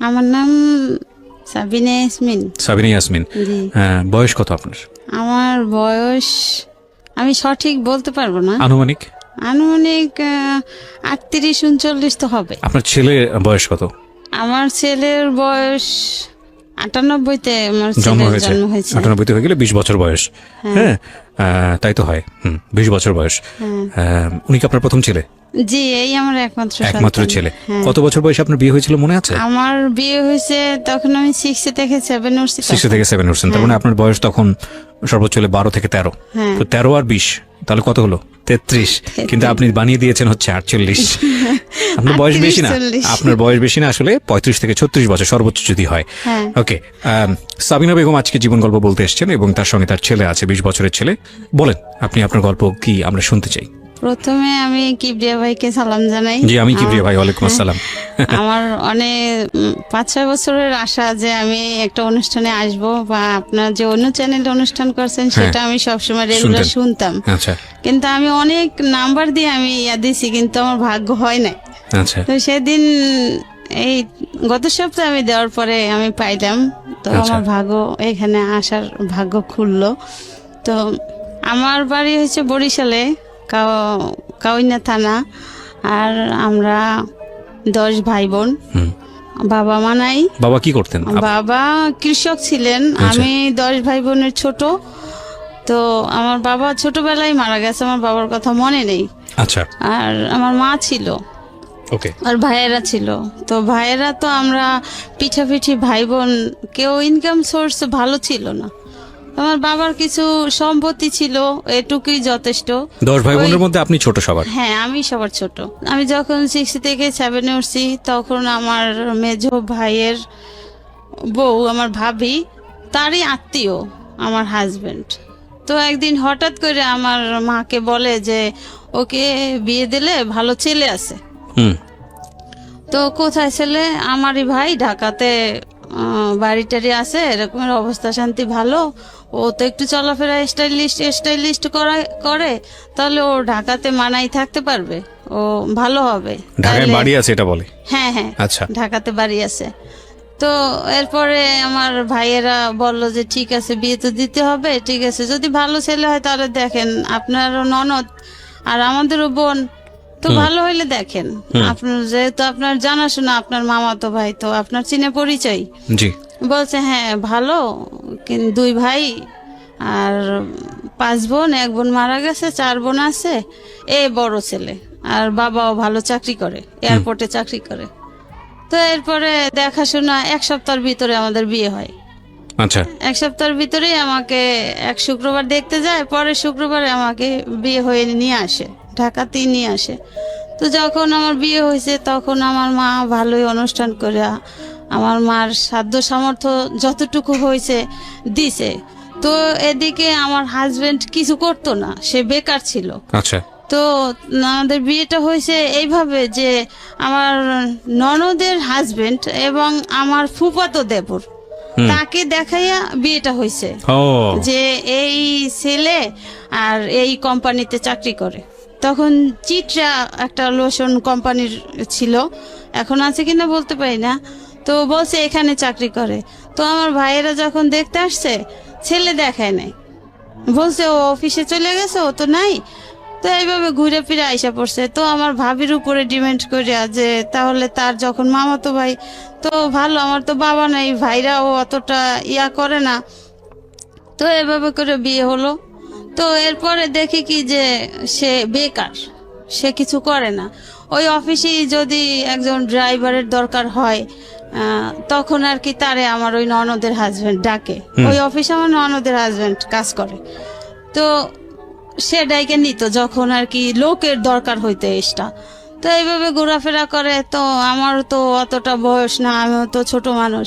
আমার নাম সাবিনা ইয়াসমিন। সাবিনা ইয়াসমিন, জি। বয়স কত আপনার? আমার বয়স আমি সঠিক বলতে পারবো না, আনুমানিক আনুমানিক 38-39 তো হবে। আপনার ছেলের বয়স কত? আমার ছেলের বয়স 98-তে আমার জন্ম ছেলের হয়েছে? জন্ম হয়েছে। 98 হয়ে গেলে 20 বছর বয়স। হ্যাঁ, তাই তো হয়। 20 বছর বয়স। উনি কি আপনার প্রথম ছেলে? জি, এই আমার একমাত্র একমাত্র সন্তান। ছেলে। হ্যাঁ। কত বছর বয়সে আপনার বিয়ে হয়েছিল মনে আছে? আমার বিয়ে হয়েছে তখন আমি 6 থেকে 7 উঠছি। 6 থেকে 7 উঠছেন, তার মানে আপনার বয়স তখন সর্বোচ্চ হলে 12 থেকে 13। হ্যাঁ। তো 13 আর 20 তাহলে কত হলো? 33। কিন্তু আপনি বানিয়ে দিয়েছেন হচ্ছে 48। আপনার বয়স বেশি না, 38-40 আপনার বয়স বেশি না, আসলে 35 থেকে 36 বছর সর্বোচ্চ যদি হয়। হ্যাঁ। ওকে, সাবিনা বেগম আজকে জীবন গল্প বলতে এসেছেন এবং তার সঙ্গে তার ছেলে আছে, 20 বছরের ছেলে। বলেন আপনি আপনার গল্প কি, আমরা শুনতে চাই। প্রথমে আমি কিবরিয়া ভাইকে সালাম জানাই। জি, আমি কিবরিয়া ভাই, ওয়ালাইকুম আসসালাম। আমার অনেক 5-6 বছরের আশা যে আমি একটা অনুষ্ঠানে আসব, বা আপনার যে অন্য চ্যানেলে অনুষ্ঠান করছেন সেটা আমি সবসময় রেগুলার শুনতাম। আচ্ছা কিন্তু আমি অনেক নাম্বার দিয়ে আমি দিছি, কিন্তু আমার ভাগ্য হয় নাই। আচ্ছা তো সেদিন এই গত সপ্তাহে আমি দেওয়ার পরে আমি পাইলাম, তো আমার ভাগ্য এখানে আসার ভাগ্য খুললো। তো আমার বাড়ি হচ্ছে বরিশালে, কাউইনা থানা। আর আমরা 10 ভাই বোন। বাবা মা নাই। বাবা কি করতেন? বাবা কৃষক ছিলেন। আমি 10 ভাই বোনের ছোট। তো আমার বাবা ছোটবেলায় মারা গেছে, আমার বাবার কথা মনে নেই। আচ্ছা। আর আমার মা ছিল, ওকে। আর ভাইয়েরা ছিল। তো ভাইয়েরা তো আমরা পিঠাপিঠি ভাই বোন, কেউ ইনকাম সোর্স ভালো ছিল না। আমার বাবার কিছু সম্পত্তি ছিল, এটুকুই যথেষ্ট। 10 ভাই বোনের মধ্যে আপনি ছোট সবার? হ্যাঁ, আমি সবার ছোট। আমি যখন 6 থেকে 7 উঠছি তখন আমার মেজো ভাইয়ের বউ, আমার ভাবি, তারই আত্মীয় আমার হাজবেন্ড। তো একদিন হঠাৎ করে আমার মাকে বলে যে ওকে বিয়ে দিলে ভালো ছেলে আছে। তো কোথায় ছেলে? আমারই ভাই ঢাকাতে বাড়ি টাড়ি আছে, এরকমের অবস্থা শান্তি ভালো। ও তো একটু চলাফেরা স্টাইলিস্ট করে, তাহলে ও ঢাকাতে মানাই থাকতে পারবে, ও ভালো হবে। ঢাকায় বাড়ি আছে এটা বলে? হ্যাঁ হ্যাঁ, আচ্ছা। ঢাকাতে বাড়ি আছে। তো এরপরে আমার ভাইয়েরা বলল যে ঠিক আছে, বিয়ে তো দিতে হবে, ঠিক আছে, যদি ভালো ছেলে হয় তাহলে দেখেন, আপনারও ননদ আর আমাদেরও বোন, তো ভালো হইলে দেখেন। আপনার যেহেতু আপনার জানাশোনা, আপনার মামাতো ভাই, তো আপনার চিনে পরিচয়। জি। বলছে হ্যাঁ ভালো, কিন্তু 2 ভাই আর 5 বোন, 1 বোন মারা গেছে, 4 বোন আছে, এ বড় ছেলে। আর বাবাও ভালো চাকরি করে, এয়ারপোর্টে চাকরি করে। তো এরপরে দেখাশোনা 1 সপ্তাহের ভিতরে আমাদের বিয়ে হয়। আচ্ছা। 1 সপ্তাহের ভিতরেই আমাকে এক শুক্রবার দেখতে যায়, পরের শুক্রবারে আমাকে বিয়ে হয়ে নিয়ে আসে, ঢাকাতেই নিয়ে আসে। তো যখন আমার বিয়ে হয়েছে তখন আমার মা ভালোই অনুষ্ঠান করে আমার মার সাধ্য সামর্থ্য যতটুকু হয়েছে দিছে। তো এদিকে আমার হাজবেন্ড কিছু করতো না, সে বেকার ছিল। আচ্ছা। তো আমাদের বিয়েটা হয়েছে এইভাবে যে আমার ননদের হাজবেন্ড এবং আমার ফুফাতো দেবর, তাকে দেখাইয়া বিয়েটা হয়েছে যে এই ছেলে আর এই কোম্পানিতে চাকরি করে। তখন চিত্রা একটা লোশন কোম্পানির ছিল, এখন আছে কিনা বলতে পারি না। তো বলছে এখানে চাকরি করে। তো আমার ভাইয়েরা যখন দেখতে আসছে, ছেলে দেখায় নাই, বলছে ও অফিসে চলে গেছে, ও তো নাই। তো এইভাবে ঘুরে ফিরে আইসা পড়ছে। তো আমার ভাবির উপরে ডিমেন্ড করিয়া যে তাহলে তার যখন মামাতো ভাই তো ভালো, আমার তো বাবা নাই, ভাইরাও অতটা ইয়া করে না। তো এভাবে করে বিয়ে হলো। তো এরপরে দেখি কি যে সে বেকার, সে কিছু করে না। ওই অফিসে যদি একজন ড্রাইভারের দরকার হয় তখন আর কি তারে আমার ওই ননদের হাজবেন্ড ডাকে। ওই অফিসে আমার ননদের হাজবেন্ড কাজ করে। তো সে ডাইকে নিত যখন আর কি লোকের দরকার হইতে এসটা। তো এইভাবে ঘোরাফেরা করে। তো আমার তো অতটা বয়স না, আমিও তো ছোট মানুষ।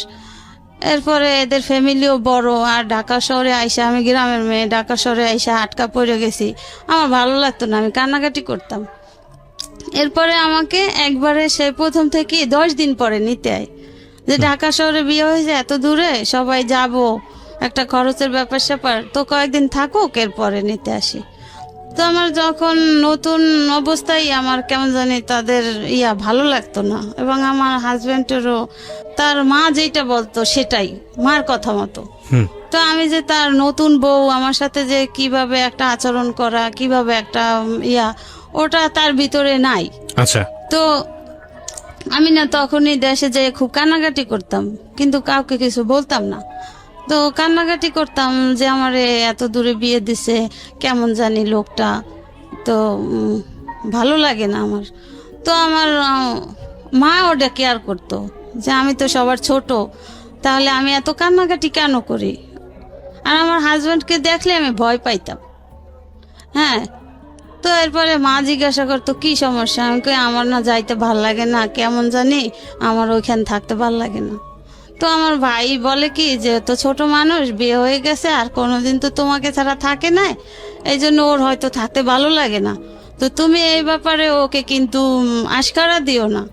এরপরে এদের ফ্যামিলিও বড়, আর ঢাকা শহরে আইসা, আমি গ্রামের মেয়ে, ঢাকা শহরে আইসা আটকা পড়ে গেছি। আমার ভালো লাগতো না, আমি কান্নাকাটি করতাম। এরপরে আমাকে একবারে সে প্রথম থেকে 10 দিন পরে নিতে আয়, যে ঢাকা শহরে বিয়ে হয়েছে, এত দূরে সবাই যাব, একটা খরচের ব্যাপার স্যাপার, তো কয়েকদিন থাকুক, এরপরে নিতে আসি। তো আমার যখন নতুন অবস্থায় আমার কেমন জানি তাদের ভালো লাগতো না, এবং আমার হাজবেন্ডেরও তার মা যেটা বলতো সেটাই, মার কথা মতো। হুম। তো আমি যে তার নতুন বউ, আমার সাথে যে কিভাবে একটা আচরণ করা, কিভাবে একটা ওটা তার ভিতরে নাই। আচ্ছা। তো আমি না তখনই দেশে যেয়ে খুব কান্নাকাটি করতাম, কিন্তু কাউকে কিছু বলতাম না। তো কান্নাকাটি করতাম যে আমারে এত দূরে বিয়ে দিছে, কেমন জানি লোকটা, তো ভালো লাগে না আমার। তো আমার মা ওটা কেয়ার করতো যে আমি তো সবার ছোট, তাহলে আমি এত কান্নাকাটি কেন করি। আর আমার হাজব্যান্ডকে দেখলে আমি ভয় পাইতাম। হ্যাঁ, তো এরপরে মা জিজ্ঞাসা করতো কি সমস্যা, আমি কই আমার না যাইতে ভাল লাগে না, কেমন জানি আমার ওইখানে থাকতে ভাল লাগে না। তো আমার ভাই বলে কি যে তো ছোট মানুষ, বিয়ে হয়ে গেছে, আর কোনোদিন তো তোমাকে ছাড়া থাকে না, এই জন্য ওর হয়তো থাকতে ভালো লাগে না। তো তুমি এই ব্যাপারে ওকে কিন্তু আশকারা দিও না।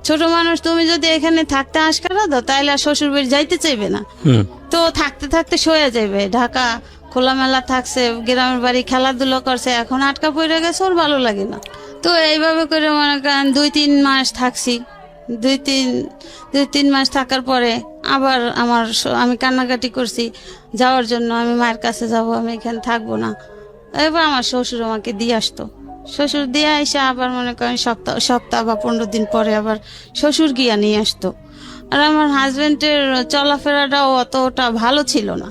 ছোট মানুষ, তুমি যদি এখানে থাকতে আশকারা দাও তাহলে আর শ্বশুর বাড়ি যাইতে চাইবে না। তো থাকতে থাকতে সয়ে যাবে, ঢাকা খোলামেলা থাকছে, গ্রামের বাড়ি খেলাধুলো করছে, এখন আটকা পড়ে গেছে, ওর ভালো লাগে না। তো এইভাবে করে মনে করেন 2-3 মাস থাকছি। 2-3 মাস থাকার পরে আবার আমি কান্নাকাটি করছি যাওয়ার জন্য, আমি মায়ের কাছে যাব, আমি এখানে থাকবো না। এবার আমার শ্বশুর আমাকে দিয়ে আসতো। শ্বশুর দিয়ে এসে আবার মনে করেন সপ্তাহ বা 15 দিন পরে আবার শ্বশুর গিয়া নিয়ে আসতো। আর আমার হাজবেন্ডের চলাফেরাটাও অতটা ভালো ছিল না,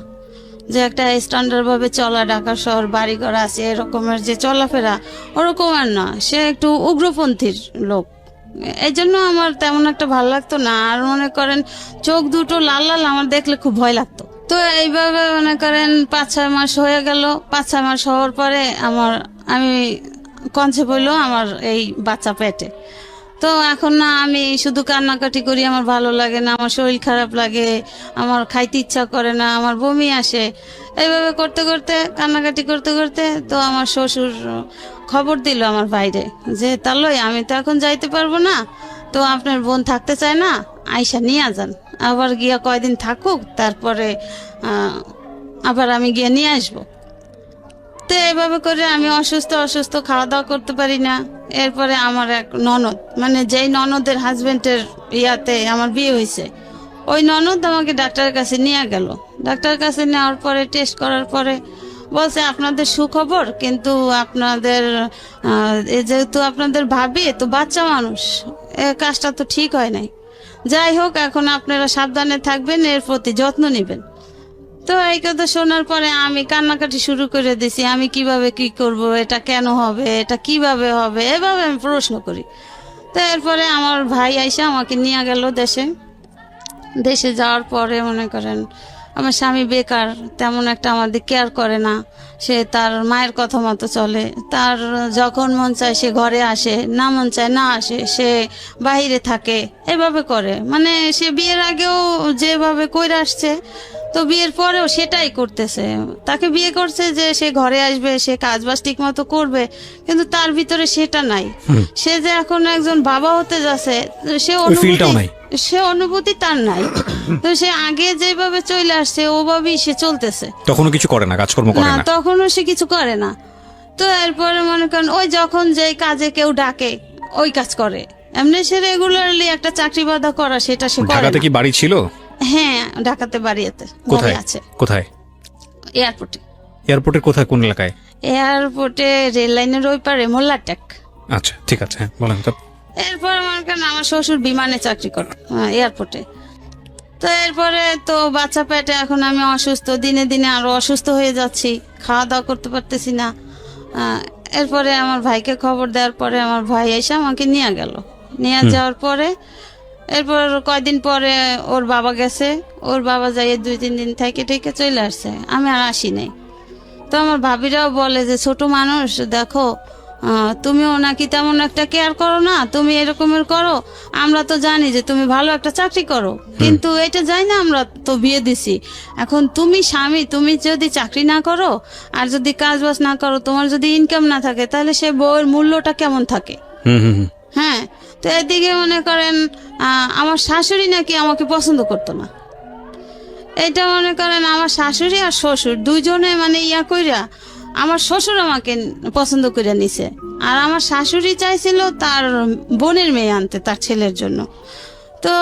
যে একটা স্ট্যান্ডার্ড ভাবে চলা, ঢাকা শহর, বাড়িঘর আছে, এরকমের যে চলাফেরা ওরকম আর না। সে একটু উগ্রপন্থীর লোক, এই জন্য আমার তেমন একটা ভালো লাগতো না। আর মনে করেন চোখ দুটো লাল লাল, আমার দেখলে খুব ভয় লাগতো। তো এইভাবে মনে করেন 5-6 মাস হয়ে গেল। 5-6 মাস হওয়ার পরে আমি কনসেপ্ট হইলো আমার এই বাচ্চা পেটে। তো এখন না আমি শুধু কান্নাকাটি করি, আমার ভালো লাগে না, আমার শরীর খারাপ লাগে, আমার খাইতে ইচ্ছা করে না, আমার বমি আসে। এইভাবে করতে করতে, কান্নাকাটি করতে করতে, তো আমার শ্বশুর খবর দিল আমার বাইরে যে তাহলে আমি তো এখন যাইতে পারবো না, তো আপনার বোন থাকতে চায় না, আইসা নিয়ে যান, আবার গিয়া কয়দিন থাকুক, তারপরে আবার আমি গিয়ে নিয়ে আসবো। তো এইভাবে করে আমি অসুস্থ খাওয়া দাওয়া করতে পারি না। এরপরে আমার এক ননদ, মানে যেই ননদের হাজবেন্ডের আমার বিয়ে হয়েছে, ওই ননদ আমাকে ডাক্তারের কাছে নিয়ে গেল। ডাক্তারের কাছে নেওয়ার পরে টেস্ট করার পরে বলছে আপনাদের সুখবর, কিন্তু আপনাদের যেহেতু আপনাদের ভাবি তো বাচ্চা মানুষ, কাজটা তো ঠিক হয় নাই। যাই হোক, এখন আপনারা সাবধানে থাকবেন, এর প্রতি যত্ন নেবেন। তো এই কথা শোনার পরে আমি কান্নাকাটি শুরু করে দিছি, আমি কিভাবে কি করব, এটা কেন হবে, এটা কিভাবে হবে, এভাবে আমি প্রশ্ন করি। তো এরপরে আমার ভাই আইসা আমাকে নিয়ে গেল দেশে যাওয়ার পরে মনে করেন আমার স্বামী বেকার, তেমন একটা আমাদের কেয়ার করে না, সে তার মায়ের কথা মতো চলে, তার যখন মন চায় সে ঘরে আসে, না মন চায় না আসে, সে বাইরে থাকে, এভাবে করে। মানে সে বিয়ের আগেও যেভাবে কইরা আসছে, তো বিয়ের পরেও সেটাই করতেছে। তাকে বিয়ে করছে যে সে ঘরে আসবে, সে কাজবাজ ঠিক মতো করবে, কিন্তু তার ভিতরে সেটা নাই। সে যে এখন একজন বাবা হতে যাচ্ছে, সে অনুভূতি তার নাই। তো সে আগে যেভাবে চলে আসছে ওভাবেই সে চলতেছে, তখনও কিছু করে না, কাজকর্ম করে না, তখনও সে কিছু করে না। তো এরপরে মনে করেন ওই যখন যে কাজে কেউ ডাকে ওই কাজ করে, এমনি সে রেগুলারলি একটা চাকরি বাধা করা সেটা সে করে। ঢাকাতে কি বাড়ি ছিল? হ্যাঁ, ঢাকাতে বাড়িতে। কোথায় আছে? কোথায়? এয়ারপোর্টে। এয়ারপোর্টের কোথায়, কোন এলাকায়? এয়ারপোর্টে রেল লাইনের ওই পারে মোল্লারটেক। আচ্ছা, ঠিক আছে, বলেন তো। এরপর মনে করেন আমার শ্বশুর বিমানে চাকরি করে এয়ারপোর্টে। তো এরপরে তো বাচ্চা পেটে, এখন আমি অসুস্থ, দিনে দিনে আরো অসুস্থ হয়ে যাচ্ছি, খাওয়া দাওয়া করতে পারতেছি না। এরপরে আমার ভাইকে খবর দেওয়ার পরে আমার ভাই এসে আমাকে নিয়ে যাওয়ার পরে এরপর কয়দিন পরে ওর বাবা গেছে, ওর বাবা যাই 2-3 দিন থেকে চলে আসছে, আমি আর আসি নাই। তো আমার ভাবিরাও বলে যে ছোট মানুষ, দেখো তুমিও নাকি তেমন একটা কেয়ার করো না, তুমি এরকমের করো, আমরা তো জানি যে তুমি ভালো একটা চাকরি করো, কিন্তু এটা যাই না, আমরা তো বিয়ে দিছি, এখন তুমি স্বামী, তুমি যদি চাকরি না করো আর যদি কাজ বাজ না করো, তোমার যদি ইনকাম না থাকে, তাহলে সে বউয়ের মূল্যটা কেমন থাকে। হ্যাঁ, তো এদিকে মনে করেন আমার শাশুড়ি নাকি আমাকে পছন্দ করতো না। এটা মনে করেন আমার শাশুড়ি আর শ্বশুর দুইজনে মানে কইরা আমার শ্বশুর আমাকে পছন্দ করে নিছে, আর আমার শাশুড়ি চাইছিল তার বোনের মেয়ে আনতে তার ছেলের জন্য। তো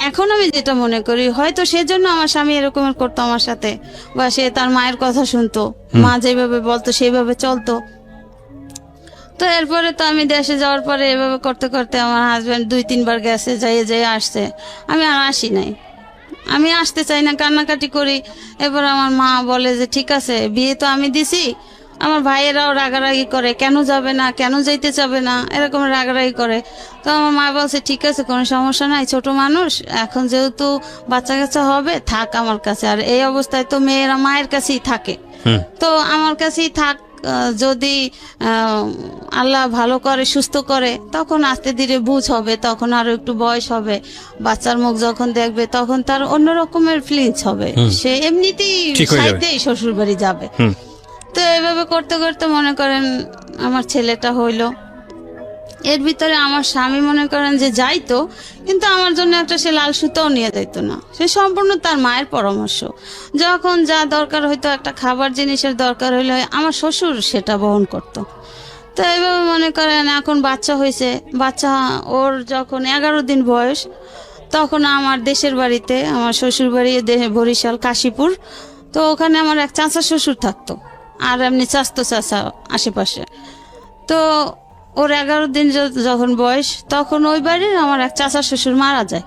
এখন আমি যেটা মনে করি, হয়তো সেজন্য আমার স্বামী এরকমের করতো আমার সাথে, বা সে তার মায়ের কথা শুনতো, মা যেভাবে বলতো সেইভাবে চলতো। তো এরপরে তো আমি দেশে যাওয়ার পরে এভাবে করতে করতে আমার হাজব্যান্ড 2-3 বার গেছে, যাই আসছে, আমি আর আসি নাই। আমি আসতে চাই না, কান্নাকাটি করি। এবার আমার মা বলে যে ঠিক আছে, বিয়ে তো আমি দিছি। আমার ভাইয়েরাও রাগারাগি করে, কেন যাবে না, কেন যাইতে চাবে না, এরকম রাগারাগি করে। তো আমার মা বলছে ঠিক আছে, কোনো সমস্যা নাই, ছোট মানুষ, এখন যেহেতু বাচ্চা কাচ্চা হবে, থাক আমার কাছে। আর এই অবস্থায় তো মেয়েরা মায়ের কাছেই থাকে, তো আমার কাছেই থাক। যদি আল্লাহ ভালো করে, সুস্থ করে, তখন আস্তে ধীরে বুঝ হবে, তখন আরো একটু বয়স হবে, বাচ্চার মুখ যখন দেখবে তখন তার অন্য রকমের ফিলিংস হবে, সে এমনিতেই সাইডেই শ্বশুর বাড়ি যাবে। তো এইভাবে করতে করতে মনে করেন আমার ছেলেটা হইলো। এর ভিতরে আমার স্বামী মনে করেন যে যাইতো, কিন্তু আমার জন্য একটা সে লাল সুতাও নিয়ে যাইতো না, সে সম্পূর্ণ তার মায়ের পরামর্শ। যখন যা দরকার হইতো, একটা খাবার জিনিসের দরকার হইলে আমার শ্বশুর সেটা বহন করতো। তো এইভাবে মনে করেন এখন বাচ্চা হয়েছে, বাচ্চা ওর যখন 11 দিন বয়স, তখন আমার দেশের বাড়িতে, আমার শ্বশুর বাড়ি বরিশাল কাশীপুর, তো ওখানে আমার এক চাচা শ্বশুর থাকতো, আর এমনি চাস্তো চাচা আশেপাশে। তো ওর 11 দিন যখন বয়স, তখন ওই বাড়ির আমার এক চাচা শ্বশুর মারা যায়।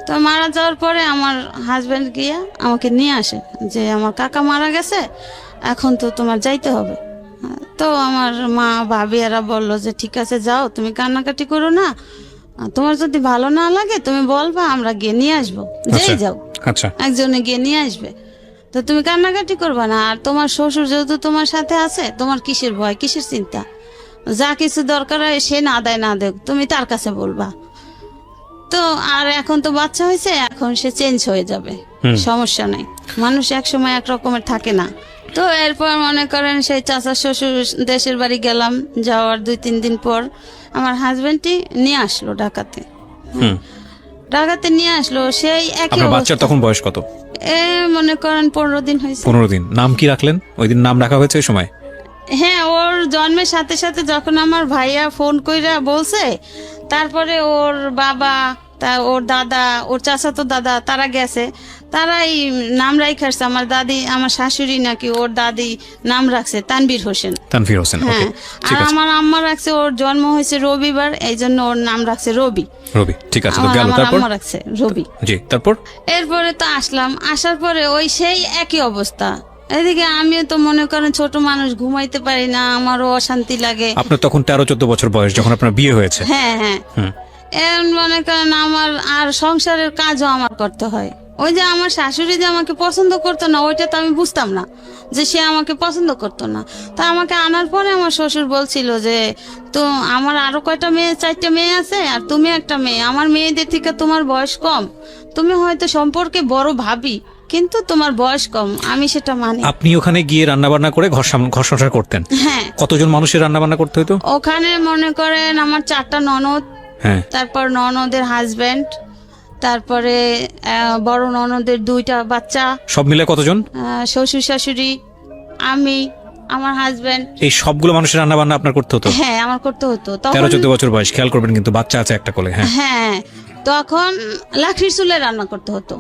তো মারা যাওয়ার পরে আমার হাজব্যান্ড গিয়া আমাকে নিয়ে আসে যে আমার কাকা মারা গেছে, এখন তো তোমার যাইতে হবে। তো আমার মা ভাবি এরা বললো যে ঠিক আছে যাও, তুমি কান্নাকাটি করো না, তোমার যদি ভালো না লাগে তুমি বলবা, আমরা গিয়ে নিয়ে আসবো, যেই যাও একজনে গিয়ে নিয়ে আসবে, তো তুমি কান্নাকাটি করবা না। আর তোমার শ্বশুর যেহেতু তোমার সাথে আছে, তোমার কিসের ভয়, কিসের চিন্তা, যা কিছু দরকার হয় সে না দেয় না দেখ, তুমি তার কাছে বলবা। তো আর এখন তো বাচ্চা হয়েছে, এখন সে চেঞ্জ হয়ে যাবে, সমস্যা নাই, মানুষ এক সময় এক রকমের থাকে না। তো এরপর মনে করেন সেই চাচা শ্বশুর দেশের বাড়ি গেলাম, যাওয়ার 2-3 দিন পর আমার হাজবেন্ডটি নিয়ে আসলো ঢাকাতে। ঢাকাতে নিয়ে আসলো, সেই একই বাচ্চার তখন বয়স কত? মনে করেন 15 দিন হয়েছে। 15 দিন। নাম কি রাখলেন? ওই দিন নাম রাখা হয়েছে ওই সময়? হ্যাঁ, ওর জন্মের সাথে সাথে যখন আমার ভাইয়া ফোন কইরা বলছে, তারপরে ওর বাবা, ওর দাদা, ওর চাচাতো দাদা, তারা গেছে, তারাই নাম রাইখাছে। আমার দাদি, আমার শাশুড়ি নাকি ওর দাদি নাম রাখছে তানভীর হোসেন। তানভীর হোসেন, হ্যাঁ। আর আমার আম্মা রাখছে, ওর জন্ম হয়েছে রবিবার, এই জন্য ওর নাম রাখছে রবি। রবি, ঠিক আছে। তো গেল, তারপর আম্মা রাখছে রবি। জি, তারপর এরপরে তো আসলাম, আসার পরে ওই সেই একই অবস্থা। এদিকে আমিও তো মনে করেন ছোট মানুষ, ঘুমাইতে পারি না, আমারও অশান্তি লাগে। আপনার তখন 13-14 বছর বয়স যখন আপনার বিয়ে হয়েছে? হ্যাঁ হ্যাঁ। এখন মনে করেন আমার আর সংসারের কাজও আমার করতে হয়। ওই যে আমার শাশুড়ি যে আমাকে পছন্দ করতো না, ওইটা তো আমি বুঝতাম না যে সে আমাকে পছন্দ করতো না। তা আমাকে আনার পরে আমার শ্বশুর বলছিল যে তো আমার আরো কয়টা মেয়ে, 4টা মেয়ে আছে, আর তুমি একটা মেয়ে, আমার মেয়েদের থেকে তোমার বয়স কম, তুমি হয়তো সম্পর্কে বড় ভাবি, কিন্তু তোমার বয়স কম, আমি সেটা মানি। আপনি ওখানে গিয়ে রান্না বান্না করে ঘর সংসার করতেন? হ্যাঁ। কতজন মানুষের রান্না বান্না করতে হতো ওখানে? মনে করেন আমার 4টা ননদ, তারপর ননদের হাজবেন্ড, তারপরে বড় ননদের 2টা বাচ্চা, সব মিলে কতজন? শ্বশুর শাশুড়ি, আমি, আমার হাজবেন্ড, এই সবগুলো মানুষের রান্না বান্না আপনার করতে হতো? হ্যাঁ, আমার করতে হতো। 13-14 বছর বয়স, খেয়াল করবেন কিন্তু, বাচ্চা আছে একটা কোলে। হ্যাঁ, তখন লাকড়ির চুলে রান্না করতে হতো।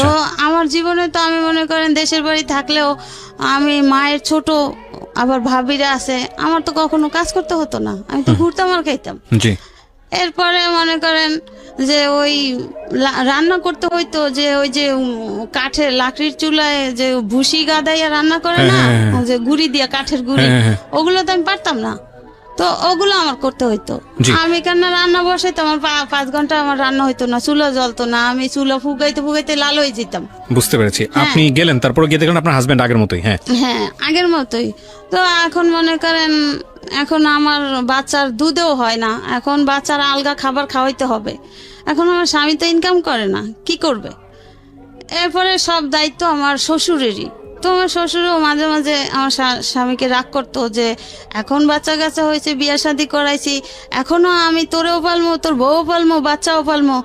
তো আমার জীবনে তো আমি মনে করেন দেশের বাড়ি থাকলেও আমি মায়ের ছোট, আবার ভাবিরা আছে, আমার তো কখনো কাজ করতে হতো না, আমি তো ঘুরতাম আর খাইতাম। এরপরে মনে করেন যে ওই রান্না করতে হইতো, যে ওই যে কাঠের লাকড়ির চুলায় যে ভুসি গাদাইয়া রান্না করে না, যে গুড়ি দিয়া, কাঠের গুড়ি, ওগুলো তো আমি পারতাম না, তো ওগুলো আমার করতে হইতো। আমি কেন রান্না বসাইতো, আমার 5 ঘন্টা আমার রান্না হইতো না, চুলা জ্বলতো না, আমি চুলা ফুগাইতে ফুগাইতে লাল হয়ে যেতাম। বুঝতে পেরেছি। আপনি গেলেন, তারপর গিয়ে দেখলেন আপনার হাজবেন্ড আগের মতোই? হ্যাঁ, আগের মতোই। তো এখন মনে করেন এখন আমার বাচ্চার দুধেও হয় না, এখন বাচ্চার আলগা খাবার খাওয়াইতে হবে। এখন আমার স্বামী তো ইনকাম করে না, কি করবে? এরপরে সব দায়িত্ব আমার শ্বশুরেরই। তো আমার শ্বশুরও মাঝে মাঝে আমার স্বামীকে রাগ করতো যে এখন বাচ্চা কাচ্চা হয়েছে, বিয়ে শাদী করাইছি, এখনো আমি তোরেও পালমো, তোর বউও পালমো, বাচ্চাও পালমো,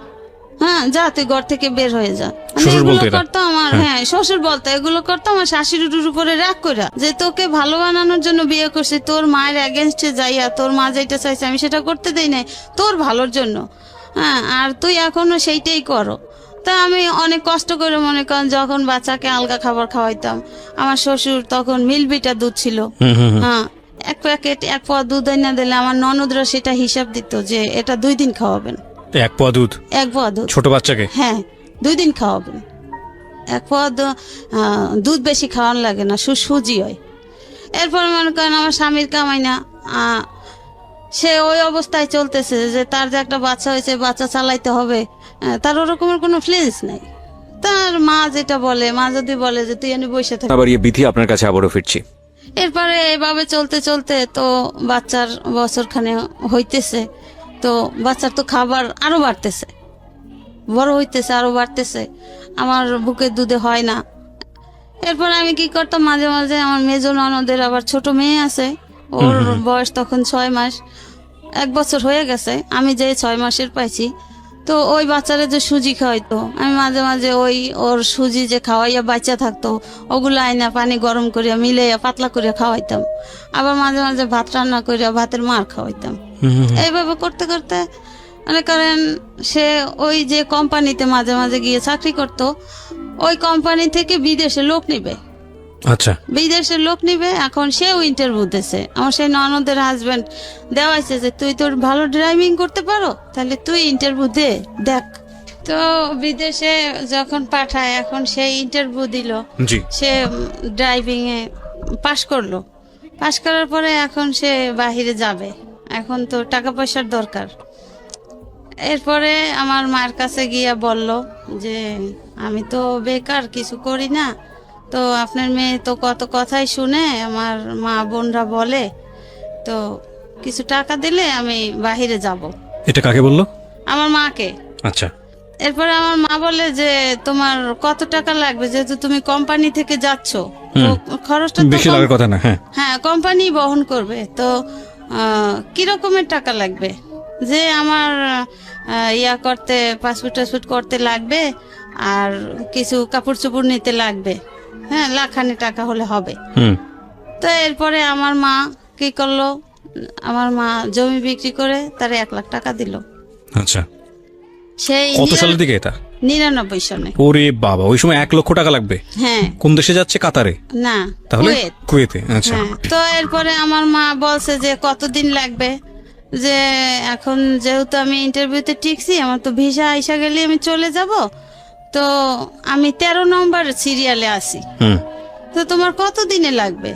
হ্যাঁ যা তুই ঘর থেকে বের হয়ে যা। মানে শ্বশুর এগুলো বলতো এটা? করতো আমার, হ্যাঁ শ্বশুর বলতো, এগুলো করতো আমার শাশুড়ির উপরে রাগ কইরা, যে তোকে ভালো বানানোর জন্য বিয়ে করছি, তোর মায়ের এগেনস্টে যাইয়া তোর মা যেটা চাইছে আমি সেটা করতে দেই নাই তোর ভালোর জন্য, হ্যাঁ আর তুই এখনো সেইটাই করো। তা আমি অনেক কষ্ট করে মনে করেন যখন বাচ্চাকে আলগা খাবার খাওয়াইতাম, আমার শ্বশুর তখন মিলবিটা দুধ ছিল, হ্যাঁ এক প্যাকেট এক পোয়া দুধ এনে দিলে আমার ননদরা সেটা হিসাব দিত যে এটা 2 দিন খাওয়াবেন। 1 পোয়া দুধ? 1 পোয়া দুধ ছোট বাচ্চাকে? হ্যাঁ 2 দিন খাওয়াবেন। 1 পোয়া দুধ বেশি খাওয়ানো লাগে না, সুজি হয়। এরপর মনে করেন আমার স্বামীর কামাই না, সে ওই অবস্থায় চলতেছে যে তার যে একটা বাচ্চা হয়েছে, বাচ্চা চালাইতে হবে, তার ওরকমের কোনো ফিলিংস নাই। তার মা যেটা বলে, মা যদি বলে যে তুই এনে বসে থাক। আবার এই বিধি আপনার কাছে আবারও ফিরছি। এরপরে এভাবে চলতে চলতে তো বাচ্চার বছরখানে হইতেছে, তো বাচ্চার তো খাবার আরো বাড়তেছে, বড় হইতেছে আরো বাড়তেছে, আমার বুকের দুধে হয় না। এরপর আমি কি করতাম, মাঝে মাঝে আমার মেজো ননদের আবার ছোট মেয়ে আছে, ওর বয়স তখন 6 মাস, 1 বছর হয়ে গেছে, আমি যে 6 মাসের পাইছি, তো ওই বাচ্চারা যে সুজি খাওয়াইতো, আমি মাঝে মাঝে ওর সুজি যে খাওয়াইয়া বাচ্চা থাকতো ওগুলো আইনা পানি গরম করিয়া মিলাইয়া পাতলা করিয়া খাওয়াইতাম। আবার মাঝে মাঝে ভাত রান্না করিয়া ভাতের মার খাওয়াইতাম। এইভাবে করতে করতে মনে করেন সে ওই যে কোম্পানিতে মাঝে মাঝে গিয়ে চাকরি করতো, ওই কোম্পানি থেকে বিদেশে লোক নিবে, আচ্ছা বিদেশের লোক নিবে, এখন সেও ইন্টারভিউ দিছে। আমার সেই ননদের হাজবেন্ড দেওয়াইছে যে তুই তোর ভালো ড্রাইভিং করতে পারো, তাহলে তুই ইন্টারভিউ দেখ। তো বিদেশে যখন পাঠায়, এখন সেই ইন্টারভিউ দিল, জি। সে ড্রাইভিং এ পাশ করলো, পাশ করার পরে এখন সে বাহিরে যাবে, এখন তো টাকা পয়সার দরকার। এরপরে আমার মায়ের কাছে গিয়া বলল যে আমি তো বেকার, কিছু করি না, তো আপনার মেয়ে তো কত কথাই শুনে, আমার মা বোনরা বলে, তো কিছু টাকা দিলে আমি বাহিরে যাব। এটা কাকে বললো? আমার মাকে। আচ্ছা। এরপরে আমার মা বলে যে তোমার কত টাকা লাগবে, যেহেতু তুমি কোম্পানি থেকে যাচ্ছ, তো খরচটা তো বেশি লাগার কথা না। হ্যাঁ হ্যাঁ কোম্পানি বহন করবে, তো কি রকমের টাকা লাগবে? যে আমার ইয়া করতে, পাসপোর্ট টাসপোর্ট করতে লাগবে, আর কিছু কাপড় চোপড় নিতে লাগবে, হ্যাঁ 1 লাখ টাকা হলে হবে। তো এরপরে আমার মা কি করলো, আমার মা জমি বিক্রি করে তার 1 লাখ টাকা দিল। আচ্ছা। সেই কত সালের দিকে এটা? 99 সনে। ওরে বাবা, ওই সময় 1 লক্ষ টাকা লাগবে? হ্যাঁ। কোন দেশে যাচ্ছে? কাতারে? না, তাহলে কুয়েত। কুয়েতে। আচ্ছা। হ্যাঁ, তো এরপরে আমার মা বলছে যে কতদিন লাগবে, যে এখন যেহেতু আমি ইন্টারভিউতে টিকছি, আমার তো ভিসা আইসা গেলে আমি চলে যাব, তো আমি 13 নম্বর সিরিয়ালে আছি, তো তোমার কত দিনে লাগবে?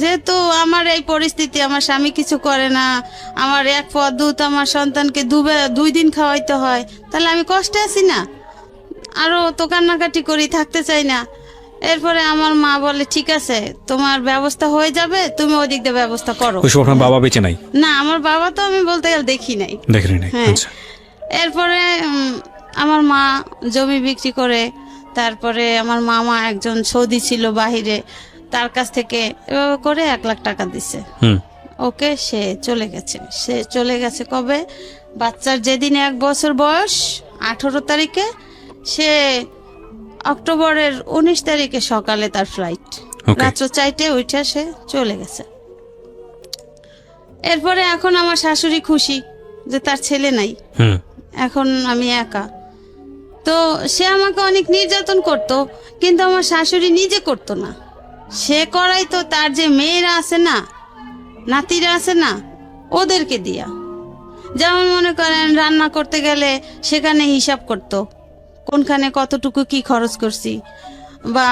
যেহেতু আমার এই পরিস্থিতি, আমার স্বামী কিছু করে না, আমার 1 পোয়া দুধ আমার সন্তানকে 2 দিন খাওয়াইতে হয়, তাহলে আমি কষ্টে আছি না, আরো তো কান্নাকাটি করি, থাকতে চাই না। এরপরে আমার মা বলে ঠিক আছে, তোমার ব্যবস্থা হয়ে যাবে, তুমি ওই দিক দিয়ে ব্যবস্থা করো। ওই সময় আপনার বাবা বেঁচে নাই? না, আমার বাবা তো আমি বলতে গেলে দেখি নাই। দেখেনি নাই? হ্যাঁ। আচ্ছা। এরপরে আমার মা জমি বিক্রি করে, তারপরে আমার মামা একজন সৌদি ছিল বাহিরে, তার কাছ থেকে এভাবে করে 1 লাখ টাকা দিছে। ওকে, সে চলে গেছে কবে? বাচ্চার যেদিন 1 বছর বয়স, 18 তারিখে, সে অক্টোবরের 19 তারিখে সকালে তার ফ্লাইট, রাত্র 4টে উঠে সে চলে গেছে। এরপরে এখন আমার শাশুড়ি খুশি যে তার ছেলে নাই, এখন আমি একা। তো সে আমাকে অনেক নির্যাতন করত, কিন্তু আমার শাশুড়ি নিজে করতো না, সে করাইতো তার যে মেয়েরা আছে না, নাতিরা আছে না, ওদেরকে দিয়া। যেমন মনে করেন রান্না করতে গেলে সেখানে হিসাব করতো, কোনখানে কতটুকু কি খরচ করছি, বা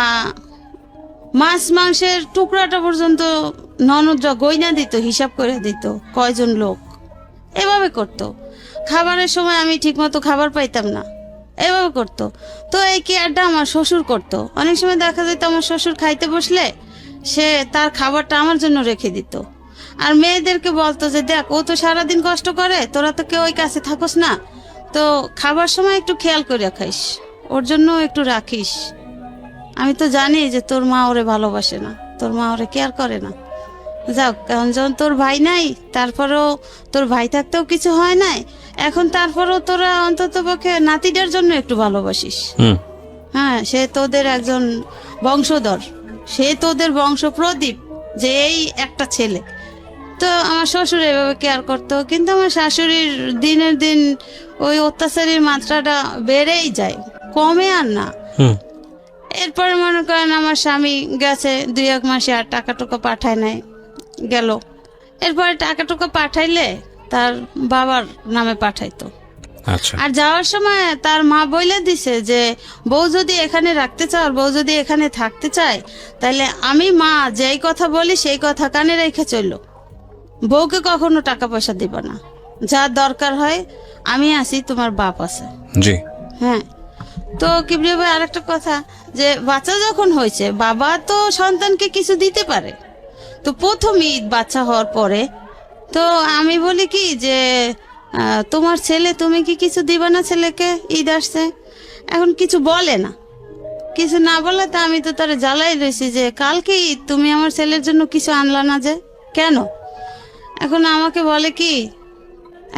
মাছ মাংসের টুকরাটা পর্যন্ত ননদরা গয়না দিত, হিসাব করে দিত কয়জন লোক, এভাবে করতো। খাবারের সময় আমি ঠিকমতো খাবার পাইতাম না, এভাবে করতো। তো এই কেয়ারটা আমার শ্বশুর করতো। অনেক সময় দেখা যেত আমার শ্বশুর খাইতে বসলে সে তার খাবারটা আমার জন্য রেখে দিত, আর মেয়েদেরকে বলতো যে দেখ, ও তো সারাদিন কষ্ট করে, তোরা তো কেউ ওই কাছে থাকোস না, তো খাবার সময় একটু খেয়াল করে খাইস, ওর জন্য একটু রাখিস। আমি তো জানি যে তোর মা ওরে ভালোবাসে না, তোর মা ওরে কেয়ার করে না। যাক, কারণ যখন তোর ভাই নাই, তারপরেও তোর ভাই থাকতেও কিছু হয় নাই, এখন তারপরও তোরা অন্তত পক্ষে নাতিটার জন্য একটু ভালোবাসিস। হ্যাঁ, সে তোদের একজন বংশধর, সে তোদের বংশ প্রদীপ, যে এই একটা ছেলে। তো আমার শ্বশুর এভাবে কেয়ার করতো, কিন্তু আমার শাশুড়ির দিনের দিন ওই অত্যাচারের মাত্রাটা বেড়েই যায়, কমে আর না। এরপরে মনে করেন আমার স্বামী গেছে 2-1 মাসে, আর টাকা টুকা পাঠায় নাই, গেল। এরপরে টাকা টুকা পাঠাইলে তার বাবার নামে পাঠাইতো। আচ্ছা। আর যাওয়ার সময় তার মা বলে দিছে যে বউ যদি এখানে রাখতে চাও, আর বউ যদি এখানে থাকতে চায়, তাহলে আমি মা যেই কথা বলি সেই কথা কানে রেখে চললো, বউকে কখনো টাকা পয়সা দিব না, যা দরকার হয় আমি আছি, তোমার বাপ আছে। জি। হ্যাঁ। তো কিবরিয়া ভাই আরেকটা কথা, যে বাচ্চা যখন হয়েছে, বাবা তো সন্তানকে কিছু দিতে পারে। তো প্রথম ঈদ বাচ্চা হওয়ার পরে তো আমি বলি কি যে তোমার ছেলে, তুমি কি কিছু দিবা না ছেলেকে? ঈদ আসছে, এখন কিছু বলে না, কিছু না বলে তো আমি তো তার জ্বালাই রয়েছি যে কালকে ঈদ, তুমি আমার ছেলের জন্য কিছু আনলা না যে, কেন? এখন আমাকে বলে কি,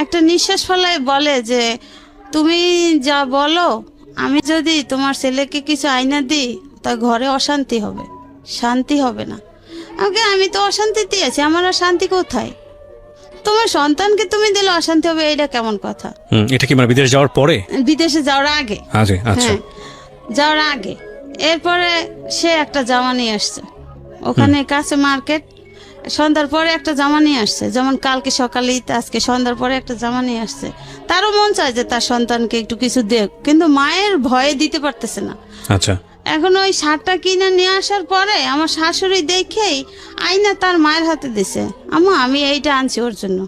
একটা নিঃশ্বাস ফেলায় বলে যে তুমি যা বলো, আমি যদি তোমার ছেলেকে কিছু আইনা দিই তা ঘরে অশান্তি হবে, শান্তি হবে না। আমি তো অশান্তিতে আছি, আমার আর শান্তি কোথায়? তোমার সন্তানকে তুমি দিলে অশান্তি হবে, এটা কেমন কথা? এটা কি মানে বিদেশ যাওয়ার পরে? বিদেশে যাওয়ার আগে। আচ্ছা। হ্যাঁ, যাওয়ার আগে। এরপরে সে একটা জামা নিয়ে আসছে, ওখানে কাছে মার্কেট, সন্ধ্যার পরে একটা জামা নিয়ে আসছে, যেমন কালকে সকালে আজকে সন্ধ্যার পরে একটা জামা নিয়ে আসছে। তারও মন চায় যে তার সন্তানকে একটু কিছু দেখ, কিন্তু মায়ের ভয়ে দিতে পারতেছে না। আচ্ছা। এখন ওই শার্টটা কিনে নিয়ে আসার পরে আমার শাশুড়ি দেখেই আইনা তার মায়ের হাতে দিছে, আম্মা আমি এইটা আনছি ওর জন্য,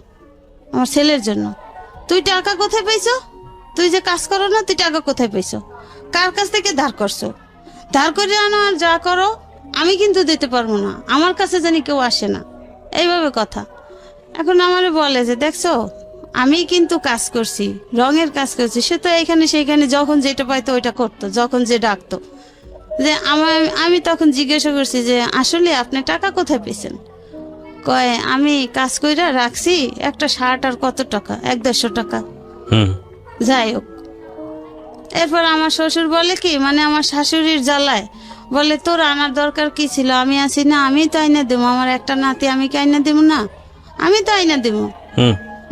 আমার ছেলের জন্য। তুই টাকা কোথায় পাইছো? তুই যে কাজ করো না, তুই টাকা কোথায় পাইছো? কার কাছ থেকে ধার করছো? ধার করে আনো আর যা করো, আমি কিন্তু দিতে পারবো না, আমার কাছে জানি কেউ আসে না, এইভাবে কথা। এখন আমারে বলে যে দেখছো, আমি কিন্তু কাজ করছি, রঙের কাজ করছি। সে তো এখানে সেইখানে যখন যেটা পাইতো ওইটা করতো, যখন যে ডাকতো। যে আমি তখন জিজ্ঞাসা করছি যে আসলে আপনি টাকা কোথায় পেয়েছেন? কয় আমি কাজ কইরা রাখছি, একটা শার্ট আর কত টাকা, 100-150 টাকা। যাই হোক, এরপর আমার শ্বশুর বলে কি, মানে আমার শাশুড়ির জ্বালায় বলে তোর আনার দরকার কি ছিল, আমি আছি না, আমি তো আইনা দেবো, আমার একটা নাতি, আমি কি আইনা দেবো না? আমি তো আইনা দেবো,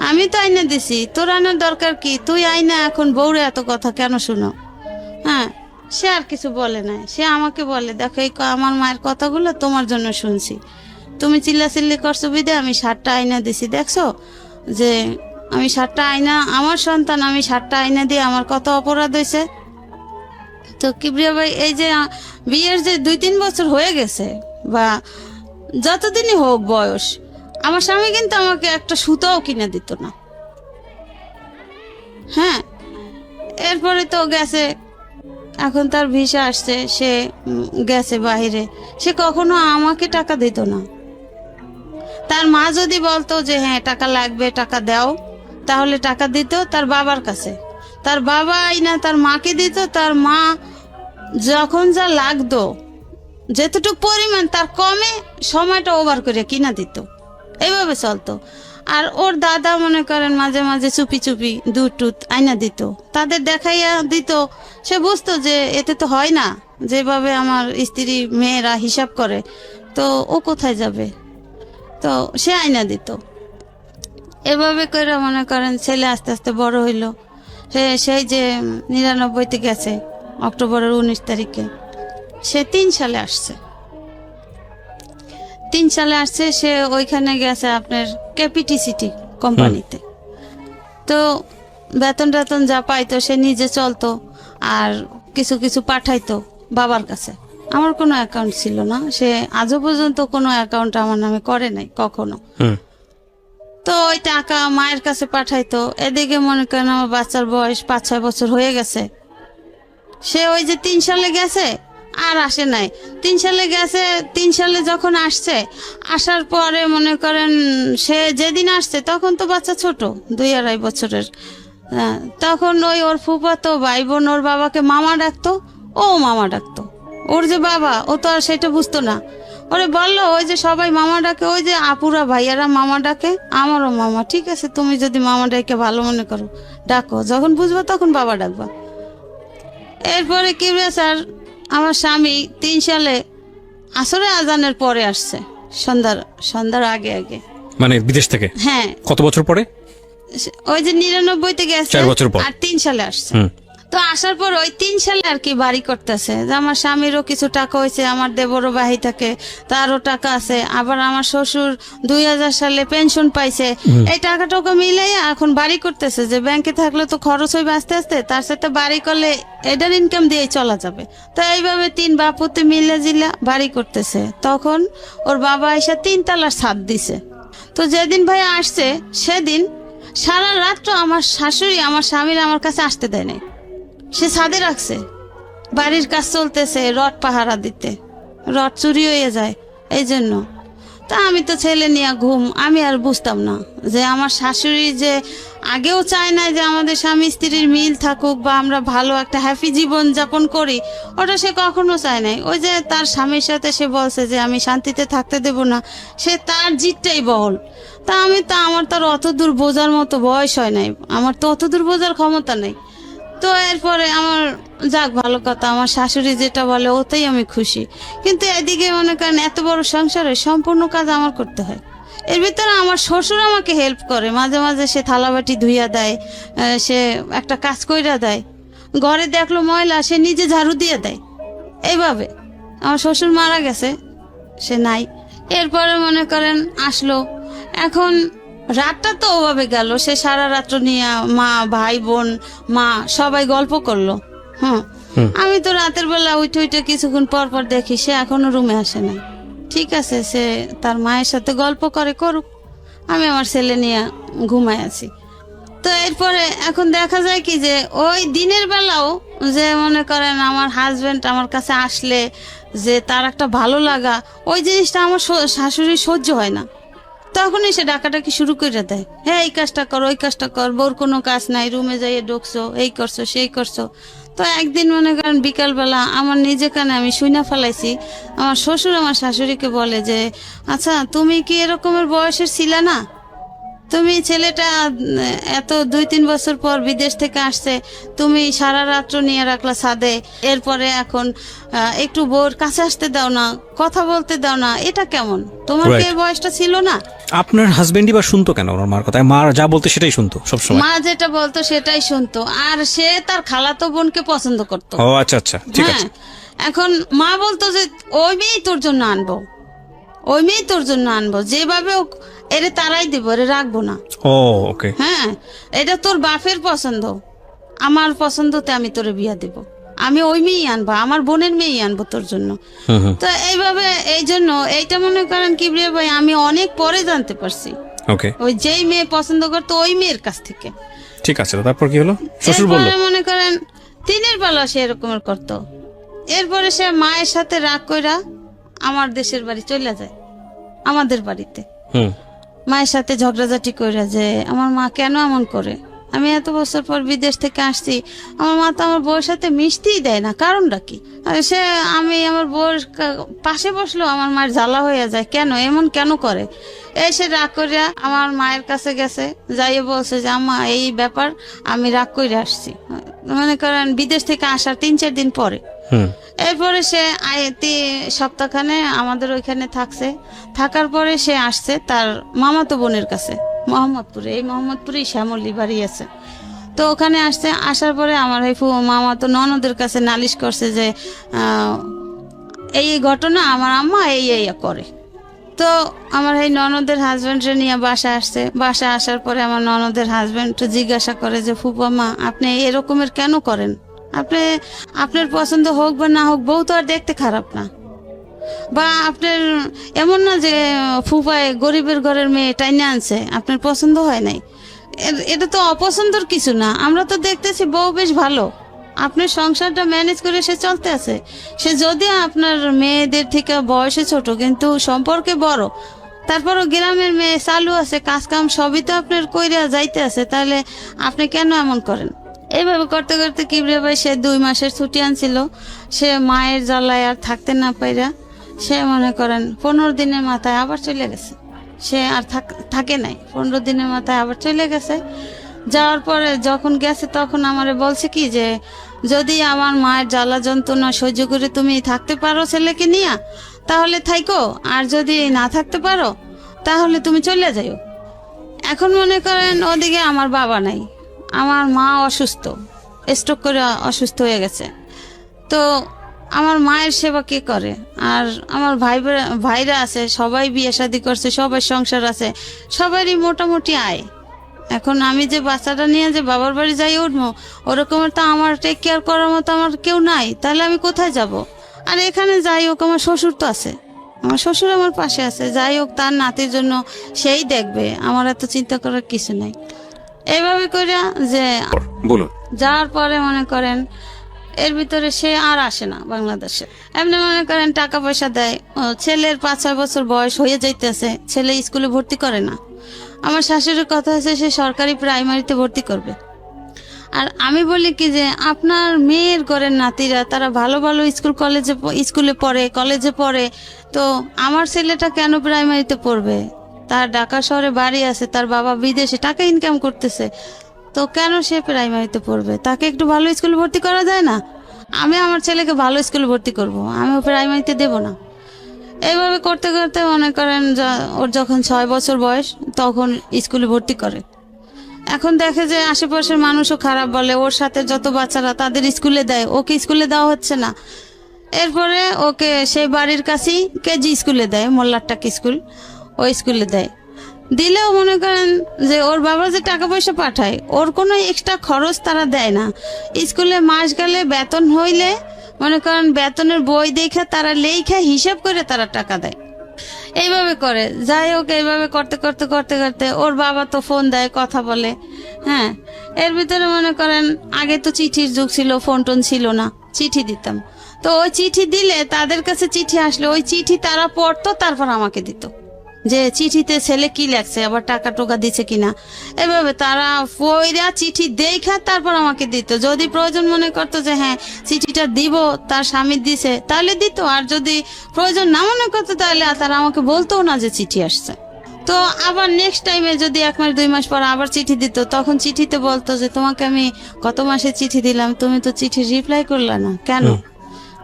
আমি তো আইনা দিছি, তোর আনার দরকার কি? তুই আইনা এখন বউরে এত কথা কেন শুনো? হ্যাঁ, সে আর কিছু বলে নাই। সে আমাকে বলে দেখো, এই আমার মায়ের কথাগুলো তোমার জন্য শুনছি, তুমি চিল্লাচিল্লি করছো বিদে আমি শার্টটা আইনা দিছি, দেখছো যে আমি শার্টটা আইনা, আমার সন্তান, আমি শার্টটা আইনা দিয়ে আমার কত অপরাধ হয়েছে। তো কিবরিয়া ভাই, এই যে বিয়ের যে 2-3 বছর হয়ে গেছে, বা যতদিনই হোক বয়স, আমার স্বামী কিন্তু আমাকে একটা সুতাও কিনে দিত না। হ্যাঁ, এরপরে তো গেছে, এখন তার ভিসা আসছে, সে গেছে বাইরে, সে কখনো আমাকে টাকা দিত না। তার মা যদি বলতো যে হ্যাঁ টাকা লাগবে, টাকা দাও, তাহলে টাকা দিত তার বাবার কাছে, তার বাবা আইনা তার মাকে দিত, তার মা যখন যা লাগতো যেতটুকু পরিমাণ তার কমে সময়টা ওভার করে কিনা দিত, এইভাবে চলতো। আর ওর দাদা মনে করেন মাঝে মাঝে চুপি চুপি দুধ টুধ আইনা দিত, তাদের দেখাইয়া দিত। সে বুঝতো যে এতে তো হয় না, যেভাবে আমার স্ত্রী মেয়েরা হিসাব করে, তো ও কোথায় যাবে, তো সে আইনা দিত। এভাবে করে মনে করেন ছেলে আস্তে আস্তে বড় হইল। সেই যে 99-তে গেছে, অক্টোবরের 19 তারিখে, সে 3 সালে আসছে। 3 সালে আসছে, সে ওইখানে গেছে আপনার ক্যাপিটিসিটি কোম্পানিতে। তো বেতন টেতন যা পাইতো সে নিজে চলতো, আর কিছু কিছু পাঠাইতো বাবার কাছে। আমার কোনো অ্যাকাউন্ট ছিল না, সে আজও পর্যন্ত কোনো অ্যাকাউন্ট আমার নামে করে নাই কখনো। তো ওই টাকা মায়ের কাছে পাঠাইতো। এদিকে মনে করেন আমার বাচ্চার বয়স 5-6 বছর হয়ে গেছে, সে ওই যে 3 সালে গেছে আর আসে নাই। 3 সালে গেছে, 3 সালে যখন আসছে, আসার পরে মনে করেন সে যেদিন আসছে তখন তো বাচ্চা ছোট, 2-2.5 বছরের। তখন ওই ওর ফুফাতো ভাই বোন ওর বাবাকে মামা ডাকতো, ও মামা ডাকতো। ওর যে বাবা, ও তো আর সেটা বুঝতো না। ওরে বললো ওই যে সবাই মামা ডাকে, ওই যে আপুরা ভাইয়ারা মামা ডাকে, আমারও মামা। ঠিক আছে, তুমি যদি মামা ডাকে ভালো মনে করো ডাকো, যখন বুঝবা তখন বাবা ডাকবা। এরপরে কিবরিয়া স্যার আমার স্বামী 3 সালে আসরে আজানের পরে আসছে, সন্ধ্যার আগে আগে। মানে বিদেশ থেকে? হ্যাঁ। কত বছর পরে? ওই যে 99 থেকে আসছে, 4 বছর পর। আর 3 সালে আসছে। তো আসার পর ওই 3 সালে আর কি বাড়ি করতেছে, যে আমার স্বামীরও কিছু টাকা হয়েছে, আমার দেবরও বাহি থাকে, তারও টাকা আছে, আবার আমার শ্বশুর 2000 সালে পেনশন পাইছে, এই টাকা মিলাই এখন বাড়ি করতেছে। যে ব্যাংকে থাকলে তো খরচ হইবে আস্তে আস্তে, তার সাথে বাড়ি করলে এটার ইনকাম দিয়ে চলা যাবে। তো এইভাবে 3 বাপুতে মিলে জিলা বাড়ি করতেছে। তখন ওর বাবা এসে 3 তলার ছাদ দিছে। তো যেদিন ভাই আসছে সেদিন সারা রাত্র আমার শাশুড়ি আমার স্বামীর আমার কাছে আসতে দেয় নাই, সে ছাদে রাখছে। বাড়ির কাজ চলতেছে, রড পাহারা দিতে, রড চুরি হয়ে যায় এই জন্য। তা আমি তো ছেলে নিয়ে ঘুম, আমি আর বুঝতাম না যে আমার শাশুড়ি যে আগেও চায় না যে আমাদের স্বামী স্ত্রীর মিল থাকুক বা আমরা ভালো একটা হ্যাপি জীবন যাপন করি, ওটা সে কখনো চায় নাই। ওই যে তার স্বামীর সাথে সে বলছে যে আমি শান্তিতে থাকতে দেব না, সে তার জিতটাই বহল। তা আমার তো আর অত দূর বোঝার মতো বয়স হয় নাই, আমার তো অত দূর বোঝার ক্ষমতা নেই। তো এরপরে আমার যাক ভালো কথা, আমার শাশুড়ি যেটা বলে ওতেই আমি খুশি। কিন্তু এদিকে মনে করেন এত বড় সংসারে সম্পূর্ণ কাজ আমার করতে হয়। এর ভিতরে আমার শ্বশুর আমাকে হেল্প করে, মাঝে মাঝে সে থালাবাটি ধুইয়া দেয়, সে একটা কাজ কইরা দেয়, ঘরে দেখলো ময়লা সে নিজে ঝাড়ু দিয়ে দেয়। এইভাবে আমার শ্বশুর মারা গেছে, সে নাই। এরপরে মনে করেন আসলো, এখন রাতটা তো ওভাবে গেল, সে সারা রাত্র নিয়ে মা ভাই বোন মা সবাই গল্প করলো। আমি তো রাতের বেলা উঠে কিছুক্ষণ পর পর দেখি সে এখনো রুমে আসে নাই। ঠিক আছে, সে তার মায়ের সাথে গল্প করে করুক, আমি আমার ছেলে নিয়ে ঘুমায় আছি। তো এরপরে এখন দেখা যায় কি যে ওই দিনের বেলাও যে মনে করেন আমার হাজবেন্ড আমার কাছে আসলে যে তার একটা ভালো লাগা, ওই জিনিসটা আমার শাশুড়ি সহ্য হয় না। তখনই সে ডাকাডাকি শুরু করে দেয়, হ্যাঁ এই কাজটা কর ওই কাজটা কর, বোর কোনো কাজ নাই, রুমে যাইয়ে ঢুকছো, এই করছো সেই করছো। তো একদিন মনে করেন বিকালবেলা আমার নিজে কানে আমি শুইনা ফেলাইছি, আমার শ্বশুর আমার শাশুড়িকে বলে যে আচ্ছা তুমি কি এরকমের বয়সের ছিলে না, তুমি ছেলেটা এত 2-3 বছর পর বিদেশ থেকে আসছে, তুমি সারা রাত্র নিয়ে রাখলা ছাদে, এরপরে এখন একটু বউর কাছে আসতে দাও না, কথা বলতে দাও না, এটা কেমন? তোমার কি এই বয়সটা ছিল না? আপনার হাজবেন্ডই বা শুনতো কেন ওনার মার কথা? মা যা বলতো সেটাই শুনতো সবসময়? মা যেটা বলতো সেটাই শুনতো, আর সে তার খালাতো বোনকে পছন্দ করতো। ও আচ্ছা আচ্ছা, ঠিক আছে। এখন মা বলতো যে ওই মেয়েই তোর জন্য আনবো, ওই মেয়েই তোর জন্য আনবো, যেভাবে এরে তারাই দিব, এরে রাখবো না। ও ওকে। হ্যাঁ, এটা তোর বাপের পছন্দ, আমার পছন্দতে আমি তোরে বিয়া দেব, আমি ওই মেয়েই আনবো, আমার বোনের মেয়েই আনবো তোর জন্য। তো এইভাবে এই জন্য এইটা মনে করেন কিবরিয়া ভাই আমি অনেক পরে জানতে পারছি। ওকে। ওই যেই মেয়ে পছন্দ করতো ওই মেয়ের কাছ থেকে। ঠিক আছে, তারপর কি হলো? শ্বশুর বলল মনে করেন দিনের বেলা সে এরকমের করতো। এরপরে সে মায়ের সাথে রাগ কইরা আমার দেশের বাড়ি চলে যায়, আমাদের বাড়িতে। মায়ের সাথে ঝগড়াঝাটি কইরা যে আমার মা কেন এমন করে, আমি এত বছর পর বিদেশ থেকে আসছি, আমার মা তো আমার বউয়ের সাথে মিশতেই দেয় না, কারণটা কি? সে আমি আমার বউয়ের পাশে বসলো আমার মায়ের জ্বালা হয়ে যায়, কেন এমন কেন করে? এসে রাগ করিয়া আমার মায়ের কাছে গেছে, যাইয়ে বলছে যে আম্মা এই ব্যাপার, আমি রাগ করে আসছি। মনে করেন বিদেশ থেকে আসার 3-4 দিন পরে। এরপরে সে সপ্তাহখানে আমাদের ওইখানে থাকছে, থাকার পরে সে আসছে তার মামাতো বোনের কাছে মোহাম্মদপুরে, এই মোহাম্মদপুরেই শ্যামলী বাড়ি আছে। তো ওখানে আসছে, আসার পরে আমার এই মামাতো ননদের কাছে নালিশ করছে যে এই ঘটনা আমার আম্মা এই করে। তো আমার এই ননদের হাজবেন্ডরে নিয়ে বাসায় আসছে, বাসায় আসার পরে আমার ননদের হাজবেন্ড জিজ্ঞাসা করে যে ফুপা মা আপনি এরকমের কেন করেন, আপনার পছন্দ হোক বা না হোক বউ তো আর দেখতে খারাপ না, বা আপনার এমন না যে ফুপায় গরিবের ঘরের মেয়ে টাইনে আনছে আপনার পছন্দ হয় নাই, এটা তো অপছন্দর কিছু না, আমরা তো দেখতেছি বউ বেশ ভালো, আপনার সংসারটা ম্যানেজ করে সে চলতে আছে, সে যদিও আপনার মেয়েদের থেকে বয়সে ছোট কিন্তু সম্পর্কে বড়, তারপরও গ্রামের মেয়ে চালু আছে, কাজ কাম সবই তো আপনার কইরা যাইতে আছে, তাহলে আপনি কেন এমন করেন? এইভাবে করতে করতে কিবরিয়া ভাই সে 2 মাসের ছুটি আনছিল, সে মায়ের জ্বালায় আর থাকতে না পাইরা সে মনে করেন 15 দিনের মাথায় আবার চলে গেছে। সে আর থাকে নাই, 15 দিনের মাথায় আবার চলে গেছে। যাওয়ার পরে যখন গেছে তখন আমারে বলছে কি যে যদি আমার মায়ের জ্বালা যন্ত্রণা সহ্য করে তুমি থাকতে পারো ছেলেকে নিয়ে তাহলে থাইকো, আর যদি না থাকতে পারো তাহলে তুমি চলে যাও। এখন মনে করেন ওদিকে আমার বাবা নাই, আমার মা অসুস্থ, স্ট্রোক করে অসুস্থ হয়ে গেছে। তো আমার মায়ের সেবা কে করে? আর আমার ভাইরা আছে, সবাই বিয়ে শাদী করছে, সবার সংসার আছে, সবারই মোটামুটি আয়। এখন আমি যে বাচ্চাটা নিয়ে যে বাবার বাড়ি যাই উঠবো, ওরকমের তো আমার টেক কেয়ার করার মতো আমার কেউ নাই, তাহলে আমি কোথায় যাব? আর এখানে যাই হোক আমার শ্বশুর তো আছে, আমার শ্বশুর আমার পাশে আছে, যাই হোক তার নাতির জন্য সেই দেখবে, আমার এত চিন্তা করার কিছু নাই। এইভাবে করে যে বলুন। যাওয়ার পরে মনে করেন এর ভিতরে সে আর আসে না বাংলাদেশে। এমনি মনে করেন টাকা পয়সা দেয়, ছেলের 5-6 বছর বয়স হয়ে যাইতেছে, ছেলে স্কুলে ভর্তি করে না। আমার শাশুড়ির কথা হচ্ছে সে সরকারি প্রাইমারিতে ভর্তি করবে। আর আমি বলি কি যে আপনার মেয়ের ঘরের নাতিরা তারা ভালো ভালো স্কুলে পড়ে, কলেজে পড়ে, তো আমার ছেলেটা কেন প্রাইমারিতে পড়বে? তার ঢাকা শহরে বাড়ি আছে, তার বাবা বিদেশে টাকা ইনকাম করতেছে, তো কেন সে প্রাইমারিতে পড়বে? তাকে একটু ভালো স্কুলে ভর্তি করা যায় না? আমি আমার ছেলেকে ভালো স্কুলে ভর্তি করব, আমি প্রাইমারিতে দেব না। এইভাবে করতে করতে মনে করেন ওর যখন 6 বছর বয়স তখন স্কুলে ভর্তি করে। এখন দেখে যে আশেপাশের মানুষও খারাপ বলে, ওর সাথে যত বাচ্চারা তাদের স্কুলে দেয়, ওকে স্কুলে দেওয়া হচ্ছে না। এরপরে ওকে সেই বাড়ির কাছেই কেজি স্কুলে দেয়, মোল্লারটাক স্কুল, ওই স্কুলে দেয়। দিলেও মনে করেন যে ওর বাবা যে টাকা পয়সা পাঠায়, ওর কোনো এক্সট্রা খরচ তারা দেয় না। স্কুলে মাস গেলে বেতন হইলে মনে করেন বেতনের বই দেখে তারা লেখা হিসাব করে তারা টাকা দেয়। এইভাবে করে, যাই হোক এইভাবে করতে করতে করতে করতে ওর বাবা তো ফোন দেয়, কথা বলে। হ্যাঁ, এর ভিতরে মনে করেন আগে তো চিঠির যুগ ছিল, ফোন টোন ছিল না, চিঠি দিতাম। তো ওই চিঠি দিলে তাদের কাছে চিঠি আসলে ওই চিঠি তারা পড়তো, তারপর আমাকে দিত যে চিঠিতে ছেলে কি লেখছে, আবার টাকা টোকা দিচ্ছে কিনা। এভাবে তারা পয়রা চিঠি দেখা তারপর আমাকে দিত। যদি প্রয়োজন মনে করতো যে হ্যাঁ চিঠিটা দিব, তার স্বামী দিছে, তাহলে দিত। আর যদি প্রয়োজন না মনে করতো তাহলে তারা আমাকে বলতো না যে চিঠি আসছে। তো আবার নেক্সট টাইমে যদি 1 মাস 2 মাস পর আবার চিঠি দিত, তখন চিঠিতে বলতো যে তোমাকে আমি গত মাসে চিঠি দিলাম, তুমি তো চিঠি রিপ্লাই করলা না কেন?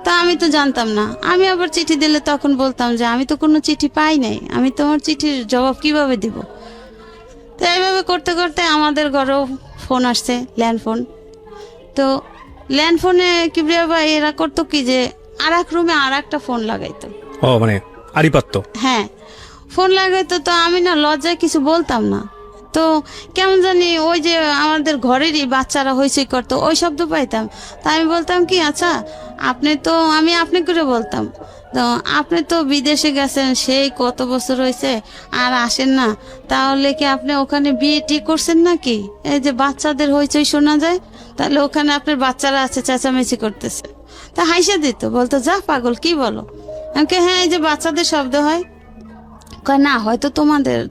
তা আমি তো জানতাম না। আমি আবার চিঠি দিলে তখন বলতাম যে আমি তো কোনো চিঠি পাই নাই, আমি তোমার চিঠির জবাব কিভাবে দিব? তো এইভাবে করতে করতে আমাদের ঘরেও ফোন আসছে, ল্যান্ড ফোন। তো ল্যান্ড ফোনে কিবরিয়া ভাই এরা করতো কি যে আর এক রুমে আর একটা ফোন লাগাইতো। ও মানে আরিপাত্ত। হ্যাঁ, ফোন লাগাইতো। তো আমি না লজ্জায় কিছু বলতাম না। তো কেমন জানি ওই যে আমাদের ঘরেরই বাচ্চারা হইচই করতো, ওই শব্দ পাইতাম। তা আমি বলতাম কি আচ্ছা আমি আপনি করে বলতাম, তো আপনি তো বিদেশে গেছেন সেই কত বছর হয়েছে আর আসেন না, তাহলে কি আপনি ওখানে বিয়ে টি করছেন নাকি? এই যে বাচ্চাদের হইচই শোনা যায়, তাহলে ওখানে আপনার বাচ্চারা আছে চেঁচামেচি করতেছে। তা হাইসা দিত, বলতো যা পাগল কি বলো? আমাকে হ্যাঁ এই যে বাচ্চাদের শব্দ হয়। কয় না হয়তো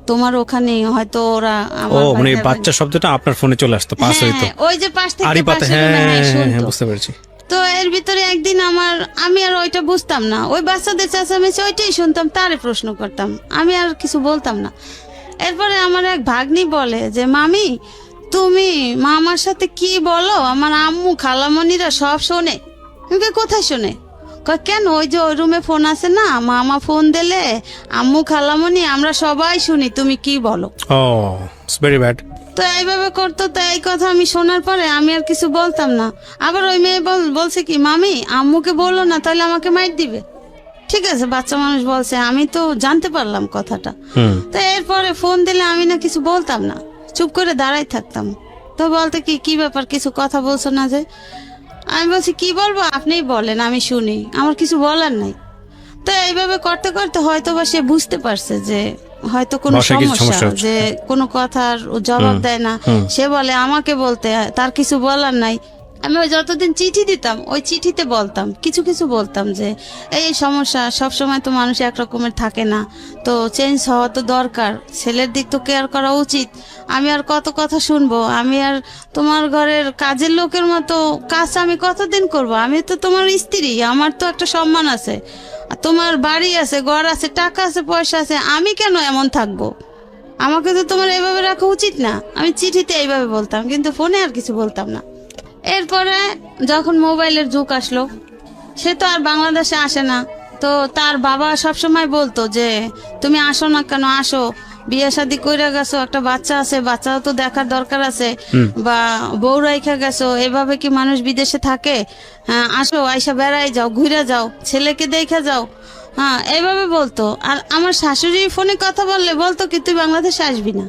তোমার ওখানে হয়তো ওরা ও মানে বাচ্চা শব্দটা আপনার ফোনে চলে আসতো, পাস হইতো ওই যে পাশ থেকে আরিপাতে। পাশের হ্যাঁ রুমে, শুনতো। হ্যাঁ, বুঝতে পেরেছি। তো এর ভিতরে একদিন আমি আর ওইটা বুঝতাম না, ওই বাচ্চাদের চেঁচামেচি ওইটাই শুনতাম, তারে প্রশ্ন করতাম, আমি আর কিছু বলতাম না। এরপরে আমার এক ভাগ্নি বলে যে মামি তুমি মামার সাথে কি বলো, আমার আম্মু খালামণিরা সব শোনে। আমি কোথায় শোনে? কয় কেন, ওই যে ওই রুমে ফোন আছে না, মামা ফোন দিলে আম্মু খালামণি আমরা সবাই শুনি তুমি কি বলো। ও ইটস ভেরি ব্যাড। তো এইভাবে করতো। তো এই কথা আমি শোনার পরে আমি আর কিছু বলতাম না। আবার ওই মেয়ে বলছে কি মামি আম্মুকে বললো না, তাহলে আমাকে মাইর দিবে। ঠিক আছে, বাচ্চা মানুষ বলছে, আমি তো জানতে পারলাম কথাটা। তো এরপরে ফোন দিলে আমি না কিছু বলতাম না, চুপ করে দাঁড়াই থাকতাম। তো বলতে কি ব্যাপার, কিছু কথা বলছো না যে? আমি বলছি কি বলবো আপনিই বলেন, আমি শুনি, আমার কিছু বলার নাই। তো এইভাবে করতে করতে হয়তো বা সে বুঝতে পারছে যে হয়তো কোনো সমস্যা, যে কোনো কথার জবাব দেয় না। সে বলে আমাকে বলতে, তার কিছু বলার নাই, আমি ওই যতদিন চিঠি দিতাম ওই চিঠিতে বলতাম কিছু কিছু বলতাম যে এই সমস্যা, সব সময় তো মানুষ একরকমের থাকে না, তো চেঞ্জ হওয়া তো দরকার, ছেলের দিক তো কেয়ার করা উচিত। আমি আর কত কথা শুনবো, আমি আর তোমার ঘরের কাজের লোকের মতো কাজ আমি কতদিন করব? আমি তো তোমার স্ত্রী, আমার তো একটা সম্মান আছে, আর তোমার বাড়ি আছে, ঘর আছে, টাকা আছে, পয়সা আছে, আমি কেন এমন থাকবো? আমাকে তো তোমার এইভাবে রাখা উচিত না। আমি চিঠিতে এইভাবে বলতাম, কিন্তু ফোনে আর কিছু বলতাম না। এরপরে যখন মোবাইলের যুগ আসলো, সে তো আর বাংলাদেশে আসে না, তো তার বাবা সবসময় বলতো যে তুমি আসো না কেন, আসো, বিয়ে শাদী কইরা গেছো, একটা বাচ্চা আছে, বাচ্চাও তো দেখার দরকার আছে, বা বউ রাইখা গেছো, এভাবে কি মানুষ বিদেশে থাকে? হ্যাঁ, আসো, আইসা বেড়াই যাও, ঘুরে যাও, ছেলেকে দেখে যাও। হ্যাঁ, এইভাবে বলতো। আর আমার শাশুড়ি ফোনে কথা বললে বলতো কি, তুই বাংলাদেশে আসবি না,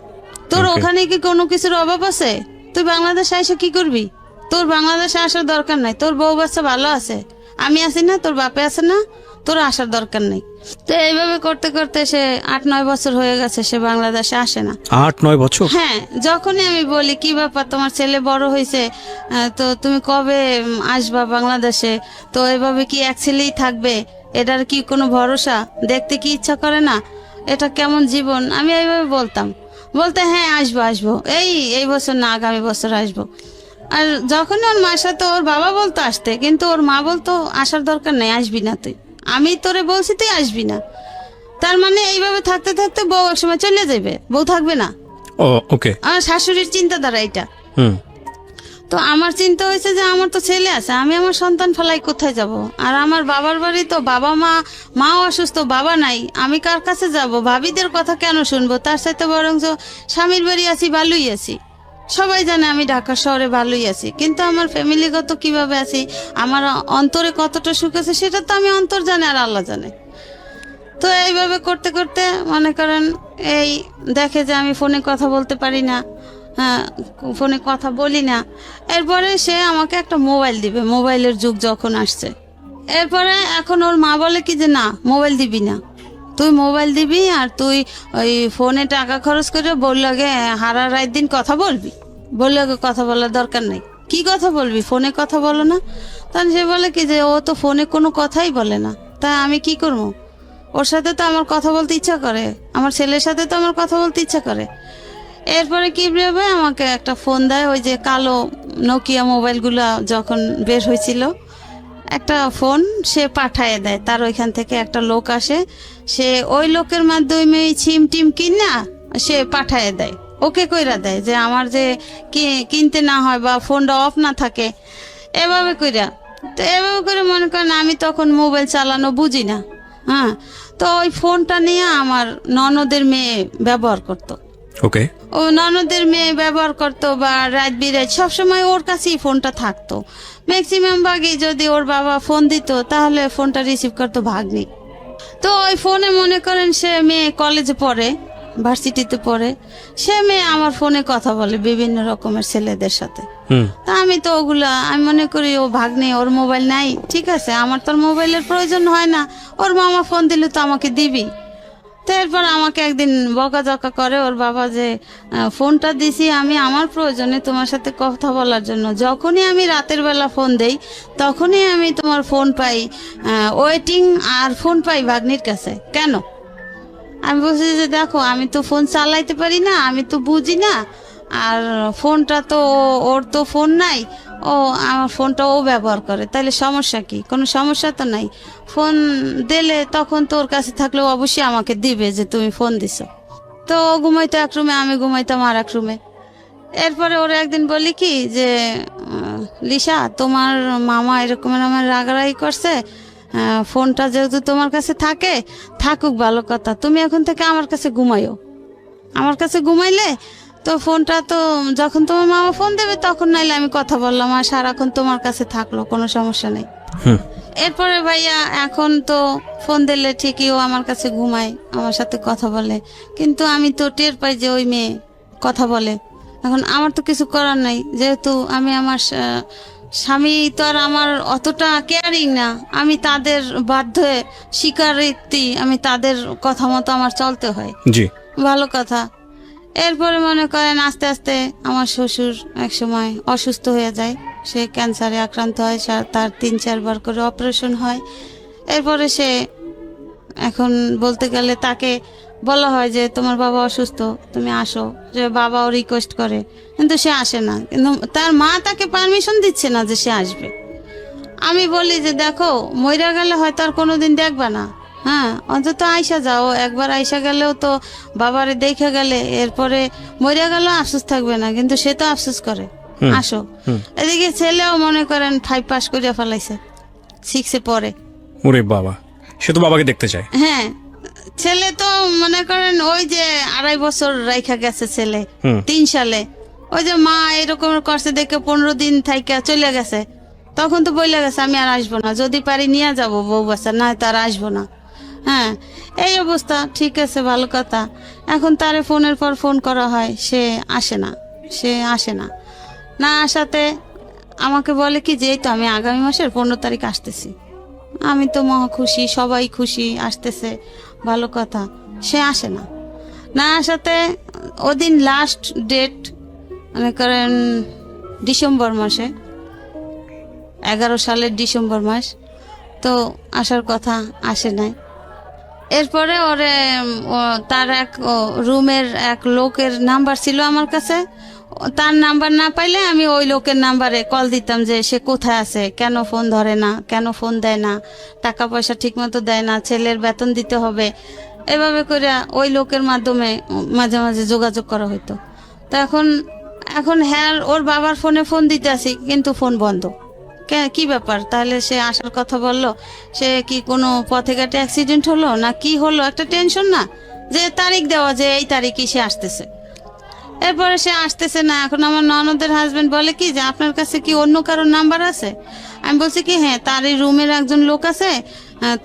তোর Okay. ওখানে কি কোনো কিছুর অভাব আছে? তুই বাংলাদেশে এসে কি করবি? তোর বাংলাদেশে আসার দরকার নাই, তোর বউ বাচ্চা ভালো আছে, আমি আছি না, তোর বাপে আছে না, তোর আসার দরকার নেই। তো এইভাবে করতে করতে সে 8-9 বছর হয়ে গেছে, সে বাংলাদেশে আসে না। 8-9 বছর? হ্যাঁ, যখনই আমি বলি কি ব্যাপার, তোমার ছেলে বড় হয়েছে, তো তুমি কবে আসবা বাংলাদেশে? তো এভাবে কি এক ছেলেই থাকবে? এটার কি কোনো ভরসা? দেখতে কি ইচ্ছা করে না? এটা কেমন জীবন? আমি এইভাবে বলতাম, বলতে হ্যাঁ আসবো আসবো, এই বছর না, আগামী বছর আসবো। আর যখন ওর মার সাথে ওর বাবা বলতো আসতে, কিন্তু ওর মা বলতো আসার দরকার নেই, আসবি না তুই, আমি তোরে বলছি তুই আসবি না। তার মানে এইভাবে থাকতে থাকতে বউ একসময় চলে যাবে, বউ থাকবে না। ও ওকে। আমার শাশুড়ির চিন্তাধারা এটা। হুম। তো আমার চিন্তা হয়েছে যে আমার তো ছেলে আছে, আমি আমার সন্তান ফেলাই কোথায় যাব? আর আমার বাবার বাড়ি তো বাবা মাও অসুস্থ, বাবা নাই, আমি কার কাছে যাব? ভাবিদের কথা কেন শুনবো? তার সাথে বরং স্বামীর বাড়ি আছি, ভালোই আছি, সবাই জানে আমি ঢাকা শহরে ভালোই আছি, কিন্তু আমার ফ্যামিলিগত কিভাবে আছি, আমার অন্তরে কতটা সুখ আছে, সেটা তো আমি অন্তর জানে আর আল্লাহ জানে। তো এইভাবে করতে করতে মনে করেন এই দেখে যে আমি ফোনে কথা বলতে পারি না, হ্যাঁ, ফোনে কথা বলি না। এরপরে সে আমাকে একটা মোবাইল দিবে, মোবাইলের যুগ যখন আসছে। এরপরে এখন ওর মা বলে কি যে না, মোবাইল দিবি না, তুই মোবাইল দিবি আর তুই ওই ফোনে টাকা খরচ করে বললাগে হারা রাত দিন কথা বলবি, বললাগে কথা বলার দরকার নেই। কি কথা বলবি, ফোনে কথা বলো না? তখন সে বলে কি যে ও তো ফোনে কোনো কথাই বলে না, তা আমি কি করবো? ওর সাথে তো আমার কথা বলতে ইচ্ছা করে, আমার ছেলের সাথে তো আমার কথা বলতে ইচ্ছা করে। এরপরে কি ভেবে আমাকে একটা ফোন দেয়, ওই যে কালো নোকিয়া মোবাইলগুলো যখন বের হয়েছিল, একটা ফোন সে পাঠায় দেয়, তার ওইখান থেকে একটা লোক আসে, সে ওই লোকের মাধ্যমে সিম টিম কিনা সে পাঠায় দেয়, ওকে কইরা দেয় যে আমার যে কিনতে না হয় বা ফোনটা অফ না থাকে, এভাবে কইরা। তো এভাবে করে মনে করেন আমি তখন মোবাইল চালানো বুঝি না, হ্যাঁ, তো ওই ফোনটা নিয়ে আমার ননদের মেয়ে ব্যবহার করতো। ওকে। ও ননদের মেয়ে ব্যবহার করতো, বা রাত বিরাত সবসময় ওর কাছেই ফোনটা থাকতো। ম্যাক্সিমাম ভাগই যদি ওর বাবা ফোন দিত তাহলে ফোনটা রিসিভ করতো ভাগ্নি। তো ওই ফোনে মনে করেন সে মেয়ে কলেজে পড়ে, ভার্সিটিতে পড়ে, সে মেয়ে আমার ফোনে কথা বলে বিভিন্ন রকমের ছেলেদের সাথে। তা আমি তো ওগুলা আমি মনে করি ও ভাগ্নে, ওর মোবাইল নাই, ঠিক আছে, আমার তোর মোবাইলের প্রয়োজন হয় না, ওর মামা ফোন দিলে তো আমাকে দিবি। তো এরপর আমাকে একদিন বকাঝকা করে ওর বাবা যে ফোনটা দিছি আমি আমার প্রয়োজনে তোমার সাথে কথা বলার জন্য, যখনই আমি রাতের বেলা ফোন দেই তখনই আমি তোমার ফোন পাই ওয়েটিং, আর ফোন পাই ভাগ্নির কাছে, কেন? আমি বলছি যে দেখো আমি তো ফোন চালাইতে পারি না, আমি তো বুঝি না, আর ফোনটা তো ওর তো ফোন নাই, ও আমার ফোনটা ও ব্যবহার করে, তাহলে সমস্যা কি? কোনো সমস্যা তো নাই, ফোন দিলে তখন তোর কাছে থাকলেও অবশ্যই আমাকে দিবে যে তুমি ফোন দিছো। তো ও ঘুমাইতো এক রুমে, আমি ঘুমাইতাম আর এক রুমে। এরপরে ওরা একদিন বলি কি যে লিসা, তোমার মামা এরকম আমার রাগারাগি করছে, ফোনটা যেহেতু তোমার কাছে থাকে, থাকুক ভালো কথা, তুমি এখন থেকে আমার কাছে ঘুমাইও, আমার কাছে ঘুমাইলে তো ফোনটা তো যখন তোমার মামা ফোন দেবে তখন নাইলে আমি কথা বললাম, আর সারাক্ষণ তোমার কাছে থাকলো, কোনো সমস্যা নেই। এরপরে ভাইয়া এখন তো ফোন দিলে ঠিকই ও আমার কাছে ঘুমায়, আমার সাথে কথা বলে, কিন্তু আমি তো টের পাই যে ওই মেয়ে কথা বলে। এখন আমার তো কিছু করার নাই, যেহেতু আমি আমার স্বামী তো আর আমার অতটা কেয়ারিং না, আমি তাদের বাধ্য স্বীকারোক্তি, আমি তাদের কথা মতো আমার চলতে হয়। জি, ভালো কথা। এরপরে মনে করেন আস্তে আস্তে আমার শ্বশুর এক সময় অসুস্থ হয়ে যায়, সে ক্যান্সারে আক্রান্ত হয়, তার 3-4 বার করে অপারেশন হয়। এরপরে সে এখন বলতে গেলে তাকে বলা হয় যে তোমার বাবা অসুস্থ, তুমি আসো, যে বাবাও রিকোয়েস্ট করে কিন্তু সে আসে না, কিন্তু তার মা তাকে পারমিশন দিচ্ছে না যে সে আসবে। আমি বলি যে দেখো, মইরা গেলে হয়তো আর কোনোদিন দেখবা না, হ্যাঁ অন্তত আইসা যাও একবার, আইসা গেলেও তো বাবারে দেখে গেলে, এরপরে মইরা গেলেও আফসোস থাকবে না, কিন্তু সে তো আফসোস করে, আসো। এদিকে ছেলেও মনে করেন 5 পাস করে ফেলাইছে, 6-এ পড়ে। ওরে বাবা, সে তো বাবাকে দেখতে চায়। হ্যাঁ, ছেলে তো মনে করেন ওই যে 2.5 বছর রাইখা গেছে ছেলে, 3 সালে ওই যে মা এরকম করছে দেখে 15 দিন থাইকা চলে গেছে, তখন তো বইলে গেছে আমি আর আসবো না, যদি পারি নিয়ে যাব বউ বাচ্চা, না তার আসবো না। হ্যাঁ, এই অবস্থা। ঠিক আছে, ভালো কথা। এখন তারে ফোনের পর ফোন করা হয়, সে আসে না, সে আসে না। না আসাতে আমাকে বলে কি যে এই তো আমি আগামী মাসের 15 তারিখ আসতেছি। আমি তো মহা খুশি, সবাই খুশি, আসতেছে, ভালো কথা। সে আসে না। না আসাতে ওদিন লাস্ট ডেট মনে করেন ডিসেম্বর মাসে, 11 সালের ডিসেম্বর মাস, তো আসার কথা, আসে নাই। এরপরে ওরে তার এক রুমের এক লোকের নাম্বার ছিল আমার কাছে, তার নাম্বার না পাইলে আমি ওই লোকের নাম্বারে কল দিতাম যে সে কোথায় আছে, কেন ফোন ধরে না, কেন ফোন দেয় না, টাকা পয়সা ঠিক মতো দেয় না, ছেলের বেতন দিতে হবে, এভাবে করে ওই লোকের মাধ্যমে মাঝে মাঝে যোগাযোগ করা হইতো। তো এখন হ্যাঁ ওর বাবার ফোনে ফোন দিতে আসি, কিন্তু ফোন বন্ধ। কি ব্যাপার, তাহলে সে আসার কথা বললো, সে কি কোনো পথে ঘাটে অ্যাক্সিডেন্ট হলো না কি হলো, একটা টেনশন না, যে তারিখ দেওয়া যে এই তারিখে সে আসতেছে। এরপরে সে আসতেছে না। এখন আমার ননদের হাজবেন্ড বলে কি যে আপনার কাছে কি অন্য কারোর নাম্বার আছে? আমি বলছি কি হ্যাঁ, তার এই রুমের একজন লোক আছে,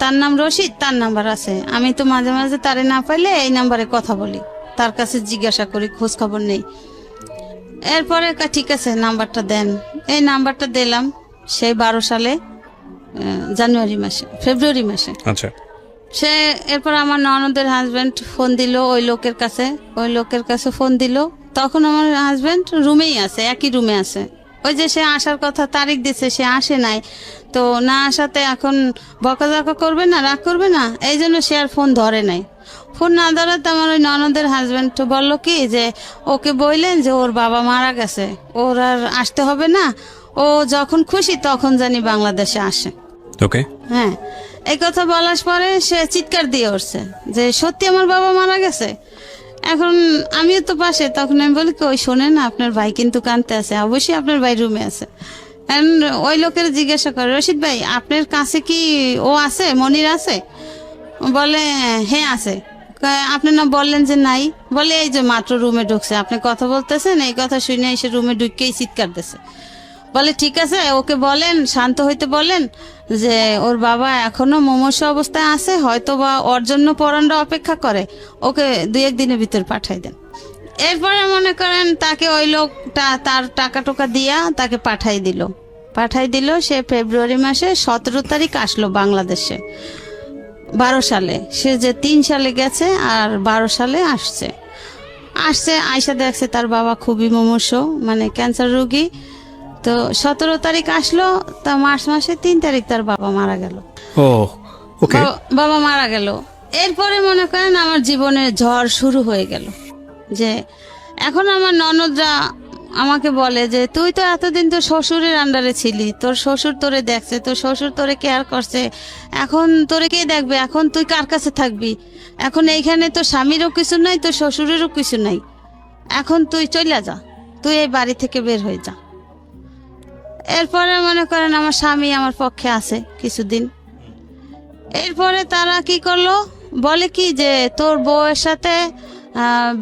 তার নাম রশিদ, তার নাম্বার আছে। আমি তো মাঝে মাঝে তারে না পাইলে এই নাম্বারে কথা বলি, তার কাছে জিজ্ঞাসা করি, খোঁজ খবর নেই। এরপরে ঠিক আছে নাম্বারটা দেন। এই নাম্বারটা দিলাম সেই 12 সালে ফেব্রুয়ারি মাসে। আচ্ছা। সে এরপর আমার ননদের হাজবেন্ড ফোন দিল ওই লোকের কাছে ফোন দিল। তখন আমার হাজবেন্ড রুমেই আছে, একই রুমে আছে। ওই যে সে আসার কথা তারিখ দিছে, সে আসে নাই, তো না আসাতে এখন বকাঝকা করবে না, রাগ করবে না, এই জন্য সে আর ফোন ধরে নাই। ফোন না ধরাতে আমার ওই ননদের হাজবেন্ড বললো কি যে ওকে বললেন যে ওর বাবা মারা গেছে, ওর আর আসতে হবে না, ও যখন খুশি তখন জানি বাংলাদেশে আসে। ওকে। হ্যাঁ, এই কথা বলার পরে সে চিৎকার দিয়ে উঠছে যে সত্যি আমার বাবা মারা গেছে। এখন আমিও তো পাশে, তখন আমি বলি কি ওই শোনেন না, আপনার ভাই কিন্তু কাঁদতে আছে, অবশ্যই আপনার ভাই রুমে আছে। ওই লোকের জিজ্ঞাসা করে রশিদ ভাই আপনার কাছে কি ও আছে, মনির আছে? বলে হ্যাঁ আছে। আপনি না বললেন যে নাই? বলে এই যে মাত্র রুমে ঢুকছে, আপনি কথা বলতেছেন, এই কথা শুনে এসে রুমে ঢুকেই চিৎকার দিছে। বলে ঠিক আছে, ওকে বলেন, শান্ত হইতে বলেন যে ওর বাবা এখনো মুমূর্ষ অবস্থায় আছে, হয়তো বা ওর জন্য পরানরা অপেক্ষা করে, ওকে 2-1 দিনের ভিতর পাঠাই দেন। এরপরে মনে করেন তাকে ওই লোকটা তার টাকা টোকা দিয়া তাকে পাঠাই দিল। সে ফেব্রুয়ারি মাসে 17 তারিখ আসলো বাংলাদেশে, 12 সালে। সে যে 3 সালে গেছে আর 12 সালে আসছে। আয়সা দেখছে তার বাবা খুবই মুমূর্ষ, মানে ক্যান্সার রোগী। তো 17 তারিখ আসলো, তা মার্চ মাসে 3 তারিখ তার বাবা মারা গেল। ও ওকে, বাবা মারা গেল। এরপরে মনে করেন আমার জীবনের ঝড় শুরু হয়ে গেল। যে এখন আমার ননদরা আমাকে বলে যে তুই তো এতদিন তো শ্বশুরের আন্ডারে ছিলি, তোর শ্বশুর তোরে দেখছে, তোর শ্বশুর তোরে কেয়ার করছে, এখন তোরে কে দেখবে, এখন তুই কার কাছে থাকবি? এখন এইখানে তো স্বামীরও কিছু নাই, তোর শ্বশুরেরও কিছু নাই, এখন তুই চলে যা, তুই এই বাড়ি থেকে বের হয়ে যা। এরপরে মনে করেন আমার স্বামী আমার পক্ষে আছে কিছুদিন। এরপরে তারা কি করলো, বলে কি যে তোর বউয়ের সাথে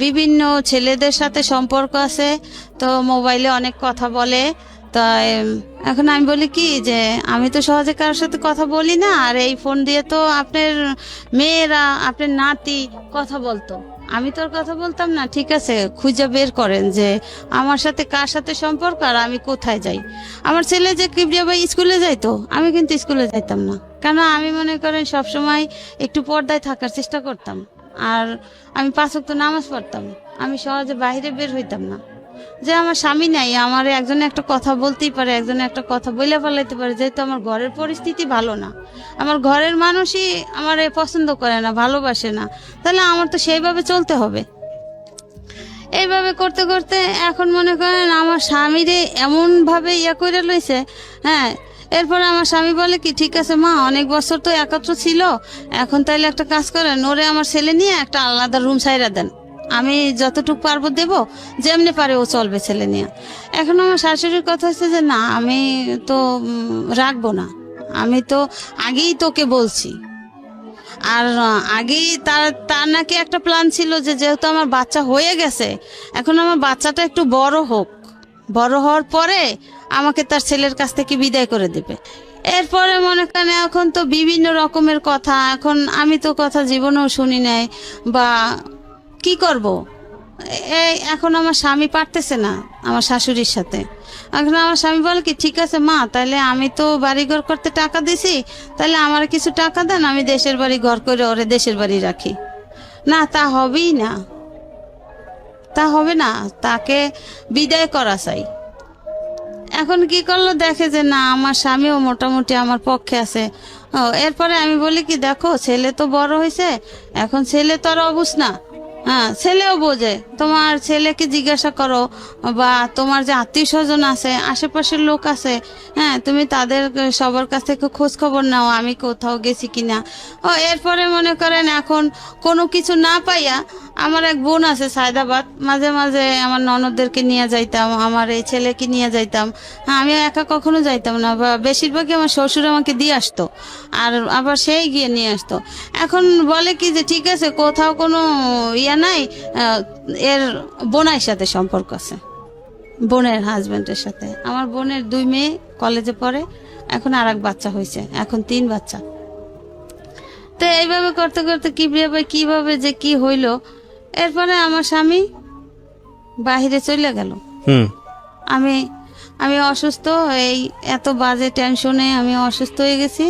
বিভিন্ন ছেলেদের সাথে সম্পর্ক আছে, তো মোবাইলে অনেক কথা বলে। তো এখন আমি বলি কি যে আমি তো সহজে কারোর সাথে কথা বলি না, আর এই ফোন দিয়ে তো আপনার মেয়েরা, আপনার নাতি কথা বলতো, আমি তোর কথা বলতাম না। ঠিক আছে, খুঁজে বের করেন যে আমার সাথে কার সাথে সম্পর্ক আর আমি কোথায় যাই। আমার ছেলে যে কিবরিয়া ভাই স্কুলে যাইতো, আমি কিন্তু স্কুলে যাইতাম না, কেন আমি মনে করেন সবসময় একটু পর্দায় থাকার চেষ্টা করতাম, আর আমি 5 ওয়াক্ত নামাজ পড়তাম, আমি সহজে বাইরে বের হইতাম না। যে আমার স্বামী নাই, আমার একজনে একটা কথা বলতেই পারে, একজনে একটা কথা বলে ফেলাইতে পারে, যেহেতু আমার ঘরের পরিস্থিতি ভালো না, আমার ঘরের মানুষই আমার পছন্দ করে না, ভালোবাসে না, তাহলে আমার তো সেইভাবে চলতে হবে। এইভাবে করতে করতে এখন মনে করেন আমার স্বামীরে এমন ভাবে ইয়া করে লইছে। হ্যাঁ, এরপরে আমার স্বামী বলে কি, ঠিক আছে মা, অনেক বছর তো একত্র ছিল, এখন তাইলে একটা কাজ করেন, ওরে আমার ছেলে নিয়ে একটা আলাদা রুম ছাইরা দেন, আমি যতটুকু পারবো দেবো, যেমনি পারে ও চলবে ছেলে নিয়ে। এখন আমার শাশুড়ির কথা হচ্ছে যে না, আমি তো রাখবো না, আমি তো আগেই তোকে বলছি। আর আগেই তার নাকি একটা প্ল্যান ছিল যে যেহেতু আমার বাচ্চা হয়ে গেছে, এখন আমার বাচ্চাটা একটু বড় হোক, বড় হওয়ার পরে আমাকে তার ছেলের কাছ থেকে বিদায় করে দেবে। এরপরে মনে করেন এখন তো বিভিন্ন রকমের কথা, এখন আমি তো কথা জীবনেও শুনি নাই, বা কি করব। এই এখন আমার স্বামী পারতেছে না আমার শাশুড়ির সাথে। এখন আমার স্বামী বলে কি, ঠিক আছে মা, তাহলে আমি তো বাড়িঘর করতে টাকা দিছি, তাহলে আমার কিছু টাকা দেন, আমি দেশের বাড়ি ঘর করে ওরে দেশের বাড়ি রাখি। না, তা হবেই না, তা হবে না, তাকে বিদায় করা চাই। এখন কি করলো, দেখে যে না, আমার স্বামীও মোটামুটি আমার পক্ষে আছে। এরপরে আমি বলি কি, দেখো ছেলে তো বড় হয়েছে, এখন ছেলে তো আর অবুঝ না, হ্যাঁ ছেলেও বোঝে, তোমার ছেলেকে জিজ্ঞাসা করো, বা তোমার যে আত্মীয় স্বজন আছে, আশেপাশের লোক আছে, হ্যাঁ তুমি তাদের সবার কাছ থেকে খোঁজ খবর নাও আমি কোথাও গেছি কিনা। এরপরে মনে করেন এখন কোনো কিছু না পাইয়া, আমার এক বোন আছে সায়দাবাদ, মাঝে মাঝে আমার ননদদেরকে নিয়ে যাইতাম, আমার এই ছেলেকে নিয়ে যাইতাম। হ্যাঁ, আমি একা কখনো যাইতাম না, বা বেশিরভাগই আমার শ্বশুর আমাকে দিয়ে আসতো, আর আবার সেই গিয়ে নিয়ে আসতো। এখন বলে কি যে ঠিক আছে, কোথাও কোনো ইয়া নাই, এর বোনের সাথে সম্পর্ক আছে, বোনের হাজবেন্ডের সাথে। আমার বোনের 2 মেয়ে কলেজে পড়ে, এখন আর এক বাচ্চা হয়েছে, এখন 3 বাচ্চা। তো এইভাবে করতে করতে কিভাবে যে কি হইলো, এরপরে আমার স্বামী বাহিরে চলে গেল। আমি আমি অসুস্থ, এই এত বাজে টেনশনে আমি অসুস্থ হয়ে গেছি।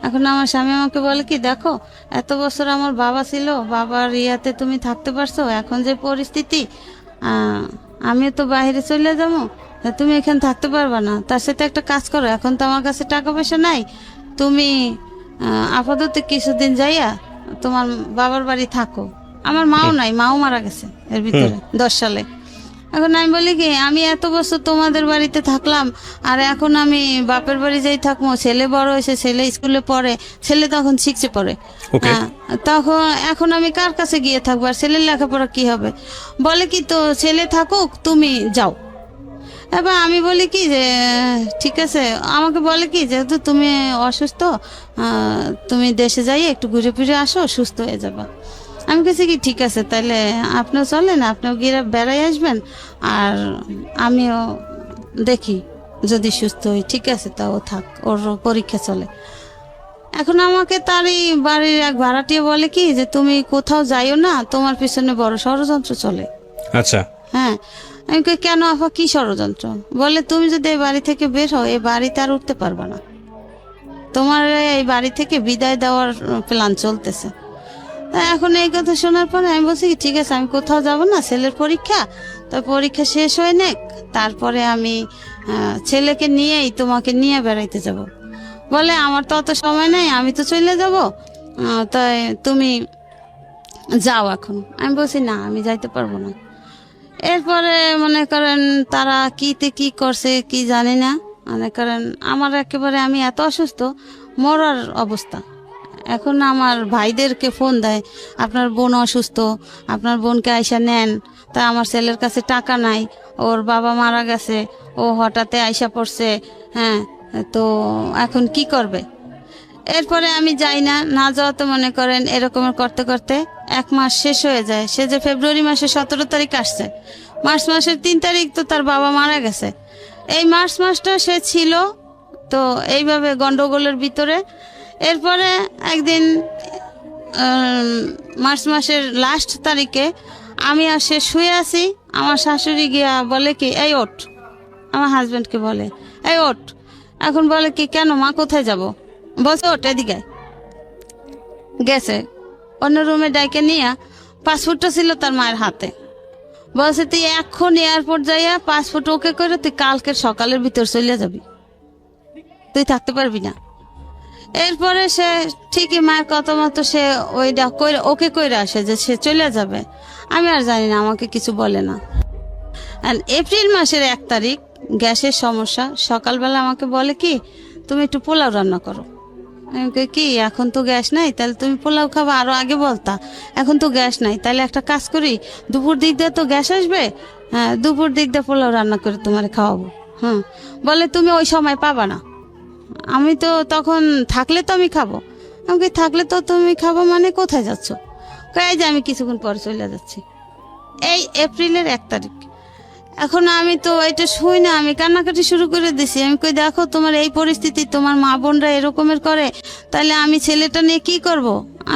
এখন আমার স্বামী আমাকে বলে কি, দেখো এত বছর আমার বাবা ছিল, বাবার ইয়াতে তুমি থাকতে পারছো, এখন যে পরিস্থিতি, আমিও তো বাইরে চলে যাবো, তুমি এখানে থাকতে পারবা না, তার সাথে একটা কাজ করো, এখন তো আমার কাছে টাকা পয়সা নাই, তুমি আপাতত কিছুদিন যাইয়া তোমার বাবার বাড়ি থাকো। আমার মাও নাই, মাও মারা গেছে এর ভিতরে 10 সালে। এখন আমি বলি কি, আমি এত বছর তোমাদের বাড়িতে থাকলাম, আর এখন আমি বাপের বাড়ি যাই থাকবো, ছেলে বড় হয়েছে, ছেলে স্কুলে পড়ে, ছেলে তখন 6-এ পড়ে, তখন এখন আমি কার কাছে গিয়ে থাকবো, আর ছেলের লেখাপড়া কি হবে। বলে কি, তো ছেলে থাকুক, তুমি যাও। এবার আমি বলি কি যে ঠিক আছে, আমাকে বলে কি, যেহেতু তুমি অসুস্থ, তুমি দেশে যাই একটু ঘুরে ফিরে আসো, সুস্থ হয়ে যাবা। আমি কাছে কি, ঠিক আছে, তাহলে আপনিও চলেন, আপনিও গিয়ে বেড়াই আসবেন, আর আমিও দেখি যদি সুস্থ হই, ঠিক আছে, তাও থাক, ওর পরীক্ষা চলে। এখন আমাকে তারই বাড়ির এক ভাড়াটিয়া বলে কি যে তুমি কোথাও যাইও না, তোমার পিছনে বড় ষড়যন্ত্র চলে। আচ্ছা, হ্যাঁ। আমি কই, কেন আপা, কি ষড়যন্ত্র? বলে, তুমি যদি এই বাড়ি থেকে বের হও, এই বাড়িতে আর উঠতে পারবে না, তোমার এই বাড়ি থেকে বিদায় দেওয়ার প্ল্যান চলতেছে। এখন এই কথা শোনার পরে আমি বলছি ঠিক আছে, আমি কোথাও যাব না, ছেলের পরীক্ষা, তো পরীক্ষা শেষ হয়ে নেক, তারপরে আমি ছেলেকে নিয়েই তোমাকে নিয়ে বেড়াইতে যাব। বলে, আমার তো অত সময় নাই, আমি তো চলে যাব, তাই তুমি যাও এখন। আমি বলছি না, আমি যাইতে পারবো না। এরপরে মনে করেন তারা কি করছে কি জানি না, মনে করেন আমার একেবারে আমি এত অসুস্থ, মরার অবস্থা। এখন আমার ভাইদেরকে ফোন দেয়, আপনার বোন অসুস্থ, আপনার বোনকে আইসা নেন। তা আমার ছেলের কাছে টাকা নাই, ওর বাবা মারা গেছে, ও হঠাৎ আইসা পড়ছে, হ্যাঁ, তো এখন কি করবে। এরপরে আমি যাই না, না যাওয়াতে মনে করেন এরকমের করতে করতে 1 মাস শেষ হয়ে যায়। সে যে ফেব্রুয়ারি মাসের 17 তারিখ আসছে, মার্চ মাসের 3 তারিখ তো তার বাবা মারা গেছে। এই মার্চ মাসটা সে ছিল তো এইভাবে গন্ডগোলের ভিতরে। এরপরে একদিন মার্চ মাসের লাস্ট তারিখে আমি আর সে শুয়ে আছি, আমার শাশুড়ি গিয়া বলে কি, এই ওঠ, আমার হাজবেন্ডকে বলে, এই ওঠ। এখন বলে কি, কেন মা, কোথায় যাব? বলছে, ওঠ, এদিকে গেছে। অন্য রুমে ডাইকে নিয়ে পাসপোর্টটা ছিল তার মায়ের হাতে, বলছে তুই এখন এয়ারপোর্ট যাইয়া পাসপোর্ট ওকে করে তুই কালকের সকালের ভিতর চলে যাবি, তুই থাকতে পারবি না। এরপরে সে ঠিকই মায়ের কথা মতো সে ওইটা ওকে কইরা আসে যে সে চলে যাবে। আমি আর জানি না, আমাকে কিছু বলে না। আর এপ্রিল মাসের 1 তারিখ গ্যাসের সমস্যা, সকালবেলা আমাকে বলে কি তুমি একটু পোলাও রান্না করো। আমি কই কি এখন তো গ্যাস নাই, তাহলে তুমি পোলাও খাবা, আরো আগে বলতা। এখন তো গ্যাস নাই, তাহলে একটা কাজ করি, দুপুর দিক দিয়ে তো গ্যাস আসবে, হ্যাঁ দুপুর দিক দিয়ে পোলাও রান্না করে তোমার খাওয়াবো। বলে তুমি ওই সময় পাবা না। আমি তো তখন থাকলে তো আমি খাবো। আমাকে থাকলে তো তুমি খাবো মানে কোথায় যাচ্ছ? কই যে আমি কিছুক্ষণ পরে চলে যাচ্ছি। এই এপ্রিলের 1 তারিখ। এখন আমি তো এটা শুই না, আমি কান্নাকাটি শুরু করে দিছি। আমি কই দেখো তোমার এই পরিস্থিতি, তোমার মা বোনরা এরকমের করে, তাহলে আমি ছেলেটা নিয়ে কি করব?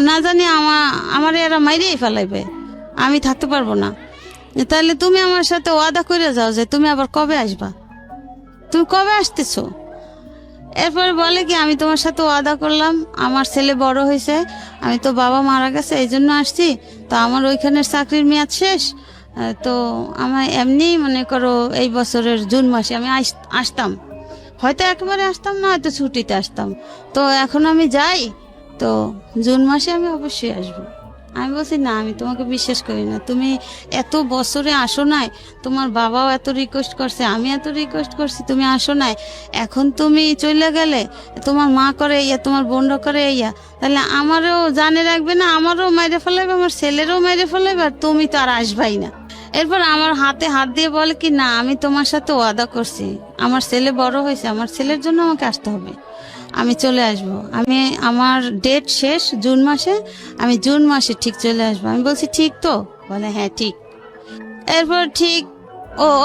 না জানি আমার এরা মাইরেই ফেলাইবে, আমি থাকতে পারবো না। তাহলে তুমি আমার সাথে ওয়াদা করে যাও যে তুমি আবার কবে আসবা, তুমি কবে আসতেছো? এরপরে বলে কি আমি তোমার সাথে ওয়াদা করলাম, আমার ছেলে বড় হয়েছে, আমি তো বাবা মারা গেছে এই জন্য আসছি, তো আমার ওইখানের চাকরির মেয়াদ শেষ, তো আমার এমনি মনে করো এই বছরের জুন মাসে আমি আসতাম, হয়তো একেবারে আসতাম না, হয়তো ছুটিতে আসতাম। তো এখন আমি যাই, তো জুন মাসে আমি অবশ্যই আসবো। আমি বলছি না, আমি তোমাকে বিশ্বাস করি না, তুমি এত বছরে আসো নাই, তোমার বাবাও এত রিকোয়েস্ট করছে, আমি এত রিকোয়েস্ট করছি, তুমি আসো নাই, এখন তুমি চলে গেলে, তোমার মা করে ইয়া, তোমার বোনরা করে ইয়া, তাহলে আমারও জানে রাখবে না, আমারও মাইরে ফেলাইবে, আমার ছেলেরও মাইরে ফেলাইবে, আর তুমি তো আর আসবাই না। এরপর আমার হাতে হাত দিয়ে বলে কি না, আমি তোমার সাথে ওয়াদা করছি, আমার ছেলে বড় হয়েছে, আমার ছেলের জন্য আমাকে আসতে হবে, আমি চলে আসব। আমার ডেট শেষ জুন মাসে, আমি জুন মাসে ঠিক চলে আসবো। আমি বলছি ঠিক তো? বলে হ্যাঁ ঠিক। এরপর ঠিক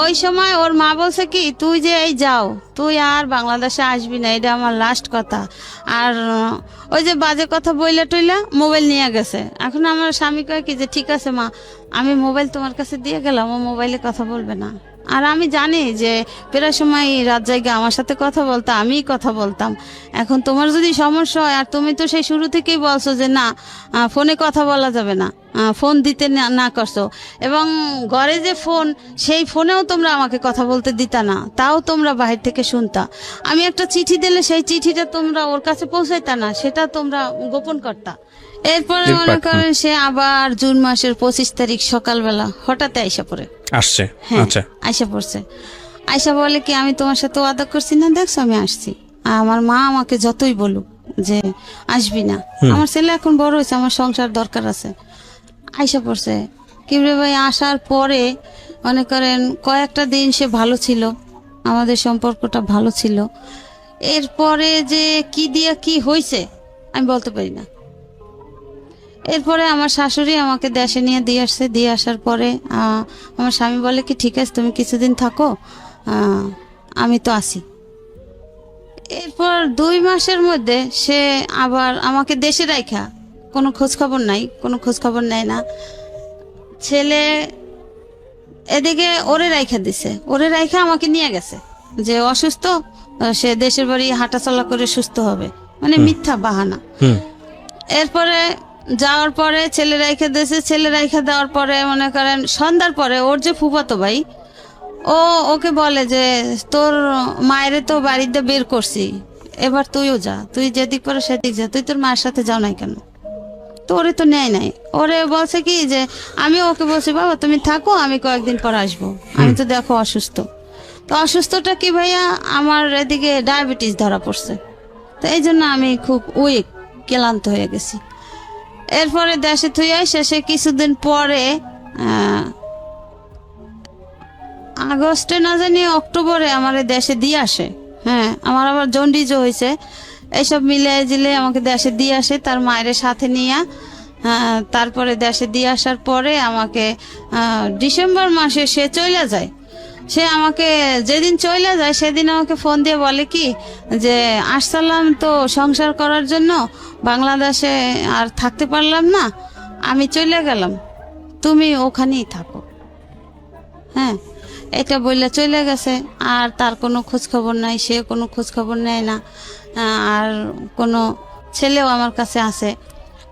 ওই সময় ওর মা বলছে কি তুই যে এই যাও, তুই আর বাংলাদেশে আসবি না, এটা আমার লাস্ট কথা। আর ওই যে বাজে কথা বইলা টইলা মোবাইল নিয়ে গেছে। এখন আমার স্বামী কয় কি যে ঠিক আছে মা, আমি মোবাইল তোমার কাছে দিয়ে গেলাম, ও মোবাইলে কথা বলবে না। আর আমি জানি যে প্রায় সময় রাত জায়গা আমার সাথে কথা বলতাম, আমিই কথা বলতাম। এখন তোমার যদি সমস্যা হয়, আর তুমি তো সেই শুরু থেকেই বলছো যে না ফোনে কথা বলা যাবে না, ফোন দিতে না করছো, এবং ঘরে যে ফোন, সেই ফোনেও তোমরা আমাকে কথা বলতে দিতা না, তাও তোমরা বাহির থেকে শুনতা। আমি একটা চিঠি দিলে সেই চিঠিটা তোমরা ওর কাছে পৌঁছাইতা না, সেটা তোমরা গোপন করতা। এরপরে মনে করেন সে আবার জুন মাসের 25 তারিখ সকালবেলা হঠাৎ আইসা পড়ে আসছে। হ্যাঁ, আচ্ছা, আইসা পড়ছে। আইসা বলে কি আমি তোমার সাথে ওয়াদা করছি না, দেখছো আমি আসছি। আমার মা আমাকে যতই বলুক যে আসবি না, আমার ছেলে এখন বড় হয়েছে, আমার সংসার দরকার আছে। আইসা পড়ছে কিবরে ভাই। আসার পরে মনে করেন কয়েকটা দিন সে ভালো ছিল, আমাদের সম্পর্কটা ভালো ছিল। এরপরে যে কি দিয়া কি হয়েছে আমি বলতে পারি না। এরপরে আমার শাশুড়ি আমাকে দেশে নিয়ে দিয়ে আসছে। দিয়ে আসার পরে আমার স্বামী বলে কি ঠিক আছে তুমি কিছুদিন থাকো, আমি তো আসি। এরপর 2 মাসের মধ্যে সে আবার আমাকে দেশে রাইখা, কোনো খোঁজ খবর নাই, কোনো খোঁজ খবর নেয় না। ছেলে এদিকে ওরে রাইখা দিছে, ওরে রাইখা আমাকে নিয়ে গেছে যে অসুস্থ, সে দেশের বাড়ি হাঁটাচলা করে সুস্থ হবে, মানে মিথ্যা বাহানা। এরপরে যাওয়ার পরে ছেলে রাইখা দিয়েছে। ছেলে রাইখা দেওয়ার পরে মনে করেন সন্ধ্যার পরে ওর যে ফুফাতো ভাই, ওকে বলে যে তোর মায়ের তো বাড়িতে বের করছি, এবার তুইও যা, তুই যেদিক পারো সেদিক যা, তুই তোর মায়ের সাথে যাও নাই কেন? তো ওরে তো নেয় নাই। ওরে বলছে কি যে আমি ওকে বলছি বাবা তুমি থাকো, আমি কয়েকদিন পর আসবো, আমি তো দেখো অসুস্থ। তো অসুস্থটা কি ভাইয়া, আমার এদিকে ডায়াবেটিস ধরা পড়ছে, তো এই জন্য আমি খুব উইক, ক্লান্ত হয়ে গেছি। এরপরে দেশে থুই শেষে কিছুদিন পরে আগস্টে না জানি অক্টোবরে আমার দেশে দিয়ে আসে। হ্যাঁ, আমার আবার জন্ডিজও হয়েছে। এইসব মিলে জিলে আমাকে দেশে দিয়ে আসে তার মায়ের সাথে নিয়ে। তারপরে দেশে দিয়ে আসার পরে আমাকে ডিসেম্বর মাসে সে চলে যায়। সে আমাকে যেদিন চলে যায় সেদিন আমাকে ফোন দিয়ে বলে কি যে আসসালাম তো সংসার করার জন্য, বাংলাদেশে আর থাকতে পারলাম না, আমি চলে গেলাম, তুমি ওখানেই থাকো। হ্যাঁ, এটা বললে চলে গেছে। আর তার কোনো খোঁজ খবর নাই, সে কোনো খোঁজ খবর নেয় না। আর কোনো ছেলেও আমার কাছে আছে।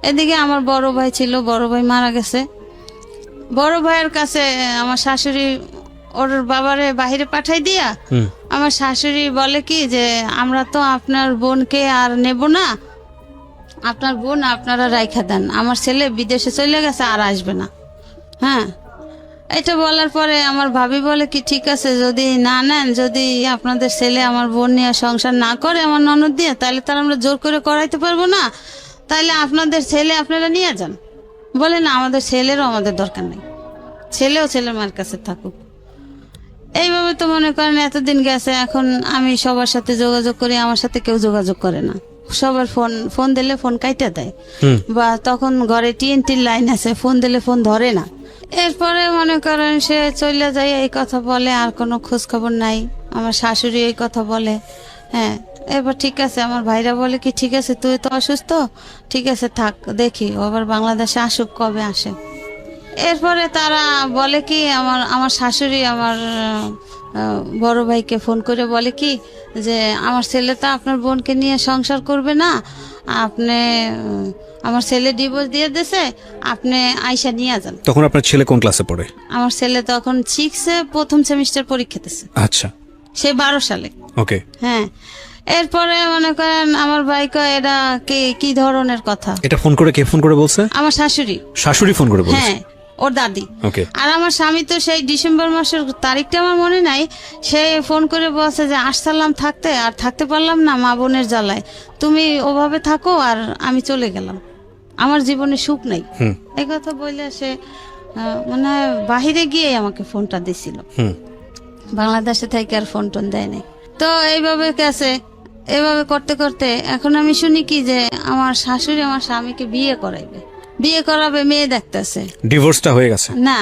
এদিকে আমার বড় ভাই ছিল, বড় ভাই মারা গেছে। বড় ভাইয়ের কাছে আমার শাশুড়ি ওর বাবারে বাইরে পাঠাই দিয়া আমার শাশুড়ি বলে কি যে আমরা তো আপনার বোনকে আর নেব না, আপনার বোন আপনারা রাইখা দেন, আমার ছেলে বিদেশে চলে গেছে আর আসবে না। হ্যাঁ, এটা বলার পরে আমার ভাবি বলে কি ঠিক আছে, যদি না নেন, যদি আপনাদের ছেলে আমার বোন নিয়ে সংসার না করে আমার ননদ দিয়ে, তাহলে তার আমরা জোর করে করাইতে পারবো না, তাহলে আপনাদের ছেলে আপনারা নিয়ে যান। বলে না, আমাদের ছেলেরও আমাদের দরকার নেই, ছেলেও ছেলের মার কাছে থাকুক। এইভাবে তো মনে করেন এতদিন গেছে, এখন আমি সবার সাথে যোগাযোগ করি, আমার সাথে কেউ যোগাযোগ করে না। সবার ফোন দিলে ফোন কাইটা দেয়, বা তখন ঘরে টিএনটির লাইন আছে, ফোন দিলে ফোন ধরে না। এরপরে মনে করেন সে চলে যায়, এই কথা বলে, আর কোনো খোঁজ খবর নাই। আমার শাশুড়ি এই কথা বলে। হ্যাঁ, এবার ঠিক আছে, আমার ভাইরা বলে কি ঠিক আছে তুই তো অসুস্থ, ঠিক আছে থাক, দেখি ও আবার বাংলাদেশে আসুক, কবে আসে। এরপরে তারা বলে কি আমার শাশুড়ি আমার বড় ভাইকে ফোন করে বলে কি যে আমার ছেলে তো আপনার বোনকে নিয়ে সংসার করবে না, আপনি আমার ছেলে ডিভোর্স দিয়ে দিয়েছে, আপনি আয়শা নিয়ে যান। তখন আপনার ছেলে কোন ক্লাসে পড়ে? আমার ছেলে তখন 6-এ প্রথম সেমিস্টার পরীক্ষা দিচ্ছে। আচ্ছা, সে 12 সালে। ওকে। হ্যাঁ, এরপরে মনে করেন আমার ভাই কয় এটা কি ধরনের কথা। এটা ফোন করে কে ফোন করে বলছে? আমার শাশুড়ি। শাশুড়ি ফোন করে বলছে? হ্যাঁ, ওর দাদি। ওকে। আর আমার স্বামী তো সেই ডিসেম্বর মাসের তারিখটা আমার মনে নাই, সে ফোন করে বলছে যে আসসালাম থাকতে, আর থাকতে পারলাম না মা বোনের জ্বালায়, তুমি ওভাবে থাকো আর আমি চলে গেলাম, আমার জীবনে সুখ নাই। এই কথা বললে সে মানে বাহিরে গিয়ে আমাকে ফোনটা দিছিল, বাংলাদেশে থেকে আর ফোন টোন দেয় নাই। তো এইভাবে গেছে, এভাবে করতে করতে এখন আমি শুনি কি যে আমার শাশুড়ি আমার স্বামীকে বিয়ে করাবে, মেয়ে দেখতেছে। ডিভোর্সটা হয়ে গেছে? না,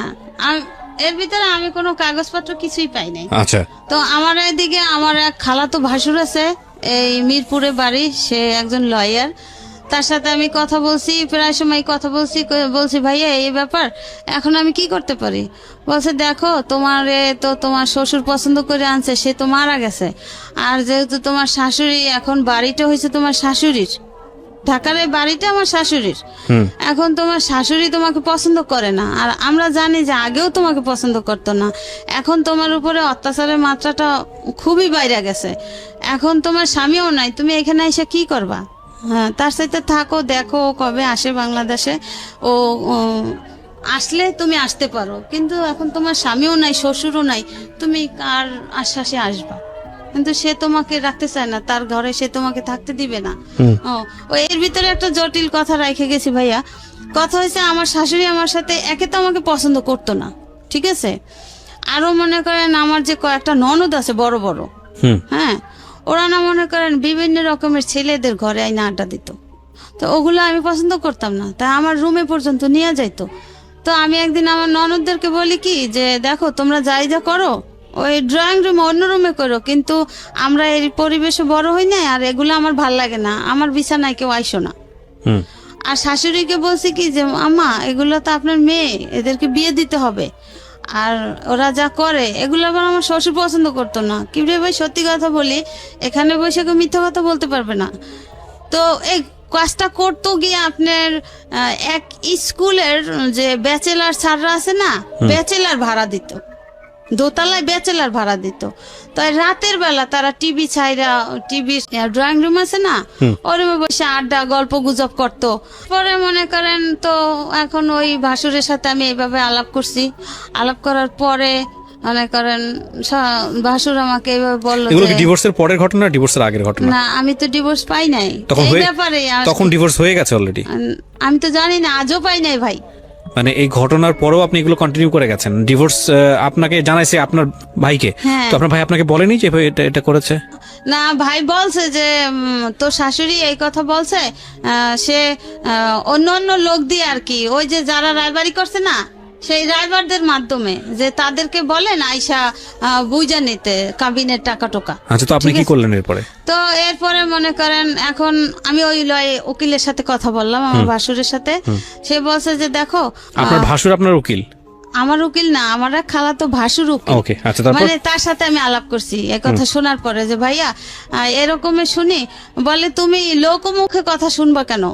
এর ভিতরে আমি কোনো কাগজপত্র কিছুই পাই নাই। আচ্ছা। তো আমার এদিকে আমার এক খালাতো ভাসুর আছে, এই মিরপুরে বাড়ি, সে একজন লয়ার। তার সাথে আমি কথা বলছি, প্রায় সময় কথা বলছি ভাইয়া এই ব্যাপার, এখন আমি কি করতে পারি? বলছে দেখো, তোমার শ্বশুর পছন্দ করে আনছে, সে তো মারা গেছে, আর যেহেতু তোমার শাশুড়ি, এখন বাড়িটা হয়েছে তোমার শাশুড়ির, ঢাকার এই বাড়িটা আমার শাশুড়ির, এখন তোমার শাশুড়ি তোমাকে পছন্দ করে না, আর আমরা জানি যে আগেও তোমাকে পছন্দ করতো না, এখন তোমার উপরে অত্যাচারের মাত্রাটা খুবই বাইরে গেছে, এখন তোমার স্বামীও নাই, তুমি এখানে এসে কি করবা? হ্যাঁ, তার সাথে থাকো, দেখো ও কবে আসে বাংলাদেশে, ও আসলে তুমি আসতে পারো, কিন্তু এখন তোমার স্বামীও নাই, শ্বশুরও নাই, তুমি কার আশ্বাসে আসবা? কিন্তু সে তোমাকে রাখতে চায় না, তার ঘরে সে তোমাকে থাকতে দিবে না। ও এর ভিতরে একটা জটিল কথা রেখে গেছি ভাইয়া। কথা হয়েছে আমার শাশুড়ি আমার সাথে একে তো আমাকে পছন্দ করতো না, ঠিক আছে, আরো মনে করেন আমার যে কয়েকটা ননদ আছে বড় বড়, হ্যাঁ, ওরা না মনে করেন বিভিন্ন রকমের ছেলেদের ঘরে আইনা আড্ডা দিত, তো ওগুলো আমি পছন্দ করতাম না, তাই আমার রুমে পর্যন্ত নিয়ে যাইতো। তো আমি একদিন আমার ননদদেরকে বলি কি যে দেখো, তোমরা যা করো ওই ড্রয়িং রুমে, অন্য রুমে করো, কিন্তু আমরা এই পরিবেশে বড় হই না, আর এগুলো আমার ভাল লাগে না, আমার বিছানায় কেউ আইসো না। আর শাশুড়িকে বলছি কি যে আম্মা, এগুলো তো আপনার মেয়ে, এদেরকে বিয়ে দিতে হবে, আর ওরা যা করে এগুলো আবার আমার শ্বশুর পছন্দ করতো না। কি রে ভাই, সত্যি কথা বলি, এখানে বসে কেউ মিথ্যা কথা বলতে পারবে না। তো এই কাজটা করতো গিয়ে আপনার এক স্কুলের যে ব্যাচেলার স্যাররা আছে না, ব্যাচেলার ভাড়া দিত, দোতলায় ব্যাচেলার ভাড়া দিত। তো রাতের বেলা তারা টিভি ড্রয়িং রুম আছে না, ওই রুমে বসে আড্ডা গল্প গুজব করতো। পরে মনে করেন তো এখন ওই ভাসুরের সাথে আমি এইভাবে আলাপ করছি, আলাপ করার পরে মনে করেন ভাসুর আমাকে এইভাবে বললো। এগুলো কি ডিভোর্সের পরের ঘটনা, ডিভোর্সের আগের ঘটনা? না, আমি তো ডিভোর্স পাই নাই এই ব্যাপারে। তখন ডিভোর্স হয়ে গেছে অলরেডি? আমি তো জানি না, আজও পাই নাই ভাই। মানে এই ঘটনার পরেও আপনি এগুলো কন্টিনিউ করে গেছেন? ডিভোর্স আপনাকে জানাইছে আপনার ভাইকে? তো আপনার ভাই আপনাকে বলেনি যে এটা করেছে? না, ভাই বলছে যে তোর শাশুড়ি এই কথা বলছে, সে অন্য লোক দিয়ে আর কি, ওই যে যারা রায়বাড়ি করছে না, সেই রাইবারদের মাধ্যমে যে তাদেরকে বলেন আইসা বুঝা নিতে কাবিনের টাকা টোকা। আচ্ছা, তো আপনি কি করলেন এরপরে? তো এরপরে মনে করেন এখন আমি ওই উকিলের সাথে কথা বললাম, আমার ভাসুরের সাথে। সে বলছে যে দেখো, আপনার ভাসুর আপনার উকিল? আমার উকিল না, আমার এক খালাতো ভাসুর উকিল। ওকে, আচ্ছা, তারপর? মানে তার সাথে আমি আলাপ করছি এই কথা শোনার পরে যে ভাইয়া এরকমের শুনি, বলে তুমি লোকমুখে কথা শুনবা কেন,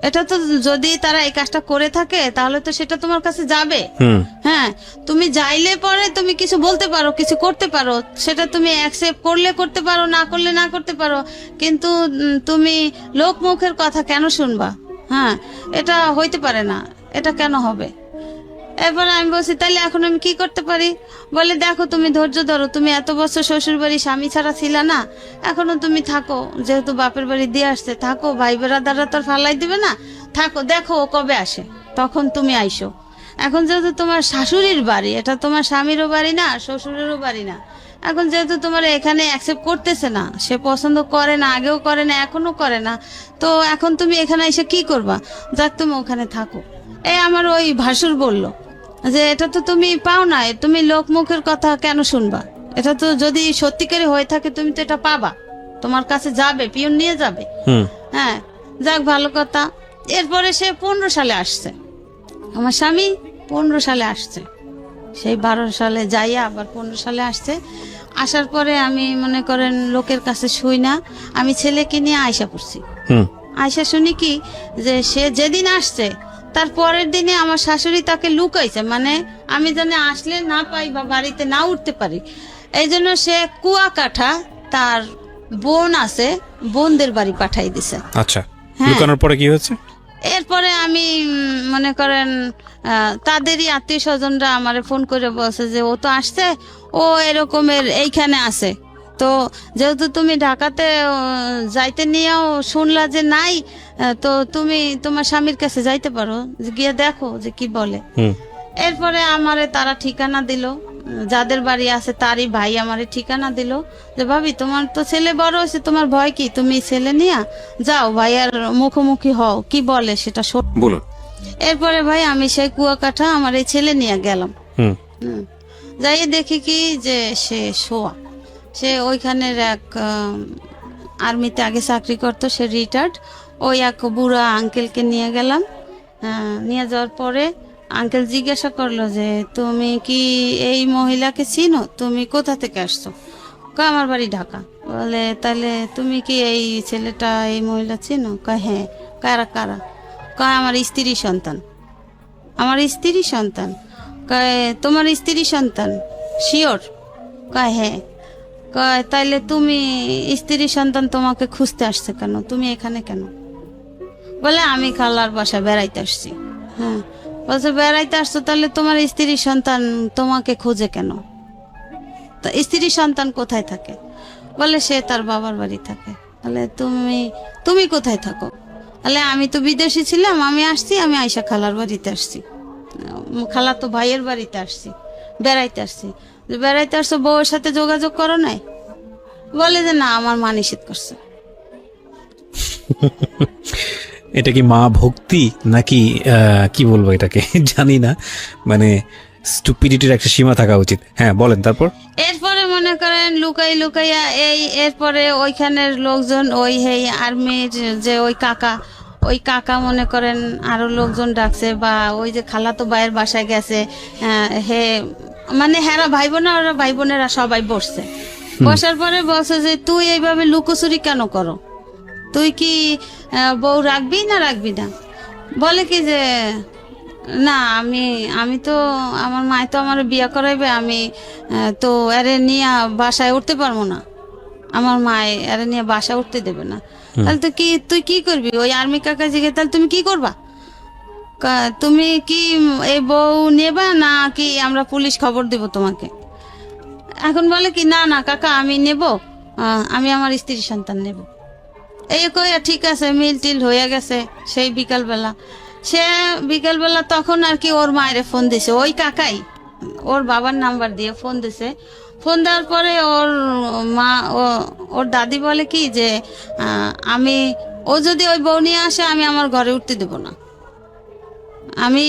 এটা তো যদি তারা এই কাজটা করে থাকে তাহলে তো সেটা তোমার কাছে যাবে। হ্যাঁ, তুমি যাইলে পরে তুমি কিছু বলতে পারো, কিছু করতে পারো, সেটা তুমি অ্যাকসেপ্ট করলে করতে পারো, না করলে না করতে পারো, কিন্তু তুমি লোক মুখের কথা কেন শুনবা? হ্যাঁ, এটা হইতে পারে না, এটা কেন হবে? এরপরে আমি বলছি তাহলে এখন আমি কি করতে পারি? বলে দেখো তুমি ধৈর্য ধরো, তুমি এত বছর শ্বশুর বাড়ি স্বামী ছাড়া ছিল না, এখনো তুমি থাকো, যেহেতু বাপের বাড়ি দিয়ে আসছে থাকো, ভাই বেড়াদাররা তো ফালাই দিবে না, থাকো, দেখো ও কবে আসে, তখন তুমি আইসো। এখন যেহেতু তোমার শাশুড়ির বাড়ি, এটা তোমার স্বামীরও বাড়ি না, শ্বশুরেরও বাড়ি না, এখন যেহেতু তোমার এখানে অ্যাকসেপ্ট করতেছে না, সে পছন্দ করে না, আগেও করে না, এখনো করে না, তো এখন তুমি এখানে এসে কি করবা? যাক তুমি ওখানে থাকো। এই আমার ওই ভাসুর বলল যে এটা তো তুমি পাও না, তুমি লোক মুখের কথা কেন শুনবা? এটা তো যদি সত্যিকারে হয়ে থাকে তুমি তো এটা পাবা, তোমার কাছে যাবে, পিয়ন নিয়ে যাবে। হ্যাঁ, যাক ভালো কথা। এরপরে সে 15 সালে আসছে, আমার স্বামী 15 সালে আসছে, সেই 12 সালে যাইয়া আবার 15 সালে আসছে। আসার পরে আমি মনে করেন লোকের কাছে শুই না, আমি ছেলেকে নিয়ে আয়সা করছি। আয়সা শুনি কি যে সে যেদিন আসছে তার পরের দিনে আমার শাশুড়ি তাকে লুকাইছে, মানে আমি যেন আসলে না পাই বা বাড়িতে না উঠতে পারি, এই জন্য সে কুয়াকাটা তার বোন আছে, বোনদের বাড়ি পাঠাই দিছে। আচ্ছা, লুকানোর পরে কি হয়েছে? এরপরে আমি মনে করেন তাদেরই আত্মীয় স্বজনরা আমারে ফোন করে বলছে যে ও তো আসছে, ও এরকমের এইখানে আছে, তো যেহেতু তুমি ঢাকাতে যাইতে নিয়েও শুনলা যে নাই, তো তুমি তোমার স্বামীর কাছে যাইতে পারো, গিয়ে দেখো যে কি বলে। এরপরে আমারে তারা ঠিকানা দিল, যাদের বাড়ি আছে তারই ভাই আমারে ঠিকানা দিল যে ভাবি তোমার তো ছেলে বড় হয়েছে, তোমার ভয় কি, তুমি ছেলে নিয়ে যাও ভাইয়ার মুখোমুখি হও, কি বলে সেটা বলো। এরপরে ভাই আমি সেই কুয়াকাটা আমার এই ছেলে নিয়ে গেলাম। যাই দেখি কি যে সে শোয়া, সে ওইখানের এক আর্মিতে আগে চাকরি করতো, সে রিটায়ার্ড, ওই এক বুড়া আঙ্কেলকে নিয়ে গেলাম। নিয়ে যাওয়ার পরে আঙ্কেল জিজ্ঞাসা করলো যে তুমি কি এই মহিলাকে চিনো, তুমি কোথা থেকে আসছো? আমার বাড়ি ঢাকা। বলে তাহলে তুমি কি এই ছেলেটা এই মহিলা চিনো? কয় হ্যাঁ। কারা কারা? কয় আমার স্ত্রী সন্তান। আমার স্ত্রী সন্তান? কয় তোমার স্ত্রী সন্তান শিওর? কয় হ্যাঁ। কয় তাইলে তুমি স্ত্রী সন্তান তোমাকে খুঁজতে আসছে কেন, তুমি এখানে কেন? বলে আমি খালার বাসায় বেড়াইতে আসছি। হ্যাঁ, বলছে বেড়াইতে আসছো, তাহলে তোমার স্ত্রী সন্তান তোমাকে খোঁজে কেন? তা স্ত্রী সন্তান কোথায় থাকে? বলে সে তার বাবার বাড়ি থাকে। বলে তুমি কোথায় থাকো? বলে আমি তো বিদেশি ছিলাম, আমি আসছি, আমি আয়শা খালার বাড়িতে আসছি, খালা তো ভাইয়ের বাড়িতে আসছি, বেড়াইতে আসছি। বেড়াইতে আসছো, বউয়ের সাথে যোগাযোগ করো নাই? বলে যে না, আমার মা নিষেধ করছে। এটা কি মা ভক্তি নাকি কি বলবো এটাকে জানি না, মানে স্টুপিডিটির একটা সীমা থাকা উচিত। হ্যাঁ বলেন তারপর। এরপরে মনে করেন লুকাইয়া এরপরে ওইখানের লোকজন, ওই আর্মির যে ওই কাকা মনে করেন আরো লোকজন ডাকছে, বা ওই যে খালাতো ভাইয়ের বাসায় গেছে, মানে হেরা ভাই বোনা, ওরা ভাই বোনেরা সবাই বসছে। বসার পরে বলছে যে তুই এইভাবে লুকোচুরি কেন করো, তুই কি বউ রাখবি না রাখবি না? বলে কি যে না, আমি তো আমার মায় তো আমার বিয়ে করাইবে, আমি তো এরে নিয়ে বাসায় উঠতে পারবো না, আমার মায় এরে নিয়ে বাসায় উঠতে দেবে না। তাহলে তুই কি করবি? ওই আর্মি কাকা জিজ্ঞেস, তাহলে তুমি কি করবা? তুমি কি এই বউ নেবা না কি আমরা পুলিশ খবর দেব তোমাকে? এখন বলে কি না না কাকা, আমি নেব, আমি আমার স্ত্রী সন্তান নেব। এই কই ঠিক আছে, মিল টিল হয়ে গেছে। সেই বিকালবেলা তখন আর কি ওর মায়ের ফোন দিছে, ওই কাকাই ওর বাবার নাম্বার দিয়ে ফোন দিছে। ফোন দেওয়ার পরে ওর মা ওর দাদি বলে কি যে ও যদি ওই বউ নিয়ে আসে আমি আমার ঘরে উঠতে দেব না। আমি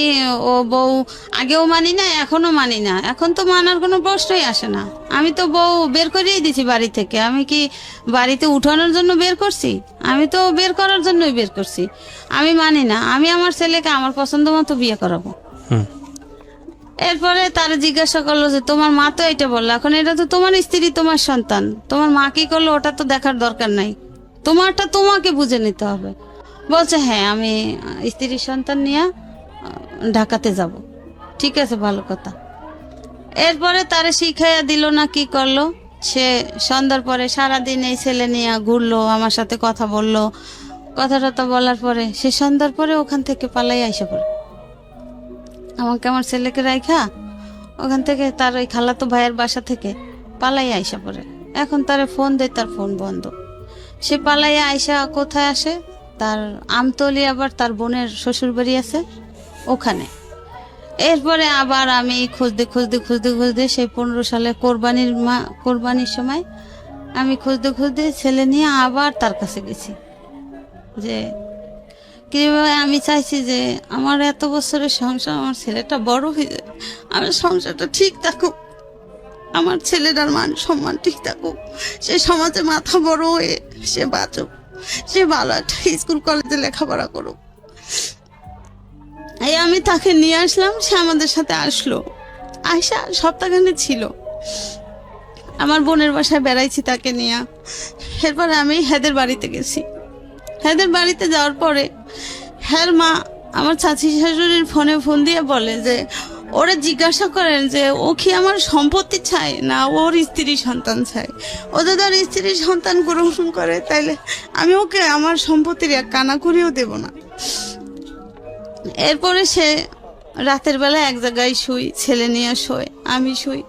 ও বউ আগেও মানি না, এখনো মানি না, এখন তো মানার কোনো প্রশ্নই আসে না। আমি তো বউ বের করিয়ে দিছি বাড়ি থেকে, আমি কি বাড়িতে উঠানোর জন্য বের করছি? আমি তো বের করার জন্যই বের করছি। আমি মানি না, আমি আমার ছেলেকে আমার পছন্দ মতো বিয়ে করাবো। এরপরে তারা জিজ্ঞাসা করলো যে তোমার মা তো এটা বললো, এখন এটা তো তোমার স্ত্রী, তোমার সন্তান, তোমার মা কি করলো ওটা তো দেখার দরকার নাই, তোমারটা তোমাকে বুঝে নিতে হবে। বলছে হ্যাঁ আমি স্ত্রী সন্তান নিয়ে ঢাকাতে যাব। ঠিক আছে, ভালো কথা। এরপরে তারে শিখাইয়া দিল না কি করলো, সে সন্ধ্যার পরে সারাদিন এই ছেলে নিয়ে ঘুরলো, আমার সাথে কথা বললো। কথা টথা বলার পরে সে সন্ধ্যার পরে ওখান থেকে পালাই আইসা পড়ে আমাকে, আমার ছেলেকে রাইখা ওখান থেকে তার ওই খালাতো ভাইয়ের বাসা থেকে পালাই আইসা পড়ে। এখন তারে ফোন দেয়, তার ফোন বন্ধ। সে পালাইয়া আইসা কোথায় আসে, তার আমতলি, আবার তার বোনের শ্বশুর বাড়ি আছে ওখানে। এরপরে আবার আমি খুঁজতে খুঁজতে খুঁজতে খুঁজতে সেই 15 সালে কোরবানির সময় আমি খুঁজতে খুঁজতে ছেলে নিয়ে আবার তার কাছে গেছি। যে কিভাবে আমি চাইছি যে আমার এত বছরের সংসার, আমার ছেলেটা বড় হয়ে যায়, আমার সংসারটা ঠিক থাকুক, আমার ছেলেটার মান সম্মান ঠিক থাকুক, সে সমাজে মাথা বড় হয়ে সে বাঁচুক, সে ভালো একটা স্কুল কলেজে লেখাপড়া করুক। এই আমি তাকে নিয়ে আসলাম, সে আমাদের সাথে আসলো। আয়সা সপ্তাহখানে ছিল, আমার বোনের বাসায় বেড়াইছি তাকে নিয়ে। এরপরে আমি হেদের বাড়িতে গেছি। হেদের বাড়িতে যাওয়ার পরে হ্যার মা আমার চাচি শাশুড়ির ফোন দিয়ে বলে যে ওরা জিজ্ঞাসা করেন যে ও কি আমার সম্পত্তি চায় না ওর স্ত্রী সন্তান চায়। ও যদি ওর স্ত্রী সন্তান গ্রহণ করে তাইলে আমি ওকে আমার সম্পত্তির এক কানা করেও দেব না। এরপরে সে রাতের বেলা এক জায়গায় শুই, ছেলে নিয়ে শোয়, আমি শুই।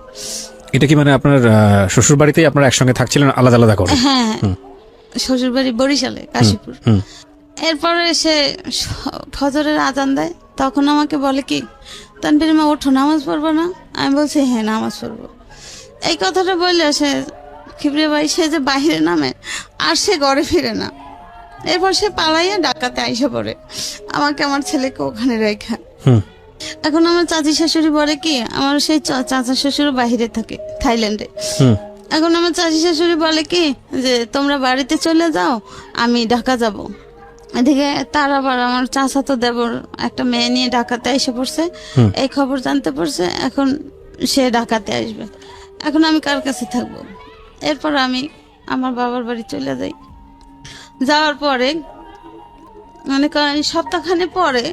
এটা কি মানে আপনার শ্বশুর বাড়িতেই আপনারা একসঙ্গে থাকছিলেন আলাদা আলাদা করে? হ্যাঁ, শ্বশুর বাড়ি বরিশালে, কাশীপুর। এরপরে সে ফজরের আজান দেয়, তখন আমাকে বলে কি তানভীর মা ওঠো, নামাজ পড়বো না? আমি বলছি হ্যাঁ নামাজ পড়বো। এই কথাটা বললে সে খিবরে ভাই সে যে বাহিরে নামে আর সে ঘরে ফিরে না। এরপর সে পালাইয়া ঢাকাতে আইসা পড়ে আমাকে, আমার ছেলেকে ওখানে রেখা। এখন আমার চাচি শাশুড়ি বলে কি, আমার সেই চাচা শ্বশুর বাহিরে থাকে থাইল্যান্ডে। এখন আমার চাচি শাশুড়ি বলে কি যে তোমরা বাড়িতে চলে যাও, আমি ঢাকা যাব। এদিকে তার আবার আমার চাচা তো দেবর একটা মেয়ে নিয়ে ঢাকাতে এসে পড়ছে, এই খবর জানতে পারছে, এখন সে ঢাকাতে আসবে। এখন আমি কার কাছে থাকবো? এরপর আমি আমার বাবার বাড়ি চলে যাই। যাওয়ার পরে মানে সপ্তাহখানে পরে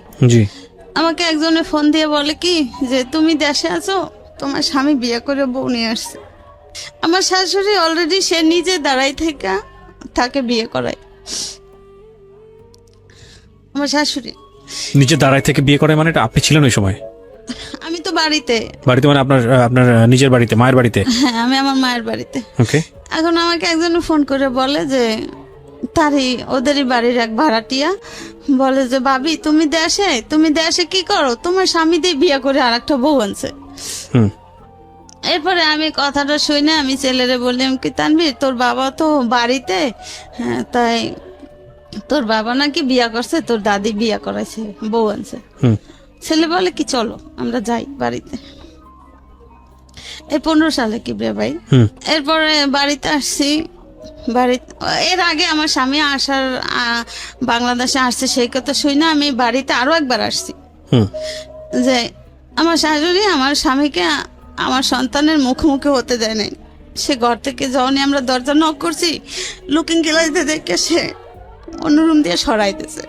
আমাকে একজনে ফোন দিয়ে বলে কি যে তুমি দেশে আছো, তোমার স্বামী বিয়ে করে বউ নিয়ে আসছে। আমার শাশুড়ি অলরেডি সে নিজে দাঁড়াই থেকে তাকে বিয়ে করায়। আমার শাশুড়ি নিজে দাঁড়াই থেকে বিয়ে করে, মানে আপনি ছিলেন ওই সময়? আমি তো বাড়িতে মানে আপনার নিজের বাড়িতে, মায়ের বাড়িতে? হ্যাঁ, আমি আমার মায়ের বাড়িতে। ওকে। এখন আমাকে একজন ফোন করে বলে যে তারই ওদেরই বাড়ির এক ভাড়াটিয়া বলে যে ভাবি তুমি দেশে কি করো, তোমার স্বামী দিয়ে বিয়ে করে আর একটা বউ আনছে। এরপরে আমি কথাটা শুনে আমি ছেলেরে বললাম কি তানভীর তোর বাবা তো বাড়িতে, হ্যাঁ তাই তোর বাবা নাকি বিয়া করছে, তোর দাদি বিয়া করাইছে, বউ আনছে। ছেলে বলে কি চলো আমরা যাই বাড়িতে। এই 15 সালে কি রে ভাই। এরপরে বাড়িতে আসছি। এর আগে আমার স্বামী আসার বাংলাদেশে আসছে সেই কথা শুই না আমি বাড়িতে আরো একবার আসছি। যে আমার শাশুড়ি আমার স্বামীকে আমার সন্তানের মুখোমুখি হতে দেয় নাই। সে ঘর থেকে যখনই আমরা দরজা নক করছি লুকিং গ্লাস দিয়ে দেখে সে অন্য রুম দিয়ে সরাইতেছে,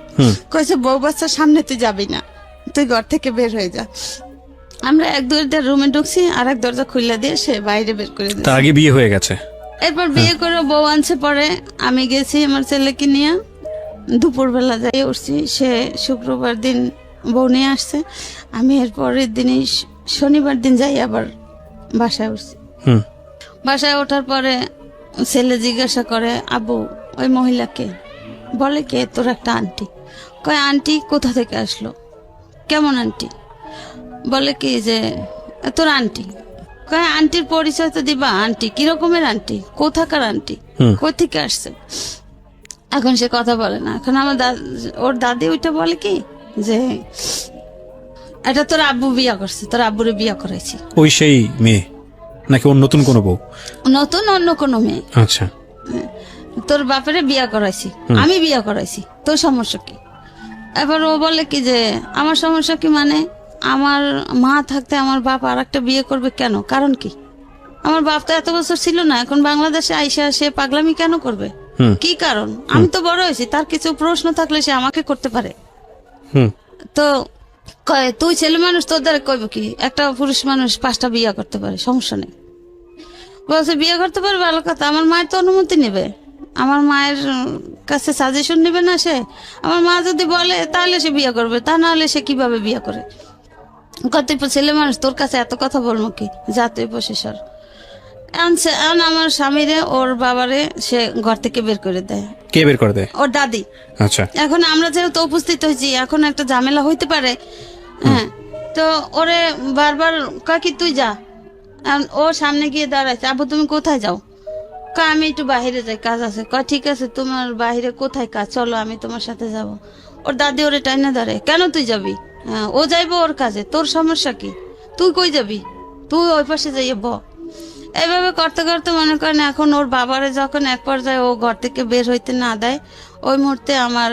কইছে বউ বাচ্চার সামনে তুই যাবি না, তুই ঘর থেকে বের হয়ে যা। আমরা এক দরজা রুমে ঢুকছি, আর এক দরজা খুলে দিয়ে সে বাইরে বের করে দিয়েছে। তার আগে বিয়ে হয়ে গেছে। এরপর বিয়ে করে বউ আনছে। পরে আমি গেছি আমার ছেলেকে নিয়ে, দুপুরবেলা যাই উঠছি, সে শুক্রবার দিন বউ নিয়ে আসছে। আমি এর পরের দিনই শনিবার দিন যাই আবার বাসায় উঠছি। বাসায় ওঠার পরে ছেলে জিজ্ঞাসা করে আব্বু ওই মহিলাকে? বলে কে? তোর একটা আন্টি। কয় আন্টি কোথা থেকে আসলো? কেমন আন্টি? বলে কি যে তোর আন্টি। কয় আন্টির পরিচয় তো দিবা, আন্টি কিরকমের আন্টি, কোথাকার আন্টি, কোথা থেকে আসছে? এখন সে কথা বলে না। এখন আমার ওর দাদি ওইটা বলে কি যে এটা তোর আব্বু বিয়া করছে, তোর আব্বুরে বিয়া করাইছি। ওই সেই মেয়ে নাকি ওর নতুন কোনো বউ? নতুন অন্য কোনো মেয়ে। আচ্ছা। তোর বাপেরে বিয়া করাইছি, আমি বিয়া করাইছি, তোর সমস্যা কি? এবার ও বলে কি যে আমার সমস্যা কি মানে আমার মা থাকতে আমার বাপ আর একটা বিয়ে করবে কেন? কারণ কি? আমার বাপ তো এত বছর ছিল না, এখন বাংলাদেশে আইসা সে পাগলামি কেন করবে? হুম। কি কারণ? আমি তো বড় হয়েছি, তার কিছু প্রশ্ন থাকলে সে আমাকে করতে পারে। হুম তো কয় তুই ছেলে মানুষ, তোর দ্বারা কইব কি? একটা পুরুষ মানুষ 5টা বিয়ে করতে পারে, সমস্যা নেই। বলছে বিয়ে করতে পারে, ভালো কথা। আমার মায়ের তো অনুমতি নেবে, আমার মায়ের কাছে সাজেশন নেবে না সে? আমার মা যদি বলে তাহলে সে বিয়ে করবে, তা না হলে সে কিভাবে বিয়ে করে? কত ছেলে মানুষ, তোর কাছে এত কথা বলবো কি? যা তুই প্রসেসর আনছে। আমার স্বামীরে ওর বাবারে সে ঘর থেকে বের করে দেয়। কে বের করে দেয়? ওর দাদি। আচ্ছা। এখন আমরা যেহেতু উপস্থিত হয়েছি, এখন একটা ঝামেলা হইতে পারে। হ্যাঁ, তো ওরে বারবার কাকি তুই যা। ও সামনে গিয়ে দাঁড়াইছে, আবু তুমি কোথায় যাও? আমি একটু বাহিরে যাই, কাজ আছে। ঠিক আছে, তোমার বাহিরে কোথায় কাজ? চলো আমি তোমার সাথে যাব। ওর দাদি ওরে টাইনা ধরে, কেন তুই যাবি? ও যাইবো ওর কাজে, তোর সমস্যা কি? তুই কই যাবি? তুই ওই পাশে যাইয়ে ব। এইভাবে করতে করতে মনে করেন এখন ওর বাবারে যখন এক পর্যায়ে ও ঘর থেকে বের হইতে না দেয়, ওই মুহূর্তে আমার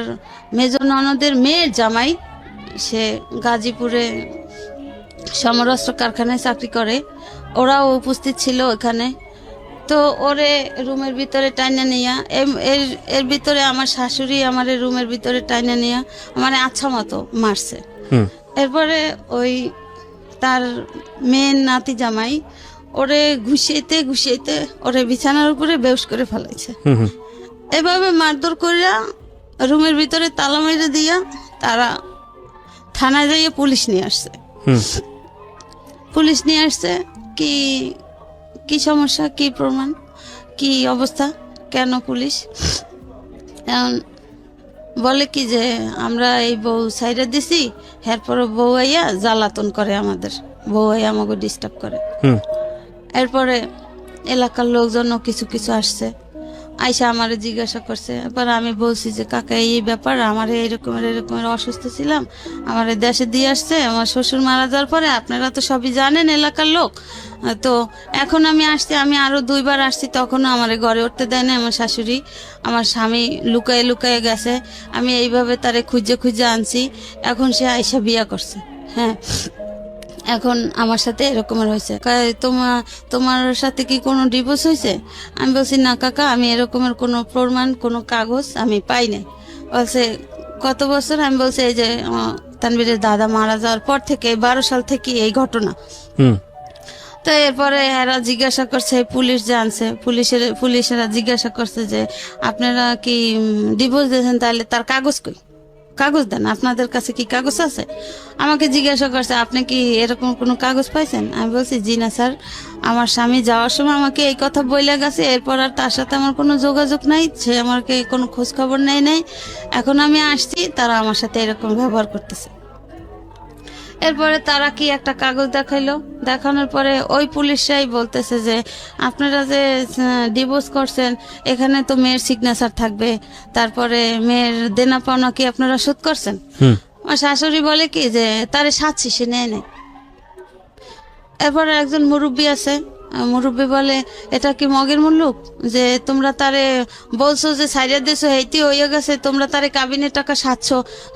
মেজ ননদের মেয়ের জামাই, সে গাজীপুরে সমরাস্ত্র কারখানায় চাকরি করে, ওরাও উপস্থিত ছিল ওখানে। তো ওরে রুমের ভিতরে টাইনা নিয়া এর ভিতরে আমার শাশুড়ি আমার রুমের ভিতরে টাইনা নিয়া আমার আচ্ছা মতো মারছে। এরপরে ওই তার মেয়ের নাতি জামাই ওরে ঘুষাইতে ঘুষাইতে ওরে বিছানার উপরে বেহুশ করে ফেলাইছে। এভাবে মারধর করিয়া রুমের ভিতরে তালা মেরে দিয়া তারা থানায় যাইয়ে পুলিশ নিয়ে আসছে। পুলিশ নিয়ে আসছে, কি কি সমস্যা, কি প্রমাণ, কি অবস্থা, কেন পুলিশ? এখন বলে কি যে আমরা এই বউ সাইডে দিছি, এরপরে বউ আইয়া জ্বালাতন করে, আমাদের বউ আইয়া আমাকে ডিস্টার্ব করে। এরপরে এলাকার লোকজনও কিছু কিছু আসছে, আইসা আমারে জিজ্ঞাসা করছে। এবার আমি বলছি যে কাকা এই ব্যাপার, আমার এরকমের অসুস্থ ছিলাম, আমার দেশে দিয়ে আসছে আমার শ্বশুর মারা যাওয়ার পরে, আপনারা তো সবই জানেন এলাকার লোক। তো এখন আমি আসছি, আমি আরো 2বার আসছি, তখনও আমার ঘরে উঠতে দেয় না আমার শাশুড়ি। আমার স্বামী লুকায়ে লুকায়ে গেছে, আমি এইভাবে তারে খুঁজে খুঁজে আনছি, এখন সে আইসা বিয়া করছে। হ্যাঁ, এখন আমার সাথে এরকমের হয়েছে। তোমার সাথে কি কোনো ডিভোর্স হয়েছে? আমি বলছি না কাকা, আমি এরকমের কোনো প্রমাণ, কোনো কাগজ আমি পাই নাই। বলছে কত বছর? আমি বলছি এই যে তানবীরের দাদা মারা যাওয়ার পর থেকে 12 সাল থেকে এই ঘটনা। তো এরপরে এরা জিজ্ঞাসা করছে, পুলিশ জানছে, পুলিশেরা জিজ্ঞাসা করছে যে আপনারা কি ডিভোর্স দিয়েছেন, তাহলে তার কাগজ কই? কাগজ দেন, আপনাদের কাছে কি কাগজ আছে? আমাকে জিজ্ঞাসা করছে আপনি কি এরকম কোনো কাগজ পাইছেন? আমি বলছি জি না স্যার, আমার স্বামী যাওয়ার সময় আমাকে এই কথা বইলে গেছে, এরপর আর তার সাথে আমার কোনো যোগাযোগ নাই, সে আমাকে কোনো খোঁজ খবর নেয় নাই। এখন আমি আসছি, তারা আমার সাথে এরকম ব্যবহার করতেছে। এরপরে তারা কি একটা কাগজ দেখাইলো, দেখানোর পরে ওই পুলিশরাই বলতেছে যে আপনারা যে ডিভোর্স করছেন এখানে তো মেয়ের সিগনেচার থাকবে, তারপরে মেয়ের দেনা পাওনা কি আপনারা শোধ করছেন? আমার শাশুড়ি বলে কি যে তারে সাচ্ছি, সে নেয় নাই। এরপরে একজন মুরব্বী আছে, মুরব্বী বলে এটা কি মগের মুল্লুক যে তোমরা তারে বলছো যে সাইডে দেশো হেইতে হইয়া গেছে, তোমরা তারে কাবিনের টাকা সাচ্ছ,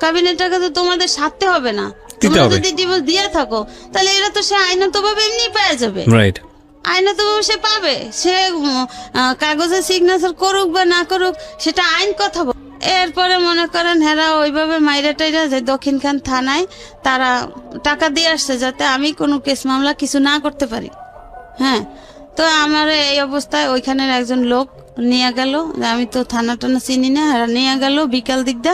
কাবিনের টাকা তো তোমাদের সারতে হবে না, তোমরা যদি ডিভোর্স দিয়ে থাকো তাহলে এরা তো সে আইনত ভাবে এমনি পেয়ে যাবে। আইনত ভাবে সে পাবে, সে কাগজে সিগনেচার করুক বা না করুক সেটা আইন কথা। এরপরে মনে করেন হেরা ওইভাবে মাইরা টাইরা যে দক্ষিণখান থানায় তারা টাকা দিয়ে আসছে যাতে আমি কোনো কেস মামলা কিছু না করতে পারি। হ্যাঁ, তো আমার এই অবস্থায় ওইখানের একজন লোক নিয়ে গেল, আমি তো থানা টানা চিনি না, এরা নিয়ে গেল বিকাল দিকদা,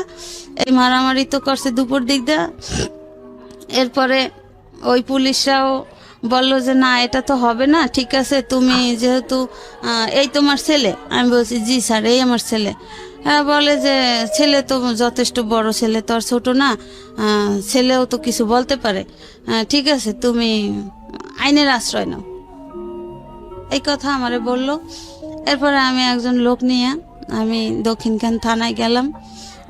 এই মারামারি তো করছে দুপুর দিকদা। এরপরে ওই পুলিশরাও বলল যে না এটা তো হবে না, ঠিক আছে তুমি যেহেতু এই তোমার ছেলে। আমি বলছি জি স্যার এই আমার ছেলে। হ্যাঁ, বলে যে ছেলে তো যথেষ্ট বড়, ছেলে তো আর ছোট না, ছেলেও তো কিছু বলতে পারে, ঠিক আছে তুমি আইনের আশ্রয় নাও, এই কথা আমারে বলল। এরপরে আমি একজন লোক নিয়ে আমি দক্ষিণখান থানায় গেলাম।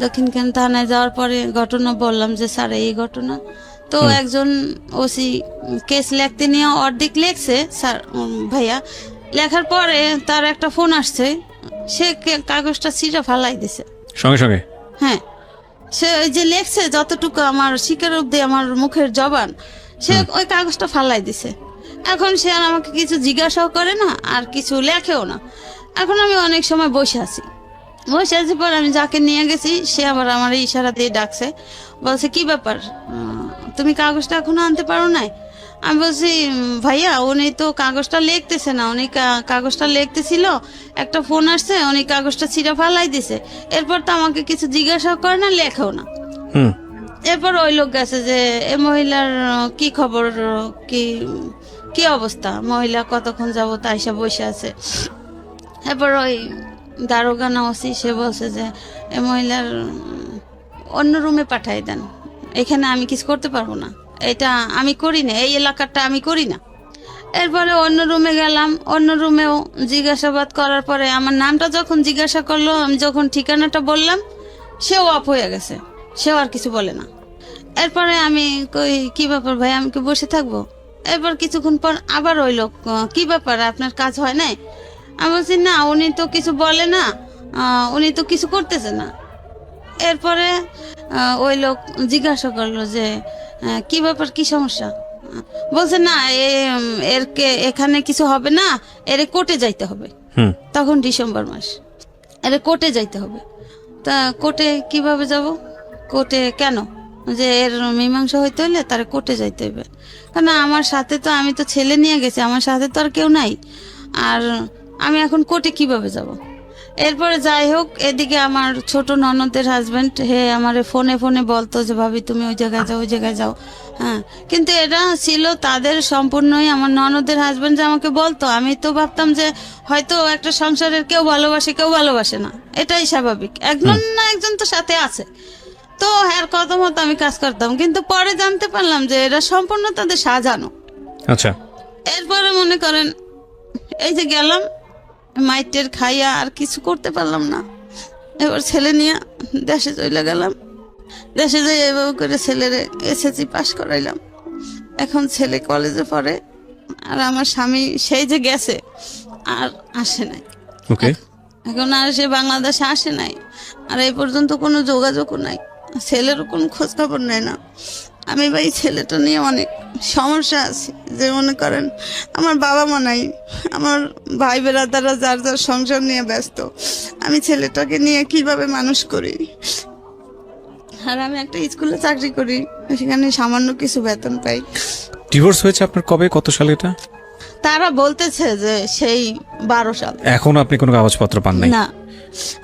দক্ষিণখান থানায় যাওয়ার পরে ঘটনা বললাম যে স্যার এই ঘটনা। তো একজন ওসি কেস লিখতে নিয়ে অর্ধেক লেখছে স্যার ভাইয়া, লেখার পরে তার একটা ফোন আসছে, সে কাগজটা ছিঁড়ে ফালাই দিছে সঙ্গে সঙ্গে। হ্যাঁ, সে ওই যে লেখছে যতটুকু আমার শিকার অব্দি আমার মুখের জবান, সে ওই কাগজটা ফালাই দিছে। এখন সে আর আমাকে কিছু জিজ্ঞাসাও করে না আর কিছু লেখেও না। এখন আমি অনেক সময় বসে আছি, বসে আছি, পর আমি যাকে নিয়ে গেছি সে আবার আমার ইশারা দিয়ে ডাকছে, বলছে কি ব্যাপার, তুমি কাগজটা এখনো আনতে পারো নাই? আমি বলছি ভাইয়া উনি তো কাগজটা লিখতেছে না, উনি কাগজটা লিখতেছিল, একটা ফোন আসছে, উনি কাগজটা ছিঁড়ে ফালাই দিছে, এরপর তো আমাকে কিছু জিজ্ঞাসা করে না, লেখাও না। হুম। এরপর ওই লোক গেছে যে এ মহিলার কি খবর, কি কি অবস্থা, মহিলা কতক্ষণ যাবত আইসা বসে আছে। এরপর ওই দারোগা না ওসি সে বলছে যে এ মহিলার অন্য রুমে পাঠাই দেন, এখানে আমি কিছু করতে পারবো না, এটা আমি করি না, এই এলাকাটা আমি করি না। এরপরে অন্য রুমে গেলাম, অন্য রুমেও জিজ্ঞাসাবাদ করার পরে আমার নামটা যখন জিজ্ঞাসা করলো, আমি যখন ঠিকানাটা বললাম, সেও অফ হয়ে গেছে, সেও আর কিছু বলে না। এরপরে আমি কই কি ব্যাপার ভাই, আমি কি বসে থাকবো? এরপর কিছুক্ষণ পর আবার ওই লোক, কি ব্যাপার আপনার কাজ হয় নাই? আমি বলছি না, উনি তো কিছু বলে না, উনি তো কিছু করতেছে না। এরপরে ওই লোক জিজ্ঞাসা করলো যে কি ব্যাপার, কি সমস্যা? বলছে না এখানে কিছু হবে না, এর কোর্টে যাইতে হবে। হুম। তখন ডিসেম্বর মাস, এর কোর্টে যাইতে হবে। তা কোর্টে কিভাবে যাব? কোর্টে কেন? যে এর মীমাংসা হইতে হলে তার কোর্টে যাইতে হবে, কারণ আমার সাথে তো, আমি তো ছেলে নিয়ে গেছি, আমার সাথে তো আর কেউ নাই, আর আমি এখন কোর্টে কিভাবে যাব? এরপরে যাই হোক, এদিকে আমার ছোট ননদের হাজবেন্ড হে আমার ফোনে ফোনে বলতো যে ভাবি তুমি ওই জায়গায় যাও, ওই জায়গায় যাও। হ্যাঁ, কিন্তু এটা ছিল তাদের সম্পূর্ণই, আমার ননদের হাজবেন্ড যে আমাকে বলতো, আমি তো ভাবতাম যে হয়তো একটা সংসারের কেউ ভালোবাসে, কেউ ভালোবাসে না, এটাই স্বাভাবিক, একজন না একজন তো সাথে আছে। তো এর কথা মতো আমি কাজ করতাম, কিন্তু পরে জানতে পারলাম যে এটা সম্পূর্ণ তাদের সাজানো। আচ্ছা। এরপরে মনে করেন এই যে গেলাম, মাইটের খাইয়া আর কিছু করতে পারলাম না। এবার ছেলে নিয়ে দেশে চলে গেলাম, দেশে যাই এভাবে করে ছেলের এসএসসি পাস করাইলাম। এখন ছেলে কলেজে পড়ে, আর আমার স্বামী সেই যে গেছে আর আসে নাই। ওকে। এখন আর সে বাংলাদেশে আসে নাই, আর এই পর্যন্ত কোনো যোগাযোগও নাই, ছেলেরও কোনো খোঁজ খবর নেয় না। আমি ভাই ছেলেটা নিয়ে অনেক সমস্যা আছে, যে মনে করেন আমার বাবা মা নাই, আমার ভাই বেরাদাররা যার যার সংসার নিয়ে ব্যস্ত, আমি ছেলেটাকে নিয়ে কিভাবে মানুষ করি? আর আমি একটা স্কুলে চাকরি করি, সেখানে সামান্য কিছু বেতন পাই। ডিভোর্স হয়েছে আপনার কবে, কত সালে এটা? তারা বলতেছে যে সেই 12 সাল। এখন আপনি কোনো কাগজপত্র পান নাই? না,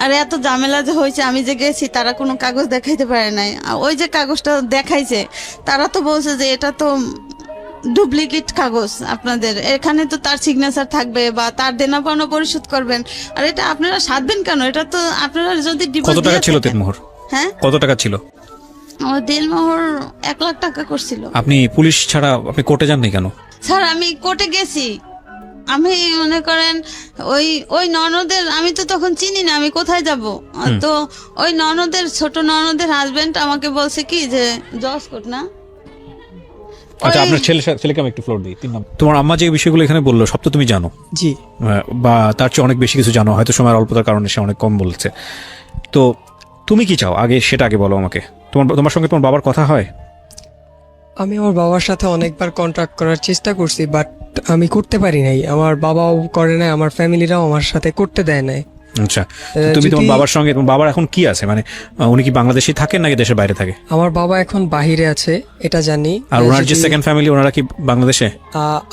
আর এত ঝামেলা যে হয়েছে, আমি যে গেছি তারা কোনো কাগজ দেখাইতে পারে নাই। আর ওই যে কাগজটা দেখাইছে, তারা তো বলছে যে এটা তো ডুপ্লিকেট কাগজ, আপনাদের এখানে তো তার সিগনেচার থাকবে বা তার দেনা পাওনা পরিশোধ করবেন, আর এটা আপনারা সাধবেন কেন? এটা তো আপনারা যদি কত টাকা ছিল দিনমোহর? হ্যাঁ, কত টাকা ছিল? আমার দিলমোহর 1 লাখ টাকা করছিল। আপনি পুলিশ ছাড়া আপনি কোর্টে যাননি কেন? স্যার আমি কোর্টে গেছি, আমি মনে করেন ওই ওই ননদের, আমি তো তখন চিনি না আমি কোথায় যাব, তো ওই ননদের, ছোট ননদের হাজবেন্ড আমাকে বলছে কি যে জজ কোর্ট না। আচ্ছা, আপনার ছেলেকে আমি একটু ফ্লোর দিই। 3 নম্বর। তোমার আম্মা যে বিষয়গুলো এখানে বললো সব তো তুমি জানো? জি। বা তার চেয়ে অনেক বেশি কিছু জানো, হয়তো সময়ের অল্পতার কারণে সে অনেক কম বলছে। তো তুমি কি চাও আগে সেটা আগে বলো আমাকে। তোমার সঙ্গে তোমার বাবার কথা হয়? আমি আমার বাবার সাথে অনেকবার কন্ট্যাক্ট করার চেষ্টা করছি, বাট আমি করতে পারি নাই। আমার বাবাও করে নাই, আমার ফ্যামিলিরাও আমার সাথে করতে দেয় নাই। আচ্ছা, তুমি তোমার বাবার সঙ্গে, তোমার বাবার এখন কি আছে, মানে উনি কি বাংলাদেশে থাকেন নাকি দেশের বাইরে থাকে? আমার বাবা এখন বাহিরে আছে, এটা জানি। আর ওনার যে সেকেন্ড ফ্যামিলি, ওনারা কি বাংলাদেশে?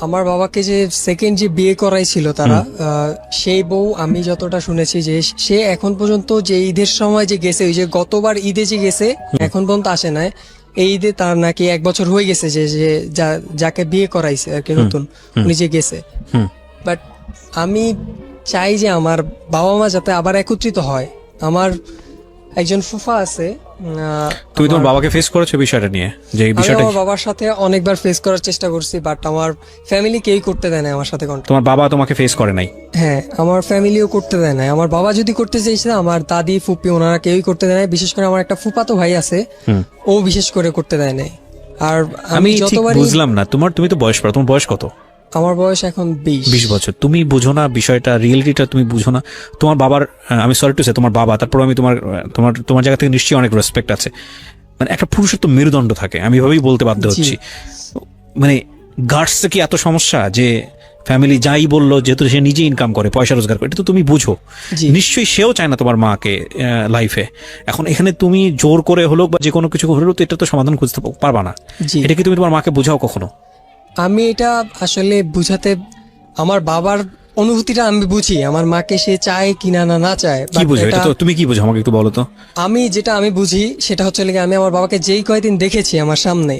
আমার বাবাকে যে সেকেন্ড যে বিয়ে করাইছিল তারা, সেই বউ আমি যতটা শুনেছি যে সে এখন পর্যন্ত যে ঈদের সময় যে গেছে, ওই যে গতবার ঈদে যে গেছে, এখন পর্যন্ত আসে নাই। এই ঈদে তার নাকি 1 বছর হয়ে গেছে যে যাকে বিয়ে করাইছে আর কি নতুন, উনি যে গেছে। বাট আমি চাই যে আমার বাবা মা যাতে আবার একত্রিত হয়। আমার একজন ফুফা আছে। তুমি তোমার বাবাকে ফেস করেছো বিষয়টা নিয়ে, যে এই বিষয়টা? আমার বাবার সাথে অনেকবার ফেস করার চেষ্টা করছি, বাট আমার ফ্যামিলি কেউই করতে দেয় না আমার সাথে কন্ট্যাক্ট। তোমার বাবা তোমাকে ফেস করে নাই? হ্যাঁ, আমার ফ্যামিলিও করতে দেয় না। আমার বাবা যদি করতে চাইছে, আমার দাদি ফুপি ওনারা কেউই করতে দেয় না। বিশেষ করে আমার একটা ফুফাতো ভাই আছে, ও বিশেষ করে করতে দেয় নাই। আর আমি যতবার বুঝলাম না তুমি তো বয়স পড়ো, তোমার বয়স কত? আমার বয়স এখন 20 বছর। তুমি বুঝো না বিষয়টা, রিয়েলিটিটা তুমি বুঝো না। তোমার বাবার, আমি সরি টু সে, তোমার বাবা, তারপর আমি তোমার জায়গা থেকে নিশ্চয়ই অনেক রেসপেক্ট আছে। মানে একটা পুরুষের তো মেরুদণ্ড থাকে, আমি এভাবেই বলতে বাধ্য হচ্ছি। মানে গার্ডস কি এত সমস্যা যে ফ্যামিলি যাই বললো, যেহেতু সে নিজে ইনকাম করে, পয়সা রোজগার করে, এটা তো তুমি বুঝো। জি। নিশ্চয়ই সেও চায় না তোমার মাকে লাইফে। এখন এখানে তুমি জোর করে হলো বা যে কোনো কিছু হলো, তো এটা তো সমাধান খুঁজতে পারবা না। জি। এটা কি তুমি তোমার মাকে বোঝাও কখনো? আমি এটা আসলে বুঝাতে, আমার বাবার অনুভূতিটা আমি বুঝি, আমার মাকে সে চায় কিনা না চায়, কি but বুঝো এটা এটা তো তুমি কি বুঝো আমাকে একটু বলো তো। আমি বুঝি সেটা হচ্ছে কি, আমি আমার বাবাকে যেই কয়দিন দেখেছি আমার সামনে,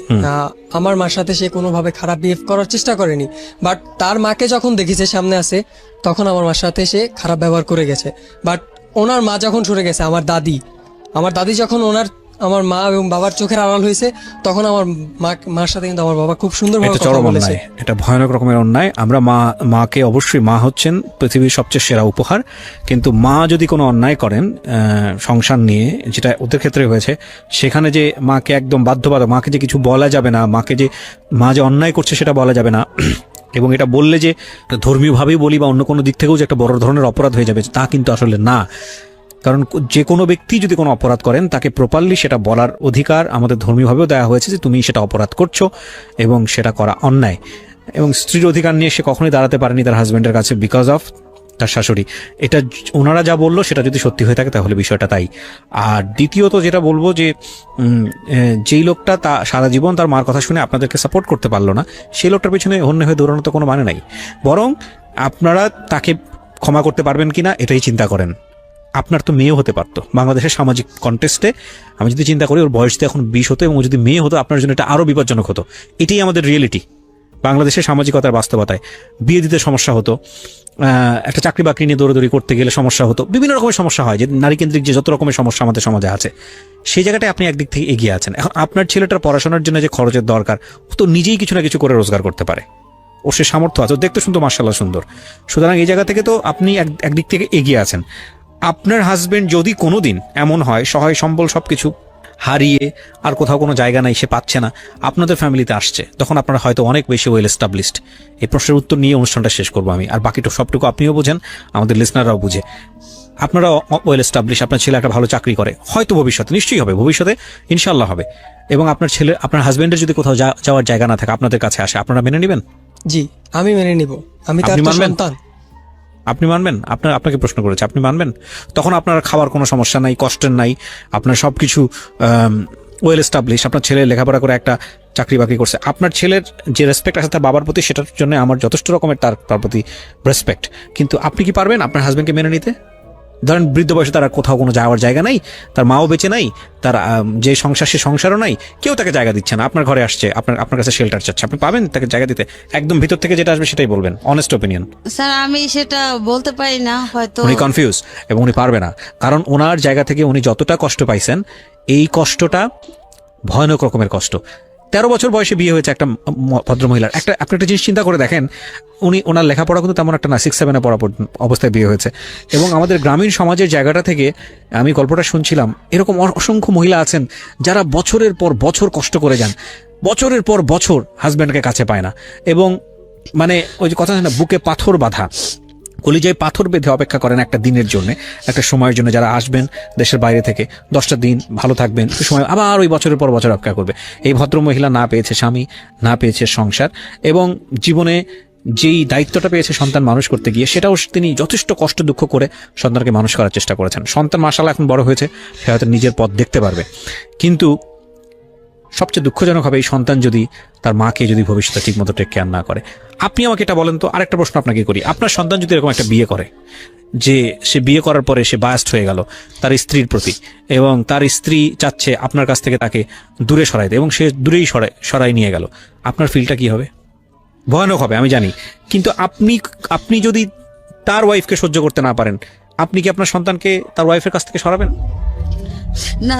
আমার মার সাথে সে কোনোভাবে খারাপ বিহেভ করার চেষ্টা করেনি, বাট তার মাকে যখন দেখেছে সামনে আছে, তখন আমার মার সাথে সে খারাপ ব্যবহার করে গেছে। বাট ওনার মা যখন সরে গেছে, আমার দাদি যখন আমার মা এবং বাবার চোখের আড়াল হয়েছে, তখন আমার মার সাথে কিন্তু আমার বাবা খুব সুন্দরভাবে এটা কথা চরম বলেছে। অন্যায়, এটা ভয়ানক রকমের অন্যায়। আমরা মাকে অবশ্যই, মা হচ্ছেন পৃথিবীর সবচেয়ে সেরা উপহার, কিন্তু মা যদি কোনো অন্যায় করেন সংসার নিয়ে, যেটা ওদের ক্ষেত্রে হয়েছে, সেখানে যে মাকে একদম বাধ্যবাধক, মাকে যে কিছু বলা যাবে না, মা যে অন্যায় করছে সেটা বলা যাবে না, এবং এটা বললে যে ধর্মীয়ভাবেই বলি বা অন্য কোনো দিক থেকেও যে একটা বড় ধরনের অপরাধ হয়ে যাবে, তা কিন্তু আসলে না। কারণ যে কোনো ব্যক্তি যদি কোনো অপরাধ করেন, তাকে প্রপারলি সেটা বলার অধিকার আমাদের ধর্মীয়ভাবেও দেওয়া হয়েছে যে তুমি সেটা অপরাধ করছো এবং সেটা করা অন্যায়। এবং স্ত্রীর অধিকার নিয়ে সে কখনোই দাঁড়াতে পারেনি তার হাজব্যান্ডের কাছে বিকজ অফ তার শাশুড়ি। এটা ওনারা যা বললো সেটা যদি সত্যি হয়ে থাকে তাহলে বিষয়টা তাই। আর দ্বিতীয়ত যেটা বলবো যে যেই লোকটা তা সারা জীবন তার মার কথা শুনে আপনাদেরকে সাপোর্ট করতে পারলো না, সেই লোকটার পিছনে হন্যে হয়ে দৌড়ানো তো কোনো মানে নাই। বরং আপনারা তাকে ক্ষমা করতে পারবেন কিনা এটাই চিন্তা করেন। আপনার তো মেয়েও হতে পারতো বাংলাদেশের সামাজিক কন্টেস্টে। আমি যদি চিন্তা করি ওর বয়স তো এখন 20 হতো, এবং যদি মেয়ে হতো আপনার জন্য এটা আরো বিপজ্জনক হতো। এটাই আমাদের রিয়েলিটি, বাংলাদেশের সামাজিকতার বাস্তবতায়। বিয়ে দিতে সমস্যা হতো, একটা চাকরি বাকরি নিয়ে দৌড়াদৌড়ি করতে গেলে সমস্যা হতো, বিভিন্ন রকমের সমস্যা হয়, যে নারী কেন্দ্রিক যে যত রকমের সমস্যা আমাদের সমাজে আছে, সেই জায়গাটায় আপনি একদিক থেকে এগিয়ে আছেন। এখন আপনার ছেলেটার পড়াশোনার জন্য যে খরচের দরকার, ও তো নিজেই কিছু না কিছু করে রোজগার করতে পারে, ও সে সামর্থ্য আছে, দেখতে শুনতো মাশাআল্লাহ সুন্দর। সুতরাং এই জায়গা থেকে তো আপনি একদিক থেকে এগিয়ে আছেন। আপনার হাজবেন্ড যদি কোনোদিন এমন হয় সহায় সম্বল সবকিছু হারিয়ে আর কোথাও কোনো জায়গা নাই, সে পাচ্ছে না, আপনাদের ফ্যামিলিতে আসছে, তখন আপনারা হয়তো অনেক বেশি ওয়েল এস্টাবলিশড। এই প্রশ্নের উত্তর নিয়ে অনুষ্ঠানটা শেষ করবো আমি, আর বাকিটা সবটুকু আপনিও বুঝেন, আমাদের লিসনাররাও বুঝে। আপনারা ওয়েল এস্টাবলিশ, আপনার ছেলে একটা ভালো চাকরি করে, হয়তো ভবিষ্যতে, নিশ্চয়ই হবে, ভবিষ্যতে ইনশাল্লাহ হবে, এবং আপনার হাজবেন্ডের যদি কোথাও যাওয়ার জায়গা না থাকে, আপনাদের কাছে আসে, আপনারা মেনে নেবেন? জি, আমি মেনে নিব। আমি তার আপনি তো মানবেন? সন্তান। আপনি মানবেন? আপনাকে প্রশ্ন করেছে, আপনি মানবেন? তখন আপনার খাওয়ার কোনো সমস্যা নাই, কষ্টের নাই, আপনার সবকিছু ওয়েল এস্টাবলিশ, আপনার ছেলে লেখাপড়া করে একটা চাকরি বাকরি করছে, আপনার ছেলের যে রেসপেক্ট আছে তার বাবার প্রতি, সেটার জন্য আমার যথেষ্ট রকমের তার প্রতি রেসপেক্ট। কিন্তু আপনি কি পারবেন আপনার হাজবেন্ডকে মেনে নিতে? ধরেন বৃদ্ধ বয়সে তার কোথাও কোনো যাওয়ার জায়গা নাই, তার মাও বেঁচে নাই, তার যে সংসার সে সংসারও নাই, কেউ তাকে জায়গা দিচ্ছে না, আপনার ঘরে আসছে, আপনার কাছে শেল্টার চাচ্ছে, আপনি পাবেন তাকে জায়গা দিতে? একদম ভিতর থেকে যেটা আসবে সেটাই বলবেন, অনেস্ট ওপিনিয়ন। স্যার আমি সেটা বলতে পারি না, হয়তো উনি কনফিউজ এবং উনি পারবে না, কারণ ওনার জায়গা থেকে উনি যতটা কষ্ট পাইছেন, এই কষ্টটা ভয়ানক রকমের কষ্ট। 13 বছর বয়সে বিয়ে হয়েছে একটা ভদ্রমহিলার। আপনি একটা জিনিস চিন্তা করে দেখেন, ওনার লেখাপড়া কিন্তু তেমন একটা না, 6-7 পড়া অবস্থায় বিয়ে হয়েছে। এবং আমাদের গ্রামীণ সমাজের জায়গাটা থেকে আমি গল্পটা শুনছিলাম, এরকম অসংখ্য মহিলা আছেন যারা বছরের পর বছর কষ্ট করে যান, বছরের পর বছর হাজব্যান্ডকে কাছে পায় না, এবং মানে ওই যে কথা আছে না, বুকে পাথর বাঁধা, কলিজায় পাথর বেঁধে অপেক্ষা করেন একটা দিনের জন্য, একটা সময়ের জন্য, যারা আসবেন দেশের বাইরে থেকে, 10টা দিন ভালো থাকবেন, ওই সময় আবার ওই বছরের পর বছর অপেক্ষা করবে। এই ভদ্রমহিলা না পেয়েছে স্বামী, না পেয়েছে সংসার, এবং জীবনে যেই দায়িত্বটা পেয়েছে সন্তান মানুষ করতে গিয়ে, সেটাও তিনি যথেষ্ট কষ্ট দুঃখ করে সন্তানকে মানুষ করার চেষ্টা করেছেন। সন্তান মাশাআল্লাহ এখন বড় হয়েছে, সে হয়তো নিজের পথ দেখতে পারবে, কিন্তু সবচেয়ে দুঃখজনক হবে এই সন্তান যদি তার মাকে যদি ভবিষ্যতে ঠিকমতো টেক কেয়ার না করে। আপনি আমাকে এটা বলেন তো, আরেকটা প্রশ্ন আপনাকে করি, আপনার সন্তান যদি এরকম একটা বিয়ে করে, যে সে বিয়ে করার পরে সে বায়াস্ট হয়ে গেল তার স্ত্রীর প্রতি, এবং তার স্ত্রী চাচ্ছে আপনার কাছ থেকে তাকে দূরে সরাইতে, এবং সে দূরেই সরাই নিয়ে গেল, আপনার ফিলটা কি হবে? ভয়ানক হবে, আমি জানি, কিন্তু আপনি যদি তার ওয়াইফকে সহ্য করতে না পারেন, আপনি কি আপনার সন্তানকে তার ওয়াইফের কাছ থেকে সরাবেন? না